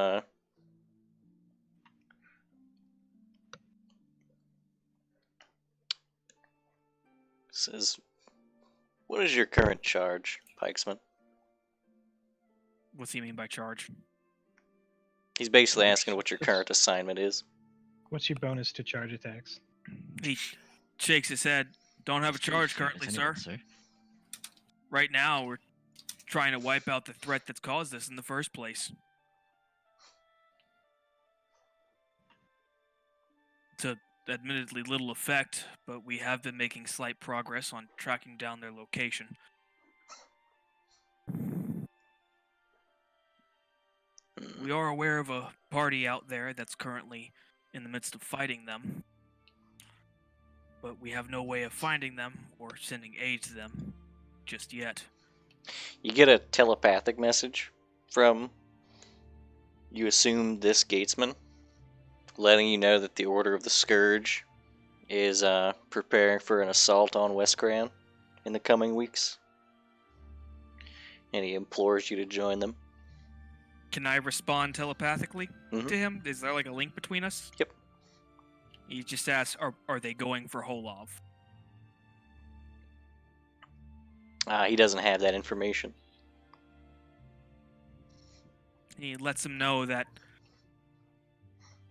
what is your current charge, Pikesman? What's he mean by charge? He's basically asking what your current assignment is. What's your bonus to charge attacks? He shakes his head. Don't have a charge currently, sir. Right now, we're trying to wipe out the threat that's caused this in the first place. To admittedly little effect, but we have been making slight progress on tracking down their location. We are aware of a party out there that's currently in the midst of fighting them, but we have no way of finding them or sending aid to them just yet. You get a telepathic message from, you assume, this gatesman, letting you know that the Order of the Scourge is preparing for an assault on West Grand in the coming weeks. And he implores you to join them. Can I respond telepathically Mhm. to him? Is there like a link between us? Yep. He just asks, are they going for Holov? He doesn't have that information. He lets him know that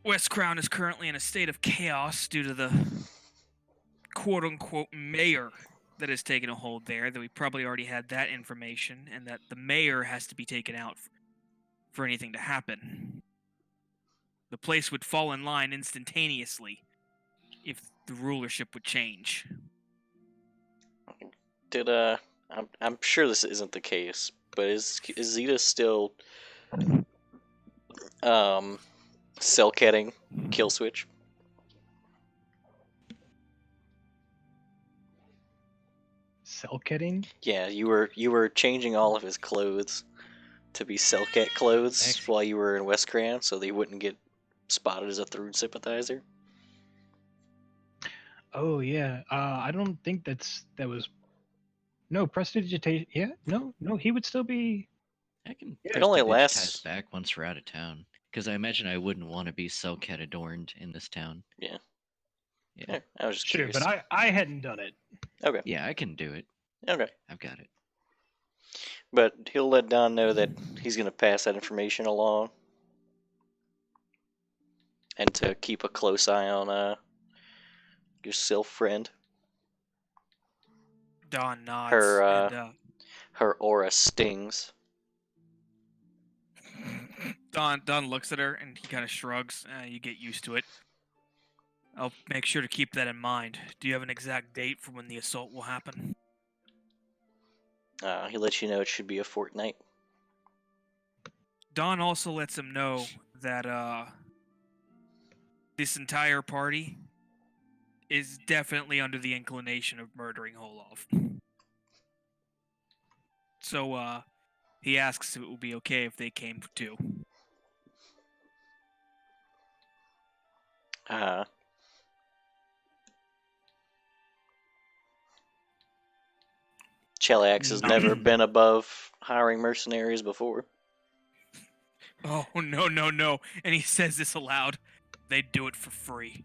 West Crown is currently in a state of chaos due to the quote-unquote mayor that has taken a hold there, that we probably already had that information, and that the mayor has to be taken out for anything to happen. The place would fall in line instantaneously if the rulership would change. I'm sure this isn't the case, but is Zeta still cell-catting kill switch? Cell-kitting? Yeah, you were changing all of his clothes to be Cellcat clothes Excellent. while you were in West Cran, so they wouldn't get spotted as a Thrune sympathizer. Oh yeah. I don't think that was. No prestidigitation. Yeah. No. He would still be. I can It only prestidigitize lasts- back once we're out of town. Because I imagine I wouldn't want to be Selket adorned in this town. Yeah. Yeah. Yeah, I was just Sure, curious. but I hadn't done it. Okay. Yeah, I can do it. Okay. I've got it. But he'll let Don know that he's going to pass that information along. And to keep a close eye on your sylph friend. Don nods. Her aura stings. Don looks at her and he kind of shrugs. You get used to it. I'll make sure to keep that in mind. Do you have an exact date for when the assault will happen? He lets you know it should be a fortnight. Don also lets him know that this entire party is definitely under the inclination of murdering Holov. So he asks if it would be okay if they came too. Chelax has never been above hiring mercenaries before. Oh, no. And he says this aloud. They'd do it for free.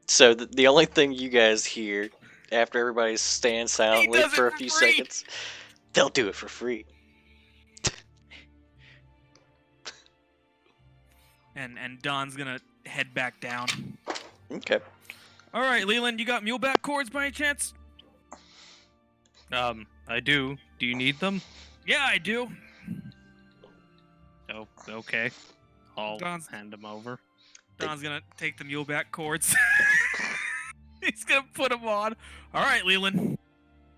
So the only thing you guys hear after everybody stands silently does it for a for few free! seconds, they'll do it for free. And Don's gonna head back down. Okay. All right, Leland, you got muleback cords by any chance? I do. Do you need them? Yeah, I do. Oh, okay. I'll Don's- hand them over. Don's gonna take the muleback cords. He's gonna put them on. All right, Leland,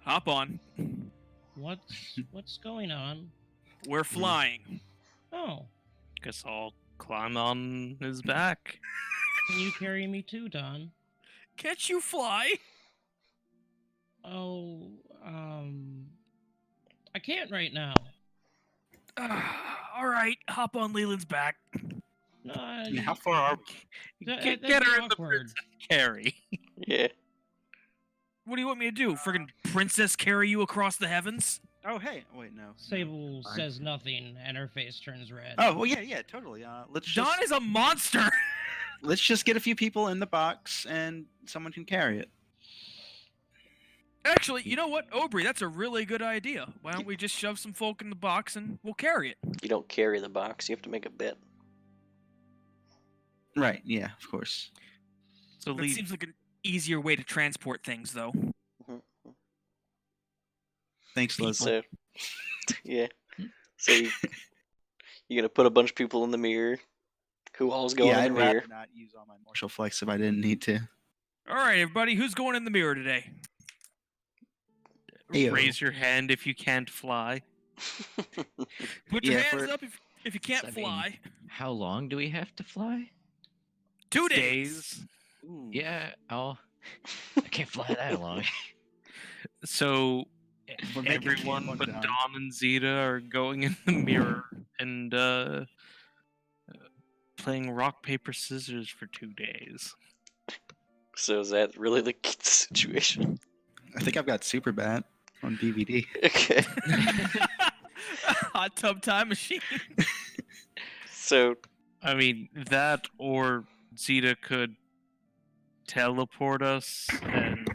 hop on. What's going on? We're flying. Oh, Guess I'll climb on his back. can you carry me too, Don? Can't you fly? Oh, I can't right now. All right, hop on Leland's back. No, How far are we? that'd Get be her in the awkward. carry. Yeah. What do you want me to do? Friggin' princess carry you across the heavens? Oh, hey. Wait, no. Sable Fine. says nothing, and her face turns red. Oh, well, yeah, totally. Let's Don just is a monster. let's just get a few people in the box, and someone can carry it. Actually, you know what, Aubrey? That's a really good idea. Why don't we just shove some folk in the box and we'll carry it? You don't carry the box. You have to make a bet. Right. Yeah. Of course. So That leave. seems like an easier way to transport things, though. Thanks, Leslie. So, yeah. So you're gonna put a bunch of people in the mirror. Who all's going Yeah, in I'd the mirror? rather not use all my martial flex if I didn't need to. All right, everybody, who's going in the mirror today? Ayo. Raise your hand if you can't fly. Put your Yeah, hands for- up if you can't I mean, fly. How long do we have to fly? 2 days. Ooh. Yeah, I can't fly that long. So We're making everyone one but done. Don and Zeta are going in the mirror and playing rock paper scissors for 2 days. So is that really the situation? I think I've got Super Bat on DVD. Okay. Hot tub time machine. So I mean that, or Zeta could teleport us and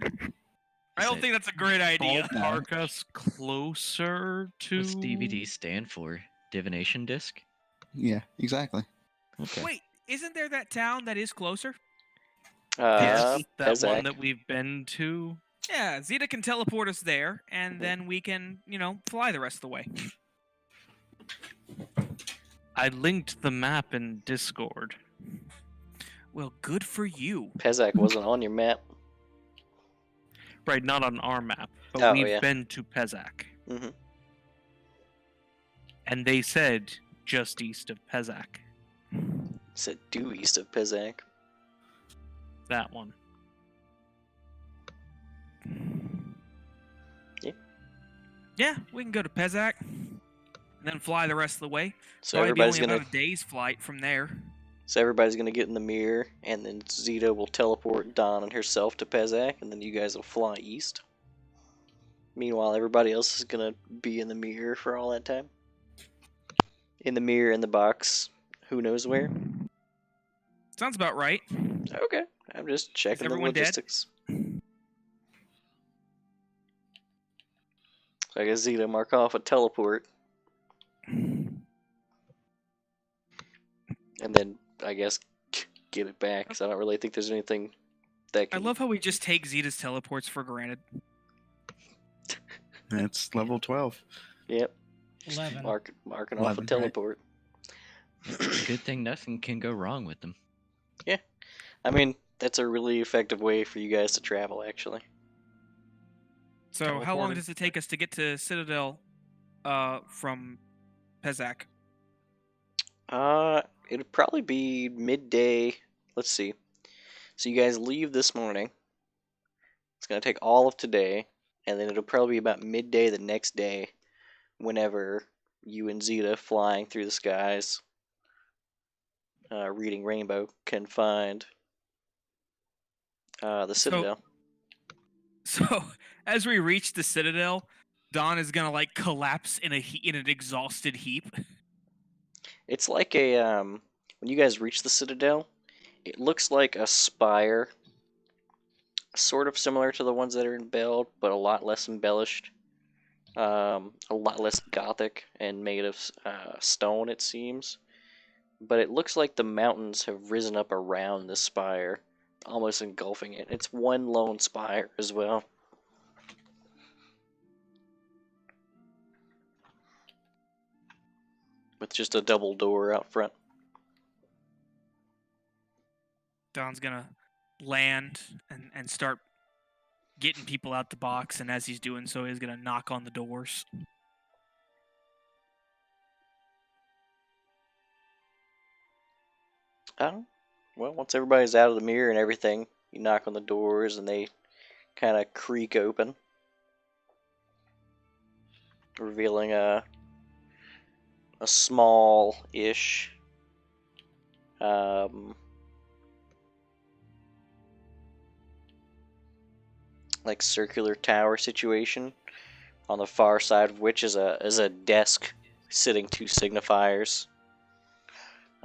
I don't Is think that's a great idea. No. park us closer to. What's DVD stand for? Divination disc? Yeah, exactly. Okay. Wait, isn't there that town that is closer? Yes, that Pezak. one that we've been to. Yeah, Zeta can teleport us there, and then we can, fly the rest of the way. I linked the map in Discord. Well, good for you. Pezak wasn't on your map. Right, not on our map, but Oh, we've yeah. been to Pezak. Mm-hmm. And they said just east of Pezak. Said due east of Pezak. That one. Yeah, we can go to Pezak, and then fly the rest of the way. So Probably be everybody's only gonna. about a day's flight from there. So everybody's gonna get in the mirror, and then Zeta will teleport Dawn and herself to Pezak, and then you guys will fly east. Meanwhile, everybody else is gonna be in the mirror for all that time. In the mirror, in the box, who knows where? Sounds about right. Okay, I'm just checking the everyone dead? logistics. I guess Zeta mark off a teleport. And then, I guess, get it back, because I don't really think there's anything that I can... love how we just take Zeta's teleports for granted. That's level 12. Yep. 11. Marking off a 11, right. teleport. Good thing nothing can go wrong with them. I mean, that's a really effective way for you guys to travel, actually. So how long Teleporting. does it take us to get to Citadel from Pezak? It'd probably be midday. Let's see. So you guys leave this morning. It's gonna take all of today, and then it'll probably be about midday the next day, whenever you and Zeta flying through the skies, reading Rainbow, can find the Citadel. So as we reach the Citadel, Dawn is gonna like collapse in an exhausted heap. It's like a when you guys reach the Citadel, it looks like a spire, sort of similar to the ones that are in Beld, but a lot less embellished, a lot less gothic and made of stone, it seems. But it looks like the mountains have risen up around the spire, almost engulfing it. It's one lone spire as well. With just a double door out front. Dawn's gonna land and start getting people out the box, and as he's doing so, he's gonna knock on the doors. Oh, well, once everybody's out of the mirror and everything, you knock on the doors and they kind of creak open, revealing a small-ish like circular tower situation, on the far side of which is a desk sitting two signifiers.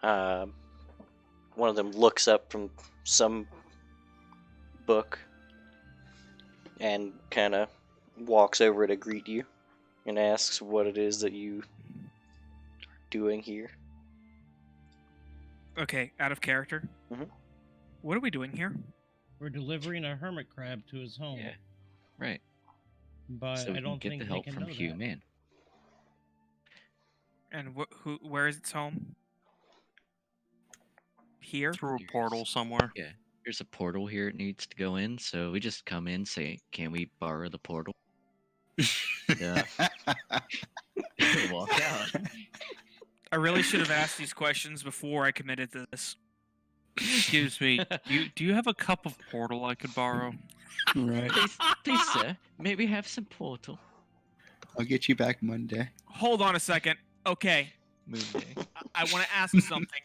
One of them looks up from some book and kind of walks over to greet you and asks what it is that you are doing here. Okay, out of character. Mhm. What are we doing here? We're delivering a hermit crab to his home. Yeah. Right. But so we I don't can get think the they help can from know Hugh that. Man. And where is its home? Here? Through a Here's- portal somewhere. Yeah. There's a portal here it needs to go in, so we just come in, say, can we borrow the portal? Yeah. Walk out. I really should have asked these questions before I committed to this. Excuse me. Do you have a cup of portal I could borrow? Right. Please, sir, may we have some portal? I'll get you back Monday. Hold on a second. Okay, Moon Day. I want to ask something,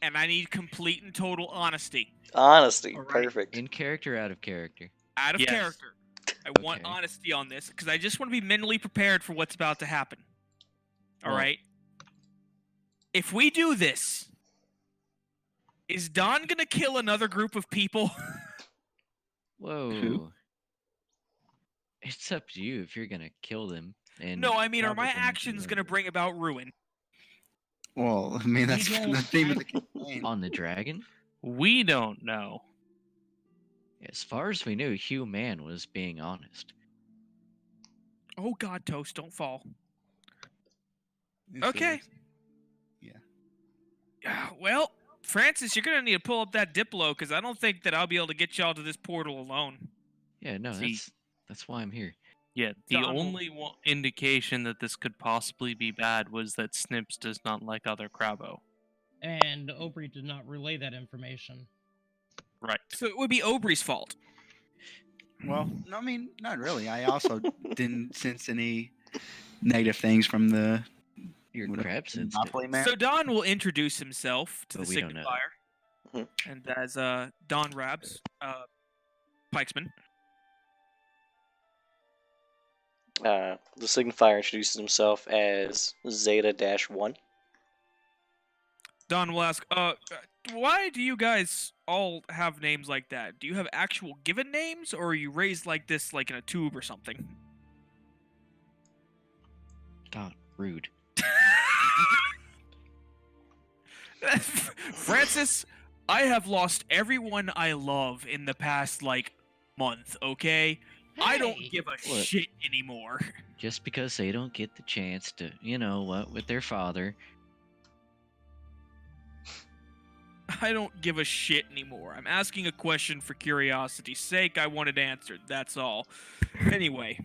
and I need complete and total honesty. Honesty, Alright. perfect. In character, out of character. Out of Yes. character. I want Okay. honesty on this because I just want to be mentally prepared for what's about to happen. All Well- right. If we do this, is Don gonna kill another group of people? Whoa. It's up to you if you're gonna kill them. And No, I mean, are travel my them to actions the- gonna bring about ruin? Well, I mean, that's don't the theme of the act- campaign. on the dragon? We don't know. As far as we knew, Hugh Man was being honest. Oh God, Toast, don't fall. This Okay. is- Well, Francis, you're gonna need to pull up that Diplo because I don't think that I'll be able to get y'all to this portal alone. Yeah, no, See- that's why I'm here. Yeah, the Don will- only indication that this could possibly be bad was that Snips does not like other Crabbo. And Aubrey did not relay that information. Right. So it would be Aubrey's fault. Well, no, I mean, not really. I also didn't sense any negative things from the Your whatever, crab sense. Monopoly man. So Don will introduce himself to But the we don't know. signifier, and as Don Rabs, Pikesman. The signifier introduces himself as Zeta-1. Don will ask, why do you guys all have names like that? Do you have actual given names, or are you raised like this, like in a tube or something? God, rude. Francis, I have lost everyone I love in the past, like, month, okay? I don't Hey! give a Look. shit anymore. Just because they don't get the chance to, you know what, with their father. I don't give a shit anymore. I'm asking a question for curiosity's sake. I want it answered, that's all. Anyway,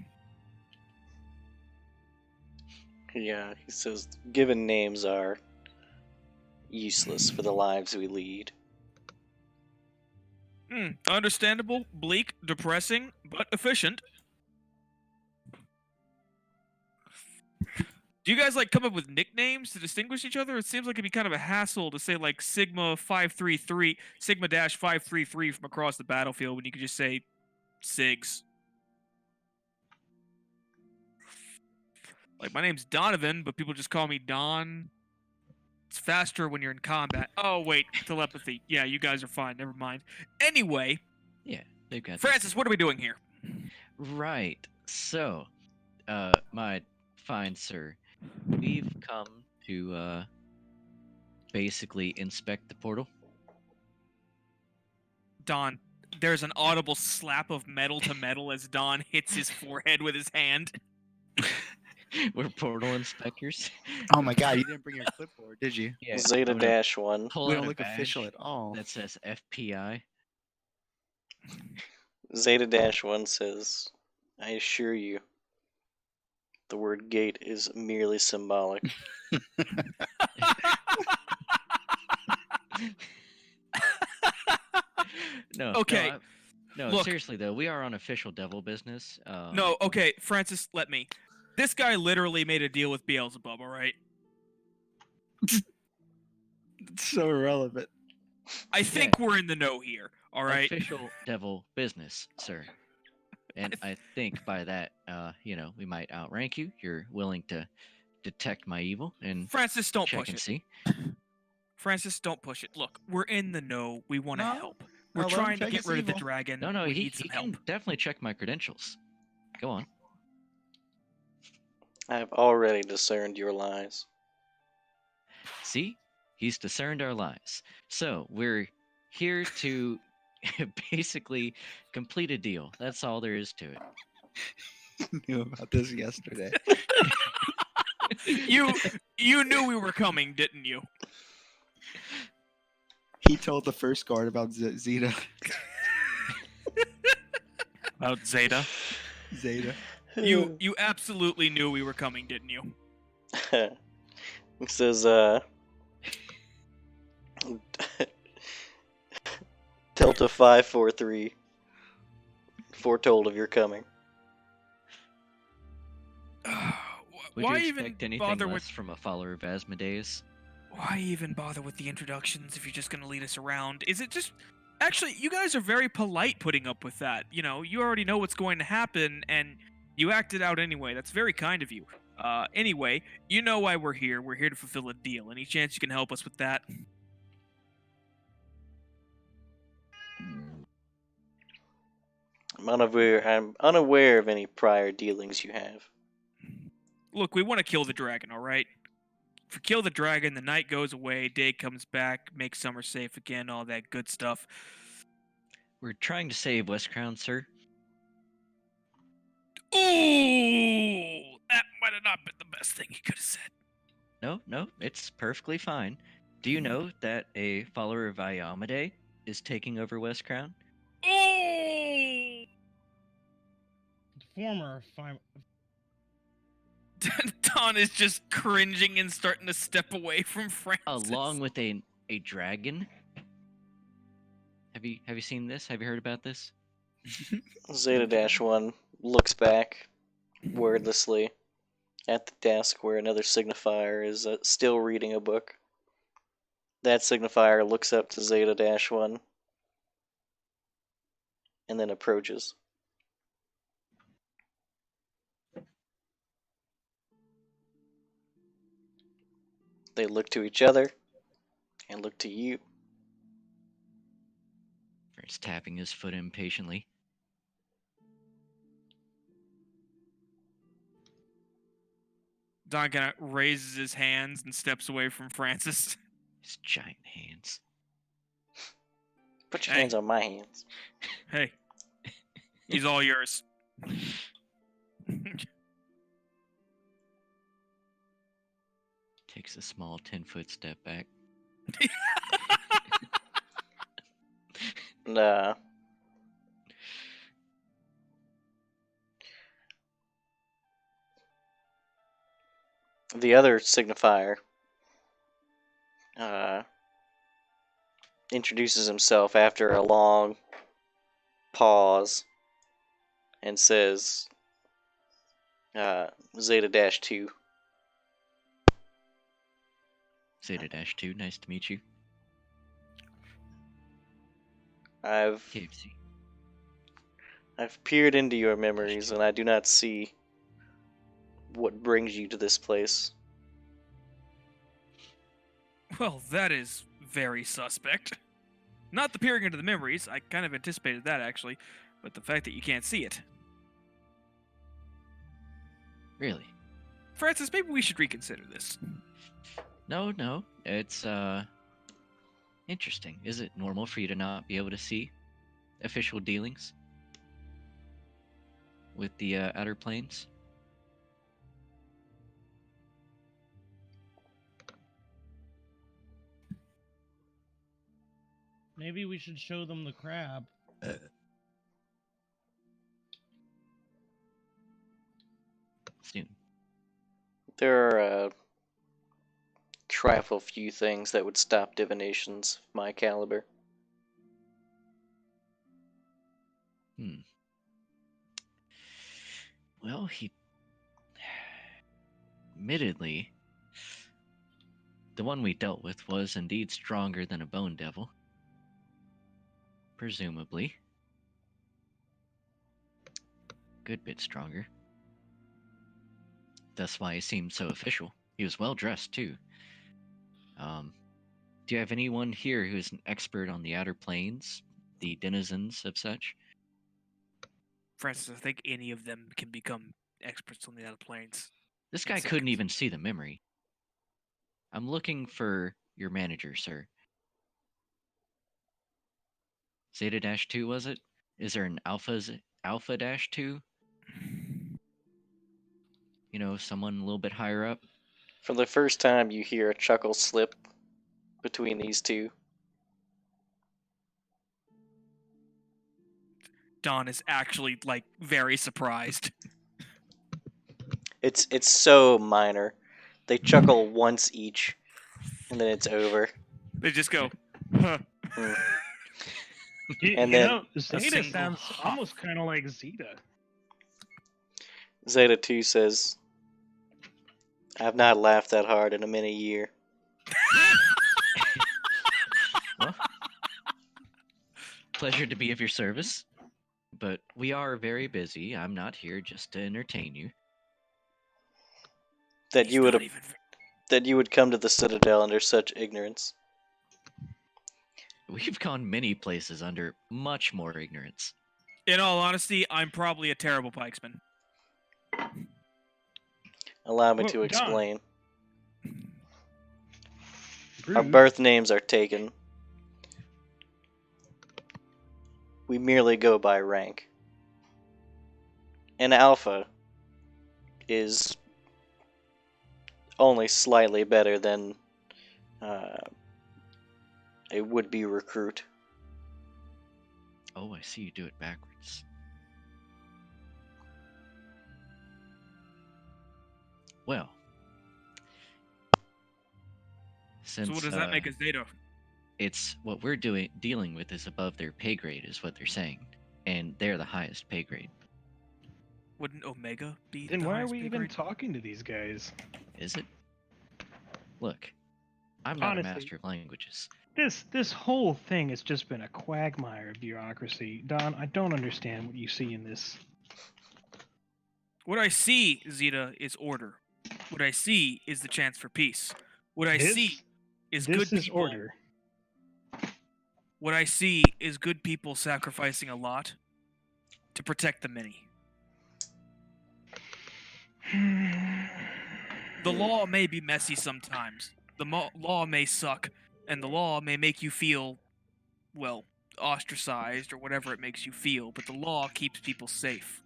Yeah, he says, given names are useless for the lives we lead. understandable, bleak, depressing, but efficient. Do you guys like come up with nicknames to distinguish each other? It seems like it'd be kind of a hassle to say like Sigma 533, Sigma dash 533 from across the battlefield when you could just say Sigs. Like my name's Donovan, but people just call me Don. It's faster when you're in combat. Oh wait, telepathy. Yeah, you guys are fine. Never mind. Anyway, Yeah, they've got this Francis, what are we doing here? Right. So, my fine sir, we've come to basically inspect the portal. Don, there's an audible slap of metal to metal as Don hits his forehead with his hand. We're portal inspectors. Oh my god, you didn't bring your clipboard, did you? Yeah, Zeta I'm gonna Dash 1. pull We out don't a look official badge at all. that says FPI. Zeta Dash 1 says, I assure you, the word gate is merely symbolic. No, Okay, no, look. seriously though, we are on official devil business. No, okay, Francis, let me. This guy literally made a deal with Beelzebub, alright? It's so irrelevant. I think we're in the know here, alright? official devil business, sir. And I think by that, we might outrank you. You're willing to detect my evil and Francis, don't check push and it. see. Francis, don't push it. Look, we're in the know. We want to No, help. We're I'll let him trying to check get his rid of the evil. dragon. No, we he need some can help. definitely check my credentials. Go on. I have already discerned your lies. See? He's discerned our lies. So we're here to basically complete a deal. That's all there is to it. Knew about this yesterday. You knew we were coming, didn't you? He told the first guard about Zeta. About Zeta. Zeta. You absolutely knew we were coming, didn't you? It says, Delta 543 foretold of your coming. Would Why you even expect anything bother less with from a follower of Asmodeus? why even bother with the introductions if you're just gonna lead us around? Is it just actually you guys are very polite putting up with that. You know, you already know what's going to happen and you acted out anyway. That's very kind of you. Anyway, you know why we're here. We're here to fulfill a deal. Any chance you can help us with that? I'm unaware of any prior dealings you have. Look, we want to kill the dragon, all right? If we kill the dragon, the night goes away, day comes back, makes summer safe again, all that good stuff. We're trying to save West Crown, sir. Ooh, that might have not been the best thing he could have said. No, it's perfectly fine. Do you know that a follower of Iomade is taking over West Crown? Ooh! Former Don is just cringing and starting to step away from Francis. Along with a dragon? Have you seen this? Have you heard about this? Zeta Dash 1 looks back wordlessly at the desk where another signifier is still reading a book. That signifier looks up to Zeta Dash 1 and then approaches. They look to each other and look to you. He's tapping his foot impatiently. Don kind of raises his hands and steps away from Francis. His giant hands. Put your Hey. hands on my hands. Hey, he's all yours. Takes a small 10-foot step back. And, the other signifier introduces himself after a long pause and says, Zeta-2. Zeta-2, nice to meet you. I've KFC. peered into your memories, and I do not see what brings you to this place. Well, that is very suspect. Not the peering into the memories. I kind of anticipated that, actually. But the fact that you can't see it. Really? Francis, maybe we should reconsider this. No. It's, interesting. Is it normal for you to not be able to see official dealings with the outer planes? Maybe we should show them the crab. Soon. There are a trifle few things that would stop divinations of my caliber. Well, admittedly, the one we dealt with was indeed stronger than a bone devil. Presumably. Good bit stronger. That's why he seemed so official. He was well dressed, too. Do you have anyone here who's an expert on the outer planes, the denizens of such? Francis, I think any of them can become experts on the outer planes. This In guy couldn't seconds. even see the memory. I'm looking for your manager, sir. Zeta-2, was it? Is there an Alpha-2? You know, someone a little bit higher up? For the first time, you hear a chuckle slip between these two. Don is actually, like, very surprised. It's so minor. They chuckle once each, and then it's over. They just go, huh. And you then- know, Zeta single sounds huff. almost kind of like Zeta. Zeta-2 says, I've not laughed that hard in a many year. Well, pleasure to be of your service. But we are very busy. I'm not here just to entertain you. That He's you would not even... that you would come to the Citadel under such ignorance. We've gone many places under much more ignorance. In all honesty, I'm probably a terrible pikesman. Allow me Well, to Don. explain. Our Rude. birth names are taken. We merely go by rank. An alpha is only slightly better than a would-be recruit. Oh, I see you do it backwards. Well, since So what does that make a Zeta? it's what we're dealing with is above their pay grade, is what they're saying, and they're the highest pay grade. Wouldn't Omega be Then the why are highest we pay even grade? talking to these guys? Is it? Look, I'm not Honestly. a master of languages. This whole thing has just been a quagmire of bureaucracy. Don, I don't understand what you see in this. What I see, Zeta, is order. What I see is the chance for peace. What I This- see is This good is people. order. What I see is good people sacrificing a lot to protect the many. The law may be messy sometimes. The law may suck, and the law may make you feel, well, ostracized or whatever it makes you feel, but the law keeps people safe.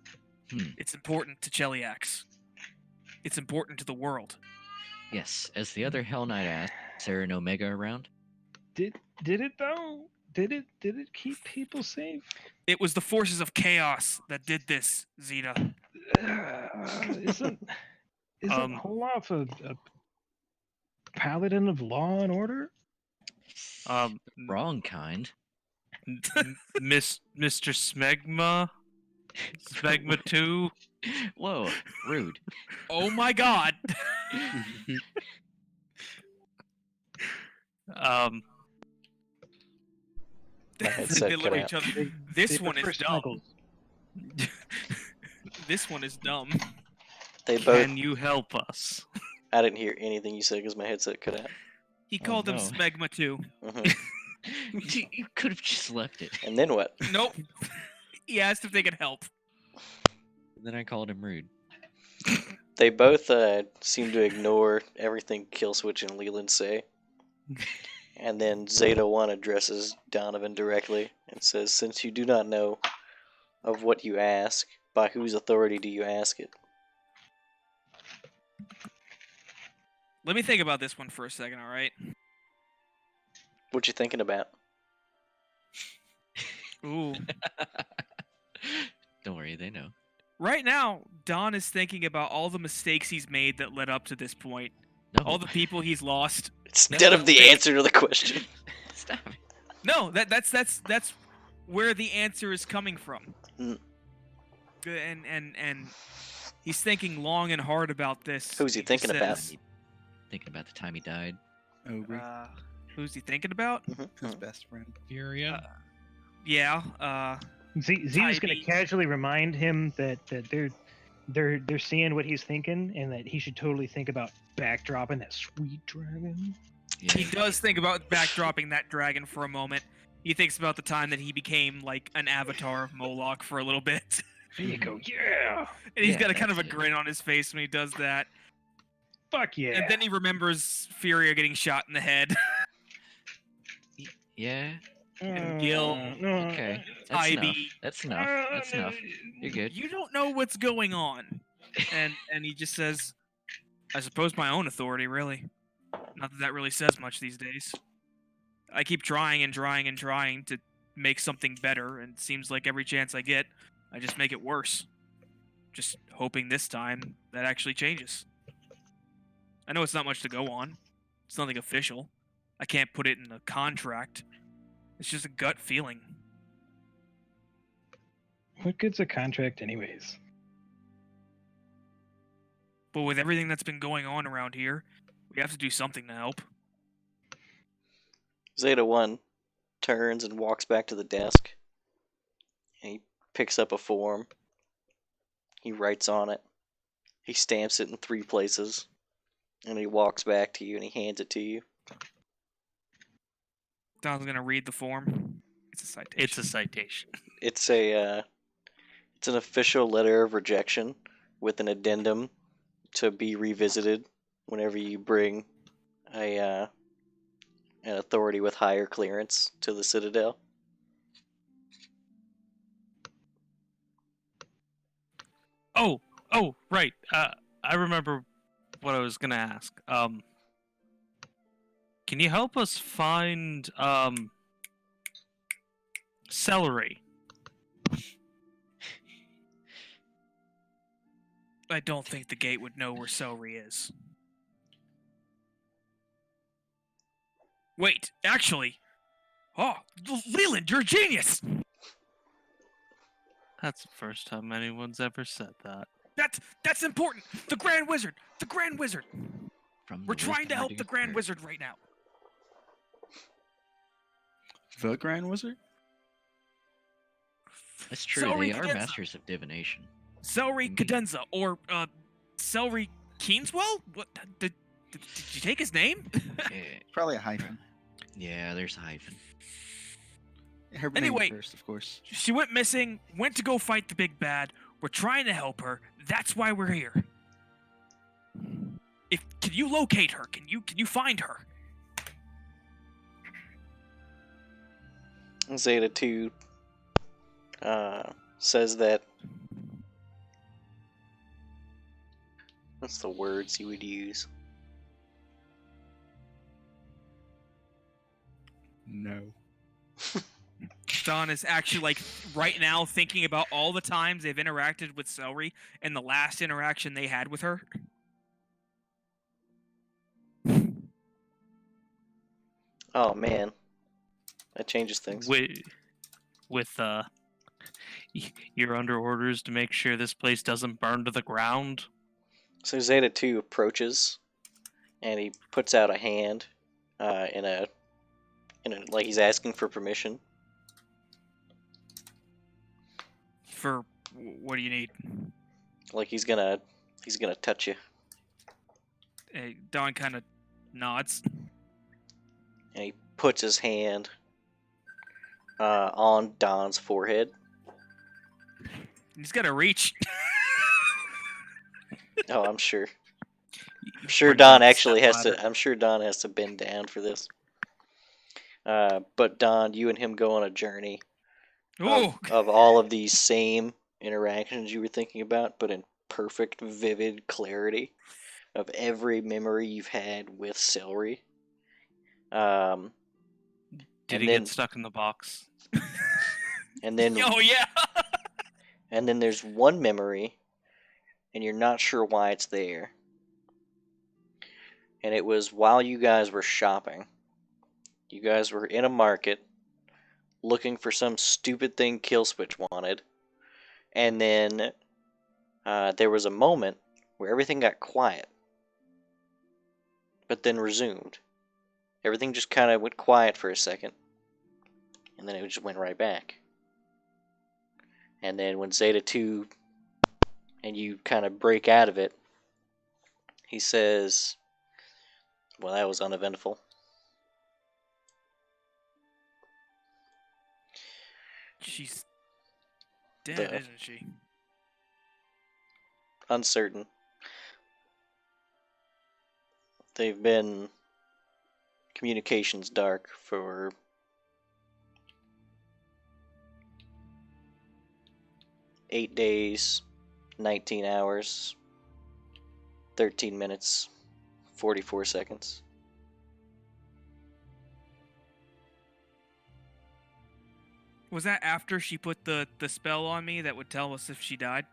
It's important to Cheliax. It's important to the world. Yes, as the other Hell Knight asked, is there an Omega around? Did it though? Did it keep people safe? It was the forces of chaos that did this, Zeta. Isn't Olaf a paladin of law and order? Wrong kind. Mr. Smegma? Smegma 2? Whoa, rude. Oh my god! My headset They look cut at out. each other. They This one prefer is dumb. snuggles. This one is dumb. They both. Can you help us? I didn't hear anything you said because my headset cut out. He Oh, called him no. Smegma too. Mhm. You could have just left it. And then what? Nope. He asked if they could help. Then I called him rude. They both seem to ignore everything Killswitch and Leland say. And then Zeta 1 addresses Donovan directly and says, "Since you do not know of what you ask, by whose authority do you ask it?" Let me think about this one for a second, alright? What you thinking about? Ooh. Don't worry, they know. Right now, Don is thinking about all the mistakes he's made that led up to this point. No. All the people he's lost. Instead of the answer to the question. Stop it. No, that's where the answer is coming from. Mm. And he's thinking long and hard about this. Who's he thinking about? says, Thinking about the time he died. Ogre, Who's he thinking about? his best friend. Furion. Yeah. Zeta's going to Tiny. casually remind him that they're seeing what he's thinking, and that he should totally think about backdropping that sweet dragon. Yeah. He does think about backdropping that dragon for a moment. He thinks about the time that he became like an avatar of Moloch for a little bit. There you go. Yeah. And he's Yeah, got a kind of a that's it. grin on his face when he does that. Fuck yeah. And then he remembers Furia getting shot in the head. Yeah. and Gil. Okay. That's Ivy. enough. That's enough. That's enough. You're good. You don't know what's going on. And he just says, I suppose my own authority, really. Not that really says much these days. I keep trying and trying and trying to make something better, and it seems like every chance I get, I just make it worse. Just hoping this time that actually changes. I know it's not much to go on. It's nothing official. I can't put it in a contract. It's just a gut feeling. What good's a contract, anyways? But with everything that's been going on around here, we have to do something to help. Zeta 1 turns and walks back to the desk. And he picks up a form. He writes on it. He stamps it in 3 places. And he walks back to you and he hands it to you. Don's gonna read the form. It's a citation. It's a citation. It's it's an official letter of rejection with an addendum to be revisited whenever you bring an authority with higher clearance to the Citadel. Oh, right. I remember what I was gonna ask. Can you help us find celery? I don't think the gate would know where celery is. Wait, actually. Oh, Leland, you're a genius! That's the first time anyone's ever said that. That's important! The Grand Wizard! The Grand Wizard! From We're the trying wisdom to I help do the Grand hear. Wizard right now. The Grand Wizard? That's true. Celery They are cadenza. masters of divination. Celery Indeed. Cadenza, or, Celery Keenswell? What? Did you take his name? Yeah, Probably a hyphen. yeah, there's a hyphen. Her Anyway. name first, of course. She went missing, went to go fight the big bad. We're trying to help her. That's why we're here. can you locate her? Can you find her? Zeta 2 says that. What's the words you would use? No. Don is actually like right now thinking about all the times they've interacted with Celery and the last interaction they had with her. Oh man, that changes things. With you're under orders to make sure this place doesn't burn to the ground. So Zeta 2 approaches, and he puts out a hand, in a like he's asking for permission. For what do you need? Like he's gonna touch you. Don kind of nods. And he puts his hand on Don's forehead. He's got to reach. Oh, I'm sure. I'm sure Don actually has to. I'm sure Don has to bend down for this. But Don, you and him go on a journey Ooh. of all of these same interactions you were thinking about, but in perfect, vivid clarity of every memory you've had with Celery. Did and he then- get stuck in the box? And then Oh yeah. And then there's one memory, and you're not sure why it's there. And it was while you guys were shopping. You guys were in a market looking for some stupid thing Killswitch wanted. And then there was a moment where everything got quiet, but then resumed. Everything just kind of went quiet for a second, and then it just went right back. And then when Zeta 2 and you kind of break out of it, he says, well, that was uneventful. She's dead, isn't she? Uncertain. They've been communications dark for 8 days, 19 hours, 13 minutes, 44 seconds. Was that after she put the spell on me that would tell us if she died?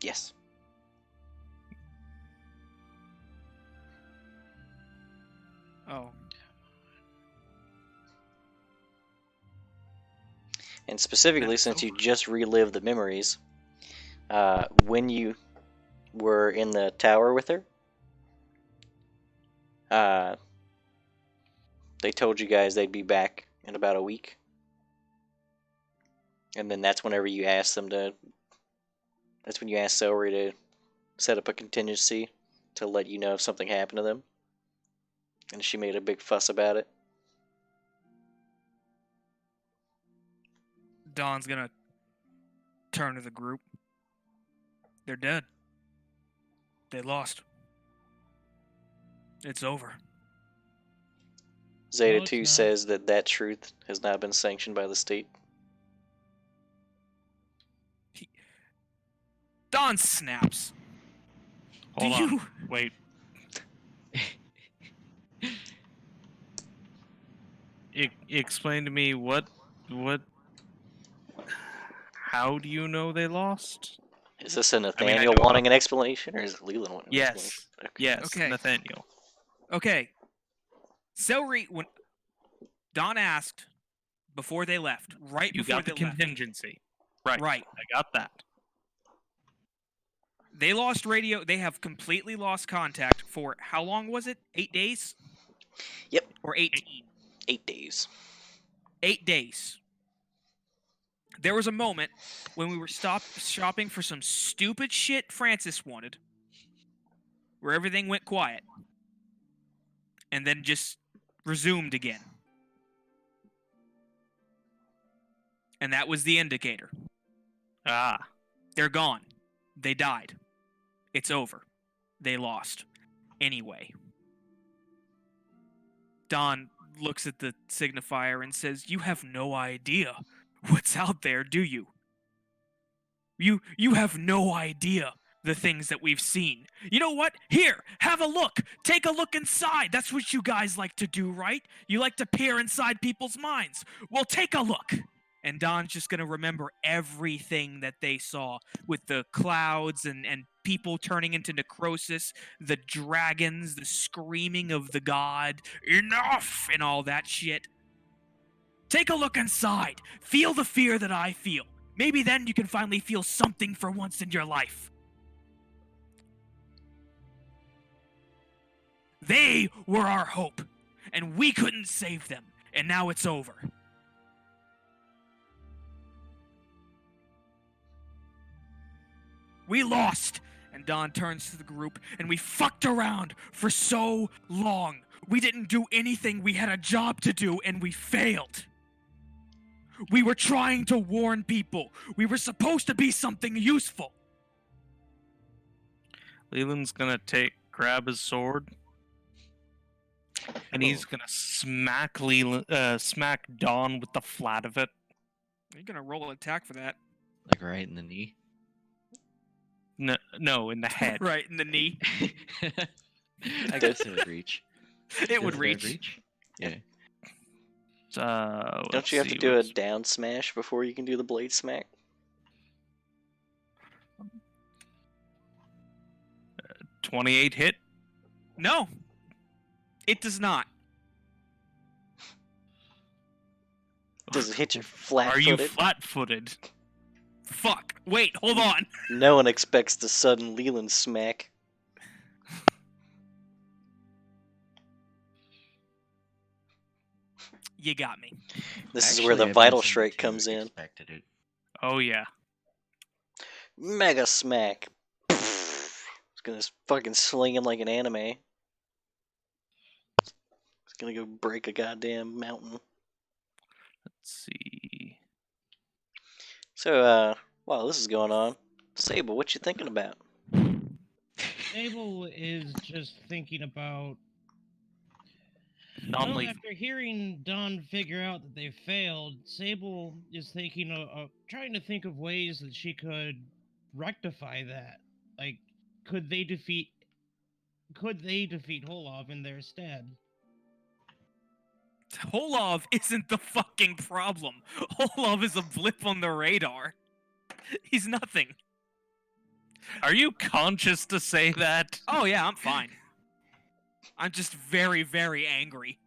Yes. Oh. And specifically, Then it's since you over. just relived the memories, when you were in the tower with her, they told you guys they'd be back in about a week. And then that's whenever you asked them to. That's when you asked Celery to set up a contingency to let you know if something happened to them. And she made a big fuss about it. Don's gonna turn to the group. They're dead. They lost. It's over. Zeta No, it's 2 not. says that truth has not been sanctioned by the state. Don snaps. Hold Do on. you? Wait. Explain to me what. How do you know they lost? Is this a I Nathaniel know wanting an explanation, or is it Leland wanting an Yes. explanation? Okay. Yes, Okay. Nathaniel. Okay. Celery, when Don asked before they left, right You before got the they left. contingency. Right. Right. I got that. They lost radio. They have completely lost contact for how long was it? 8 days? Yep. Or 18? 8 days. 8 days. There was a moment when we were shopping for some stupid shit Francis wanted, where everything went quiet, and then just resumed again. And that was the indicator. Ah. They're gone. They died. It's over. they lost. Anyway. Don looks at the signifier and says, "You have no idea what's out there, do you? You have no idea the things that we've seen. You know what? Here, have a look. Take a look inside. That's what you guys like to do, right? You like to peer inside people's minds. Well, take a look." And Don's just going to remember everything that they saw with the clouds and people turning into necrosis, the dragons, the screaming of the god, enough, and all that shit. Take a look inside. Feel the fear that I feel. Maybe then you can finally feel something for once in your life. They were our hope, and we couldn't save them, and now it's over. We lost, and Don turns to the group, and we fucked around for so long. We didn't do anything. We had a job to do, and we failed. We were trying to warn people. We were supposed to be something useful. Leland's gonna grab his sword, and he's gonna smack smack Dawn with the flat of it. You're gonna roll an attack for that. Like right in the knee. No, in the head. Right in the knee. I guess it would reach. It would Does reach. Yeah. Don't you have to do a down smash before you can do the blade smack? 28 hit? No, it does not. Does it hit you flat-footed? Are you flat-footed? Fuck. Wait, hold on. No one expects the sudden Leland smack. You got me. This is where the vital strike comes in. It. Oh yeah. Mega smack. It's gonna fucking sling him like an anime. It's gonna go break a goddamn mountain. Let's see. So, while this is going on, Sable, what you thinking about? Sable is just thinking about. Non Well, lethal. after hearing Don figure out that they failed, Sable is thinking of trying to think of ways that she could rectify that. Like, could they defeat Holov in their stead? Holov isn't the fucking problem. Holov is a blip on the radar. He's nothing. Are you conscious to say that? Oh yeah, I'm fine. I'm just very, very angry.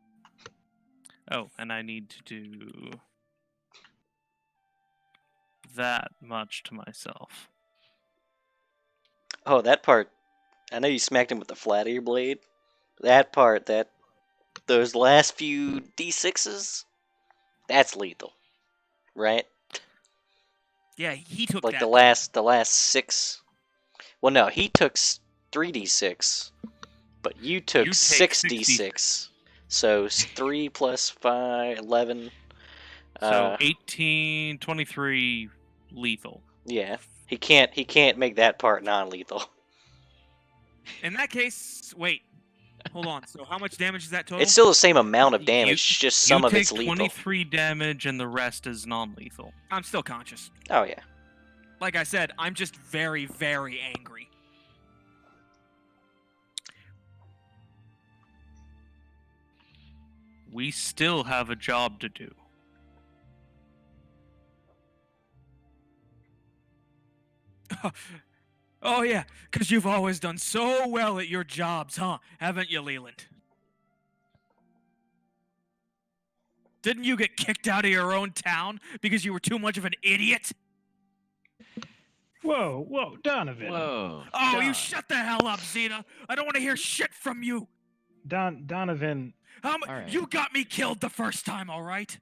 Oh, and I need to do that much to myself. Oh, that part. I know you smacked him with the flat of your blade. That part, those last few D6s, that's lethal, right? Yeah, he took Like that. the last 6. Well, no, he took 3d6, but you took You take 6d6. So 3 plus 5, 11. So 18, 23 lethal. Yeah, he can't make that part non-lethal. In that case, wait. Hold on. So how much damage is that total? It's still the same amount of damage, just some you of it's take lethal. 23 damage and the rest is non-lethal. I'm still conscious. Oh yeah. Like I said, I'm just very, very angry. We still have a job to do. Oh yeah, because you've always done so well at your jobs, huh? Haven't you, Leland? Didn't you get kicked out of your own town because you were too much of an idiot? Whoa, Donovan. Whoa. Oh, you Don. shut the hell up, Zeta. I don't want to hear shit from you. Donovan. All right. You got me killed the first time, all right?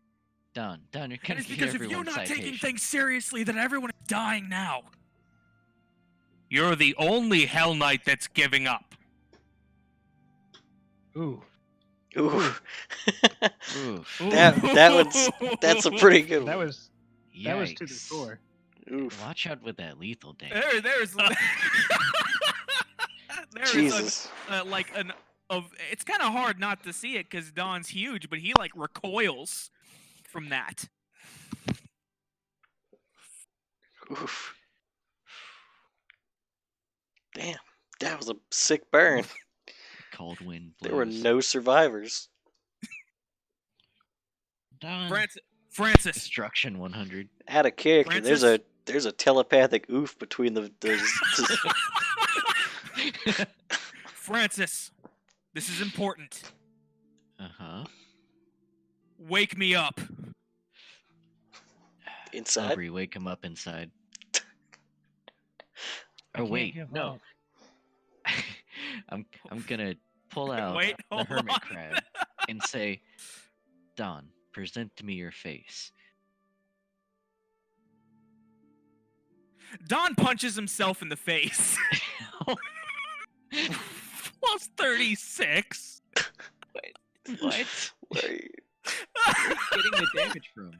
Don, you're And gonna it's give because of you everyone not taking citation. things seriously that everyone is dying now. You're the only Hell Knight that's giving up. Ooh. Ooh. Oof. That's a pretty good That one. was to the Yikes. core. Oof. Watch out with that lethal damage. There's there is Jesus. it's kind of hard not to see it because Don's huge, but he like recoils from that. Oof. Damn, that was a sick burn. Cold wind There were blows. no survivors. Don. Francis. Destruction 100. Out of character. Francis? There's a telepathic oof between the Francis, this is important. Uh-huh. Wake me up. inside. Aubrey, wake him up inside. I Oh can't wait, give no. up. I'm gonna pull out Wait, the hold hermit on. crab and say, Don, present to me your face. Don punches himself in the face. Plus 36. What? Wait. Where's getting the damage from?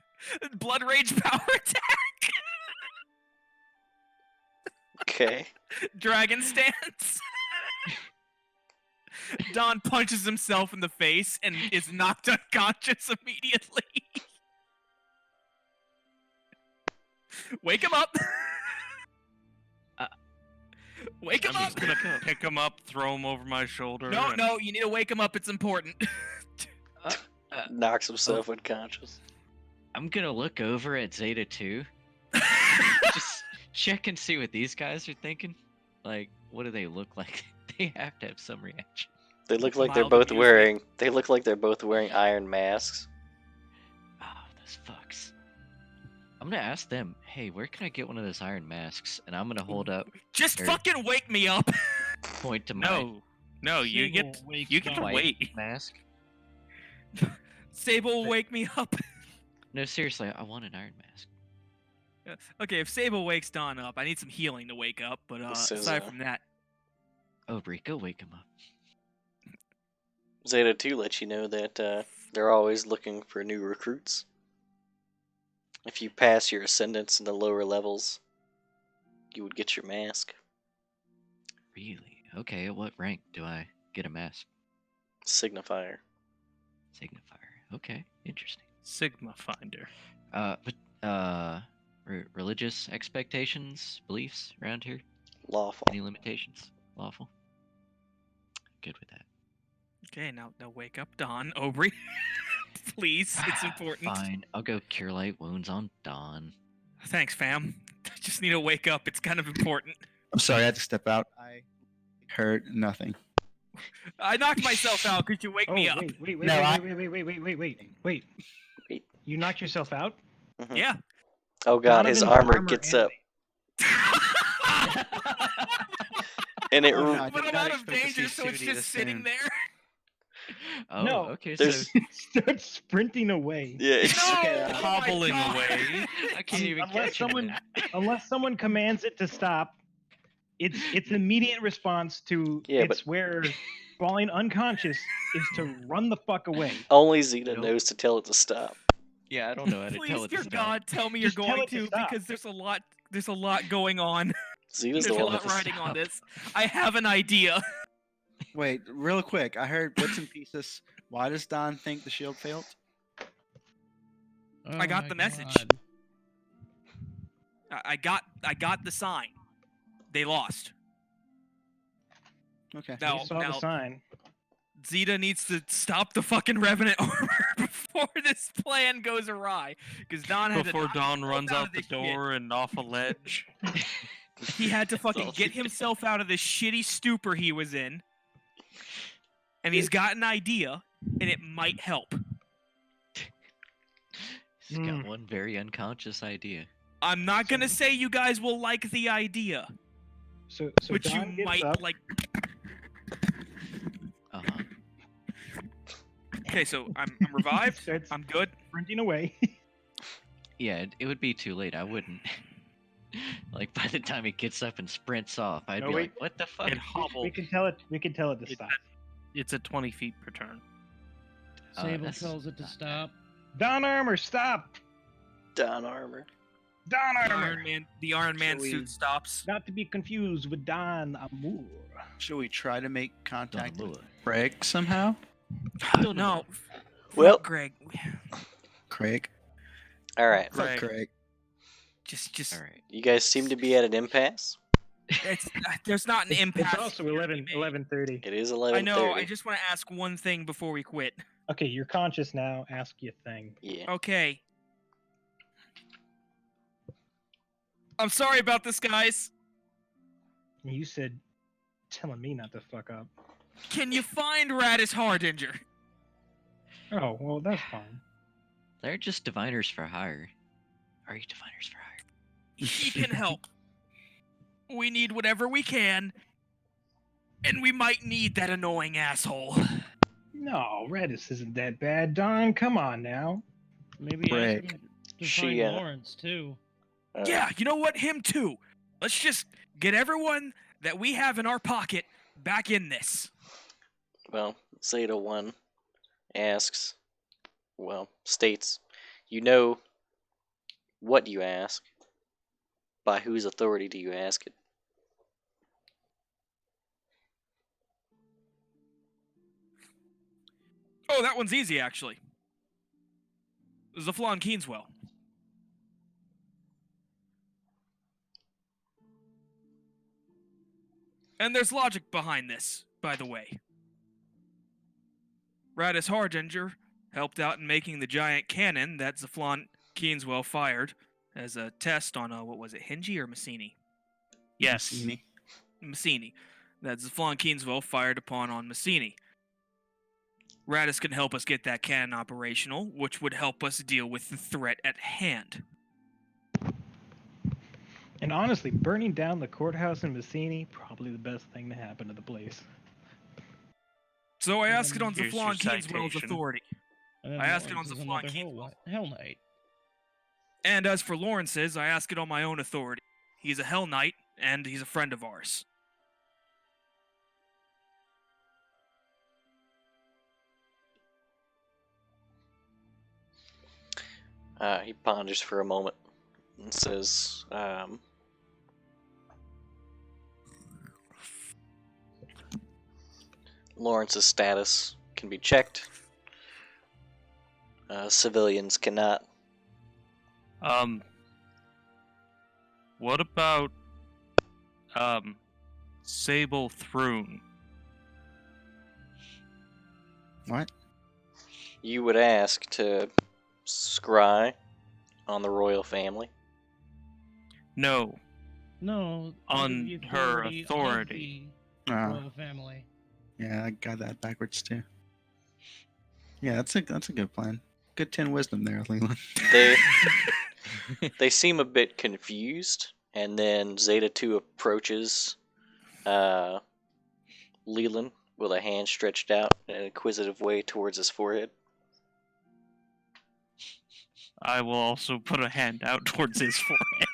Blood rage power attack. Okay. Dragon stance. Don punches himself in the face and is knocked unconscious immediately. Wake him up. Wake him I'm up. just gonna pick him up, throw him over my shoulder. No, and- no, you need to wake him up. It's important. Knocks himself unconscious. I'm gonna look over at Zeta 2. Just check and see what these guys are thinking. Like, what do they look like? They have to have some reaction. They look like they're Mild both amusement. wearing. They look like they're both wearing iron masks. Oh, those fucks. I'm gonna ask them, hey, where can I get one of those iron masks? And I'm gonna hold up, Just Or- fucking wake me up. point to my No, you Sable get wakes you can Don. white wait. mask. Sable, wake me up. No, seriously, I want an iron mask. Okay, if Sable wakes Don up, I need some healing to wake up. But This is, aside from that, Aubrey, go wake him up. Zeta 2 lets you know that they're always looking for new recruits. If you pass your ascendants in the lower levels, you would get your mask. Really? Okay, at what rank do I get a mask? Signifier. Signifier. Okay, interesting. Sigma Finder. Religious expectations, beliefs around here? Lawful. Any limitations? Lawful? Good with that. okay, now wake up Don, Aubrey. Please, it's important. Fine, I'll go cure light wounds on Dawn. Thanks, fam. I just need to wake up. It's kind of important. I'm sorry, I had to step out. I heard nothing. I knocked myself out. Could you wake Oh, me up? wait. No, I- Wait. You knocked yourself out? Mhm. Yeah. Oh god, his Donovan's armor gets up. And it. Oh, no, I But did I'm not out of expect to see danger, so it's Sudi just this sitting soon. there. Oh, No, okay, there's- so Start sprinting away. Yeah. It's, No! Okay, Oh my hobbling God! away. I can't even Unless catch someone- him. Unless someone commands it to stop, its immediate response to Yeah, its where falling unconscious is to run the fuck away. only Zeta Nope. knows to tell it to stop. Yeah, I don't know how to Please, tell it to dear stop. God, tell me you're Just tell going it to to, stop. because there's a lot going on. Zeta's There's the a one lot with the riding on stop. this. I have an idea. Wait, real quick. I heard bits and pieces. Why does Don think the shield failed? I got Oh the my message. God. I got the sign. They lost. Okay. Now, You saw the sign. Zeta needs to stop the fucking Revenant armor before this plan goes awry. Because Don had Before to Don runs out out of the this shit. door and off a ledge. He had to fucking all get Zeta himself out of this shitty stupor he was in. And he's got an idea, and it might help. He's got one very unconscious idea. I'm not gonna say you guys will like the idea, So but Don you gets might up. like. Uh-huh. Okay, so I'm revived. Starts I'm good. sprinting away. Yeah, it would be too late. I wouldn't. Like, by the time it gets up and sprints off, I'd No, be wait. like, what the fuck? It hobbled. we can tell it to It's stop. It's at 20 feet per turn. Sable that's tells it to not bad. stop. Don armor, stop! Down armor. Don The Armor. Iron Man we- suit stops. Not to be confused with Don Amour. Should we try to make contact Don't with know. Craig somehow? No. Well- Fuck Greg. Craig? All right. Fuck Craig. Craig. Just. All right. You guys seem to be at an impasse. It's there's not an It's impasse. also here to 11, be made. 11:30. It is I 11:30. know. I just want to ask one thing before we quit. Okay, you're conscious now. Ask your thing. Yeah. Okay. I'm sorry about this, guys. And you said, telling me not to fuck up. Can you find Radis Hardinger? Oh, well, that's fine. They're just diviners for hire. Are you diviners for hire? He can help. We need whatever we can, and we might need that annoying asshole. No, Redis isn't that bad. Don, come on now. Maybe ask Rick. him to She, find uh, Lawrence too. Yeah, you know what? Him too. Let's just get everyone that we have in our pocket back in this. Well, Zeta 1 asks, states, you know what you ask. By whose authority do you ask it? Oh, that one's easy, actually. Zaflon Keenswell. And there's logic behind this, by the way. Radis Hardinger helped out in making the giant cannon that Zaflon Keenswell fired as a test on, what was it, Hingy or Massini? Yes. Massini. Massini. That Zaflon Keenswell fired upon on Massini. Radis can help us get that cannon operational, which would help us deal with the threat at hand. And honestly, burning down the courthouse in Messini, probably the best thing to happen to the place. So I asked it on Here's your Zaflon Keenswell's citation. authority. And then I asked it Lawrence on is Zaflon another Keenswell. Hell Knight. And as for Lawrence's, I ask it on my own authority. He's a Hell Knight, and he's a friend of ours. He ponders for a moment and says, Lawrence's status can be checked. Civilians cannot. What about Sable Thrune? What? You would ask to scry on the royal family. No. No. On under the her of authority. the Ah, royal family. yeah, I got that backwards too. Yeah, that's a good plan. Good 10 wisdom there, Leland. They they seem a bit confused, and then Zeta 2 approaches Leland with a hand stretched out in an inquisitive way towards his forehead. I will also put a hand out towards his forehead.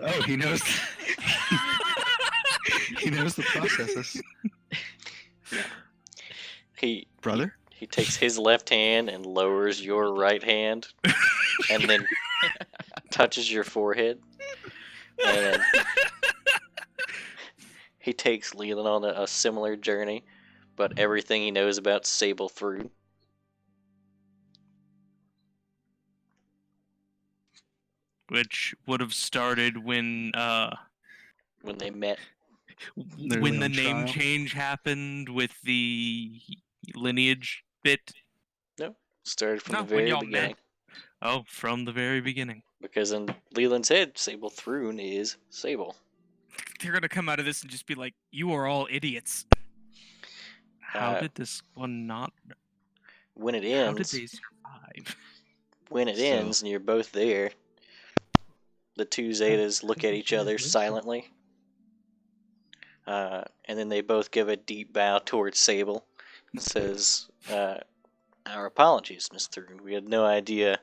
Oh, he knows. He knows the processes, He brother. he takes his left hand and lowers your right hand, and then touches your forehead. And he takes Leland on a similar journey, but everything he knows about Sable Thrune. Which would have started when When they met, Literally when the on name trial. change happened with the lineage bit. started from No, the when very y'all met. beginning. Oh, from the very beginning. Because in Leland's head, Sable Thrune is Sable. They're gonna come out of this and just be like, "You are all idiots." How Uh, did this one not? When it How did ends, they survive? when it So- ends, and you're both there, the two Zetas look at each other silently, and then they both give a deep bow towards Sable. And says, "Our apologies, Miss Thrune. We had no idea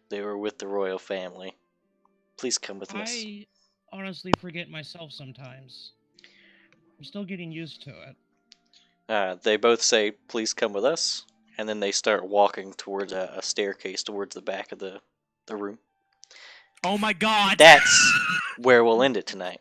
they were with the royal family. Please come with us." I honestly forget myself sometimes. I'm still getting used to it. They both say, "Please come with us," and then they start walking towards a staircase towards the back of the room. Oh my god! That's where we'll end it tonight.